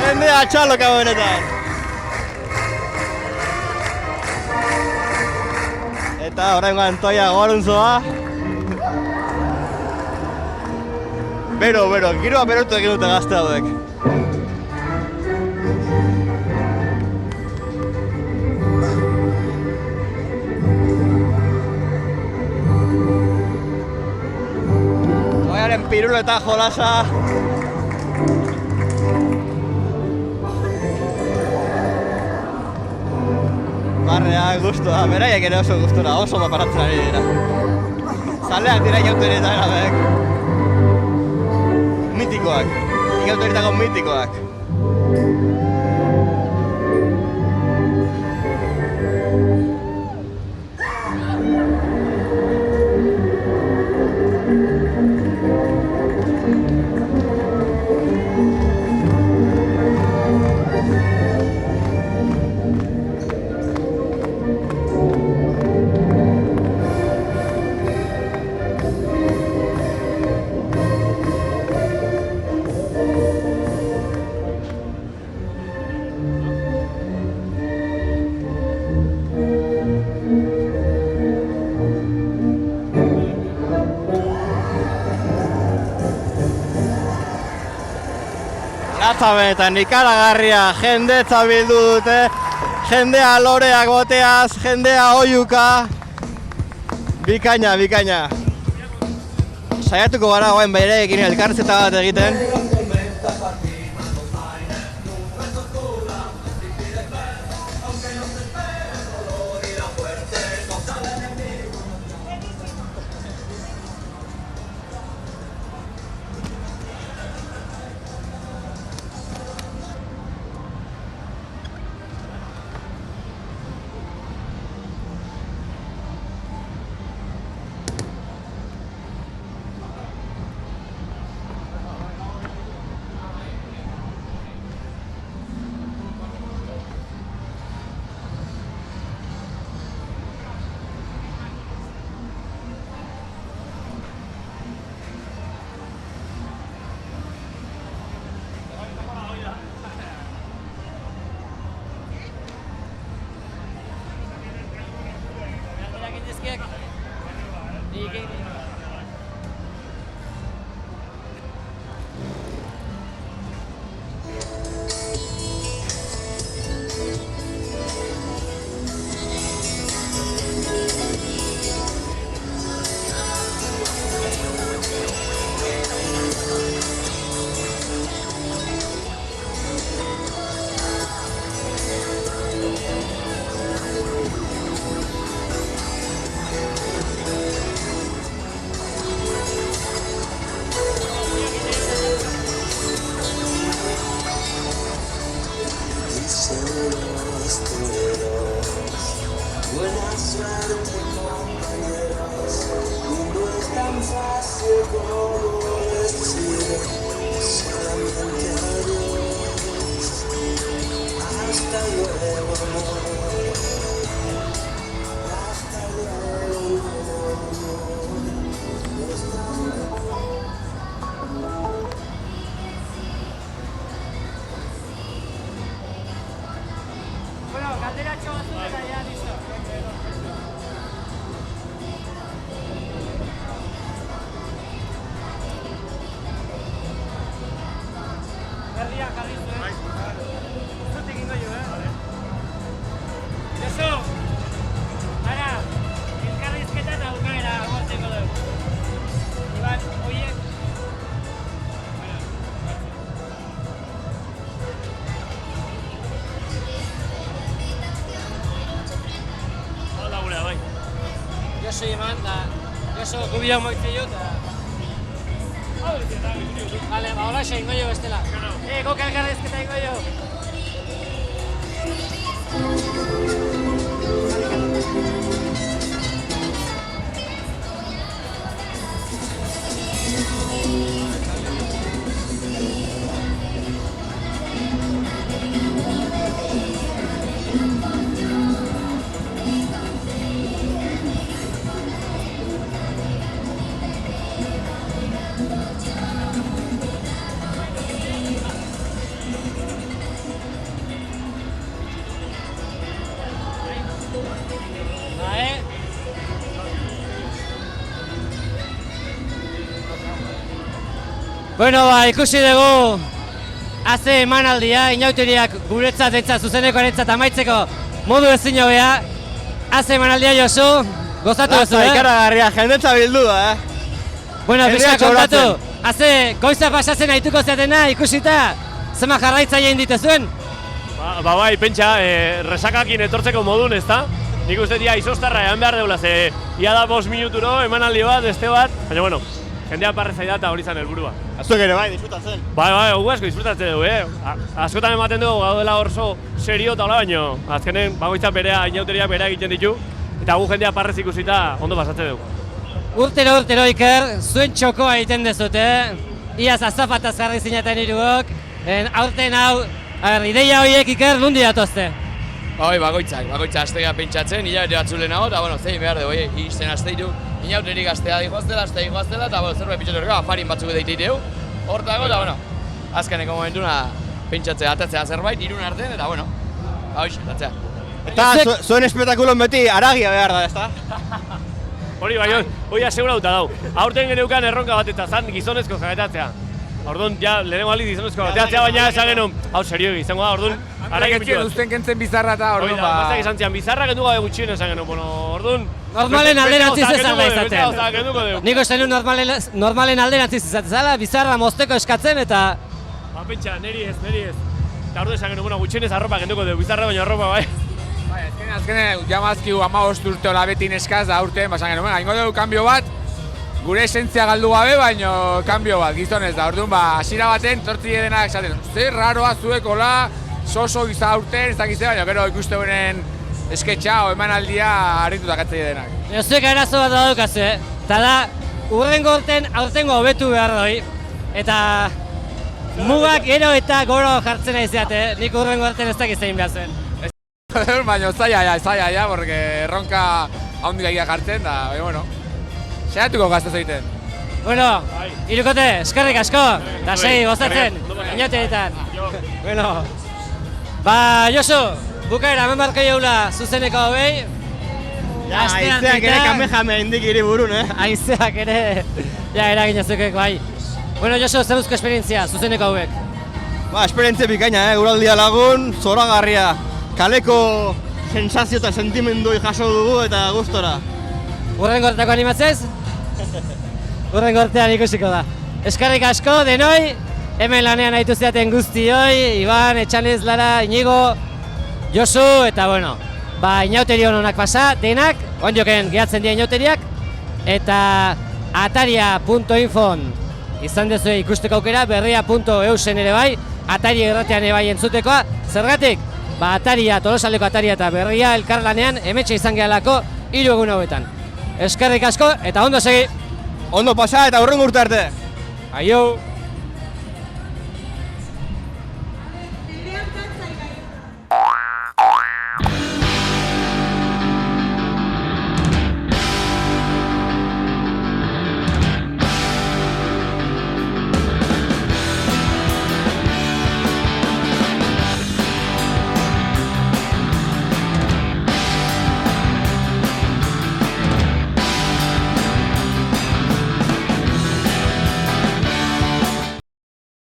Jendea txaloka benetan. Eta oraingoan toia goruntzoa. Bero, giroa berotu egin dute gazte hauek. Toiaren piruleta jolasa. Barrea, guztua, beraiek ere oso guztura, oso maparatzen ari dira. Zaleak dira ikauterietan erabek. Mitikoak, ikauterietako mitikoak. Latza benetan ikaragarria, jendetza bildu dute, jendea loreak boteaz, jendea oiuka. Bikaina, bikaina. Saiatuko gara goen bereekin elkarrizketa bat egiten. Josu, gubio moitzi jut. Vale, ba, hola ingo jo bestela. Gok elkarrizketa ingo jo. Bueno, ba, ikusi dugu haze emanaldia, inauteriak guretzat eta zuzenekoarentzat amaitzeko modu ezin hobea. Haze emanaldia Josu, gozatu duzu, Ikaragarria, jendetza bildu da, Bueno, pixka kontatu, haze goiza pasatzen aituko zeatena ikusita, zema jarraitzaile dituzuen? Ba bai, pentsa, resakakin etortzeko modun, ezta? Nik uste dia izostarra egan behar deula, ze ia da 5 minuturo, emanaldi bat, beste bat, baina bueno, jendea parrezai da eta hori zan helburua. Azuek ere bai, disfrutatzen. Bai, gu asko disfrutatzen dugu, Askotan ematen dugu gaudela orso serio eta hola, baino azkenen bagoitzak berea, inauteriak berea egiten ditu, eta gu jendea parrez ikusita ondo pasatzen dugu. Urtero Iker, zuen txokoa egiten dezute, iaz azafataz jarri zineten iruok, aurten hau, ideia horiek Iker nundi datozte? Hoi, bagoitzak astea pentsatzen, hilabete batzulenago, eta bueno, zein behar dugu, izten asteiru, inauterik astea dihoaztela, eta bueno, zerbait pitxatorko, afarin batzuk deititeu, hortago, eta bueno, azkeneko momentuna pentsatzea, atatzea zerbait, irun artean, eta bueno, hoxe, atatzea. Eta zuen espetakulon beti aragia behar da, ezta? Hori bai, hori asegurauta dau. Aurten geneukan erronka bat eta zan gizonezko jagetatzea. Orduan, ja, lehenengo aldiz gizonezko jagetatzea, baina esan genuen, hau serio izango da, orduan, araik ez uzten kentzen bizarra eta orduan, ba... Mazak izan zian, bizarra kendu gabe gutxien esan genuen, bueno, orduan... Normalen alderantziz ezan da izaten. Niko esan nuen normalen alderantziz izaten zala, bizarra mozteko eskatzen eta... Ba, pentsa, neri ez. Eta orduan esan genuen, bueno, gutxienez arropa kenduko dugu, bizarra baina arropa, bai. Azkene, jamazkiu 15 urte hola beti neskaz da aurten, basan genuen, haingo dugu kanbio bat, gure esentzia galdu gabe, baino kanbio bat, gizonez da, orduan, hasiera baten, tortzi edenak esaten, zer raroa zuek hola, soso giza aurten, ez dakizte, baina gero ikuste honen esketxa o emanaldia harritutak atzei edenak. Zuek arazo bat daukazu, eta da, urrengo aurtengo hobetu behar doi, eta mugak gero eta goro jartzen aizeate, nik urrengo aurten ez dakizein behar zuen. Baina zaila, porque erronka haundik egia jartzen, da, bueno, saiatuko gaztez egiten. Bueno, irukote, eskerrik asko, eta segi gozatzen, inauterietan. Bueno, ba, Josu, bukaera, hemen barko jaula zuzeneko hobei. Aizeak ere kamejame indik hiriburun, Aizeak ere, eragin azukeko, bai. Bueno, Josu, zer duzko esperientzia, zuzeneko hauek? Ba, esperientzia bikaina, guraldia lagun, zoragarria. Kaleko sensazio eta sentimendu jaso dugu eta gustora. Urrengo horretako animatzez? Urrengo horretan ikusiko da. Eskerrik asko, denoi, hemen lanean haitu zeaten guztioi, Iban, Etxanez, Lara, Inigo, Josu, eta bueno, ba, inauteri hononak pasa, denak, ondioken gehatzen dira inauteriak, eta ataria.infon izan dezue ikusteko aukera, berria.eusen ere bai, Atari erratean ere bai entzutekoa, zergatik? Ba, Ataria, Tolosaldeko Ataria eta Berria elkarlanean hemetxe izan gehalako 3 egun hauetan. Eskerrik asko eta ondo segi! Ondo pasa eta hurrengo urte arte! Aio!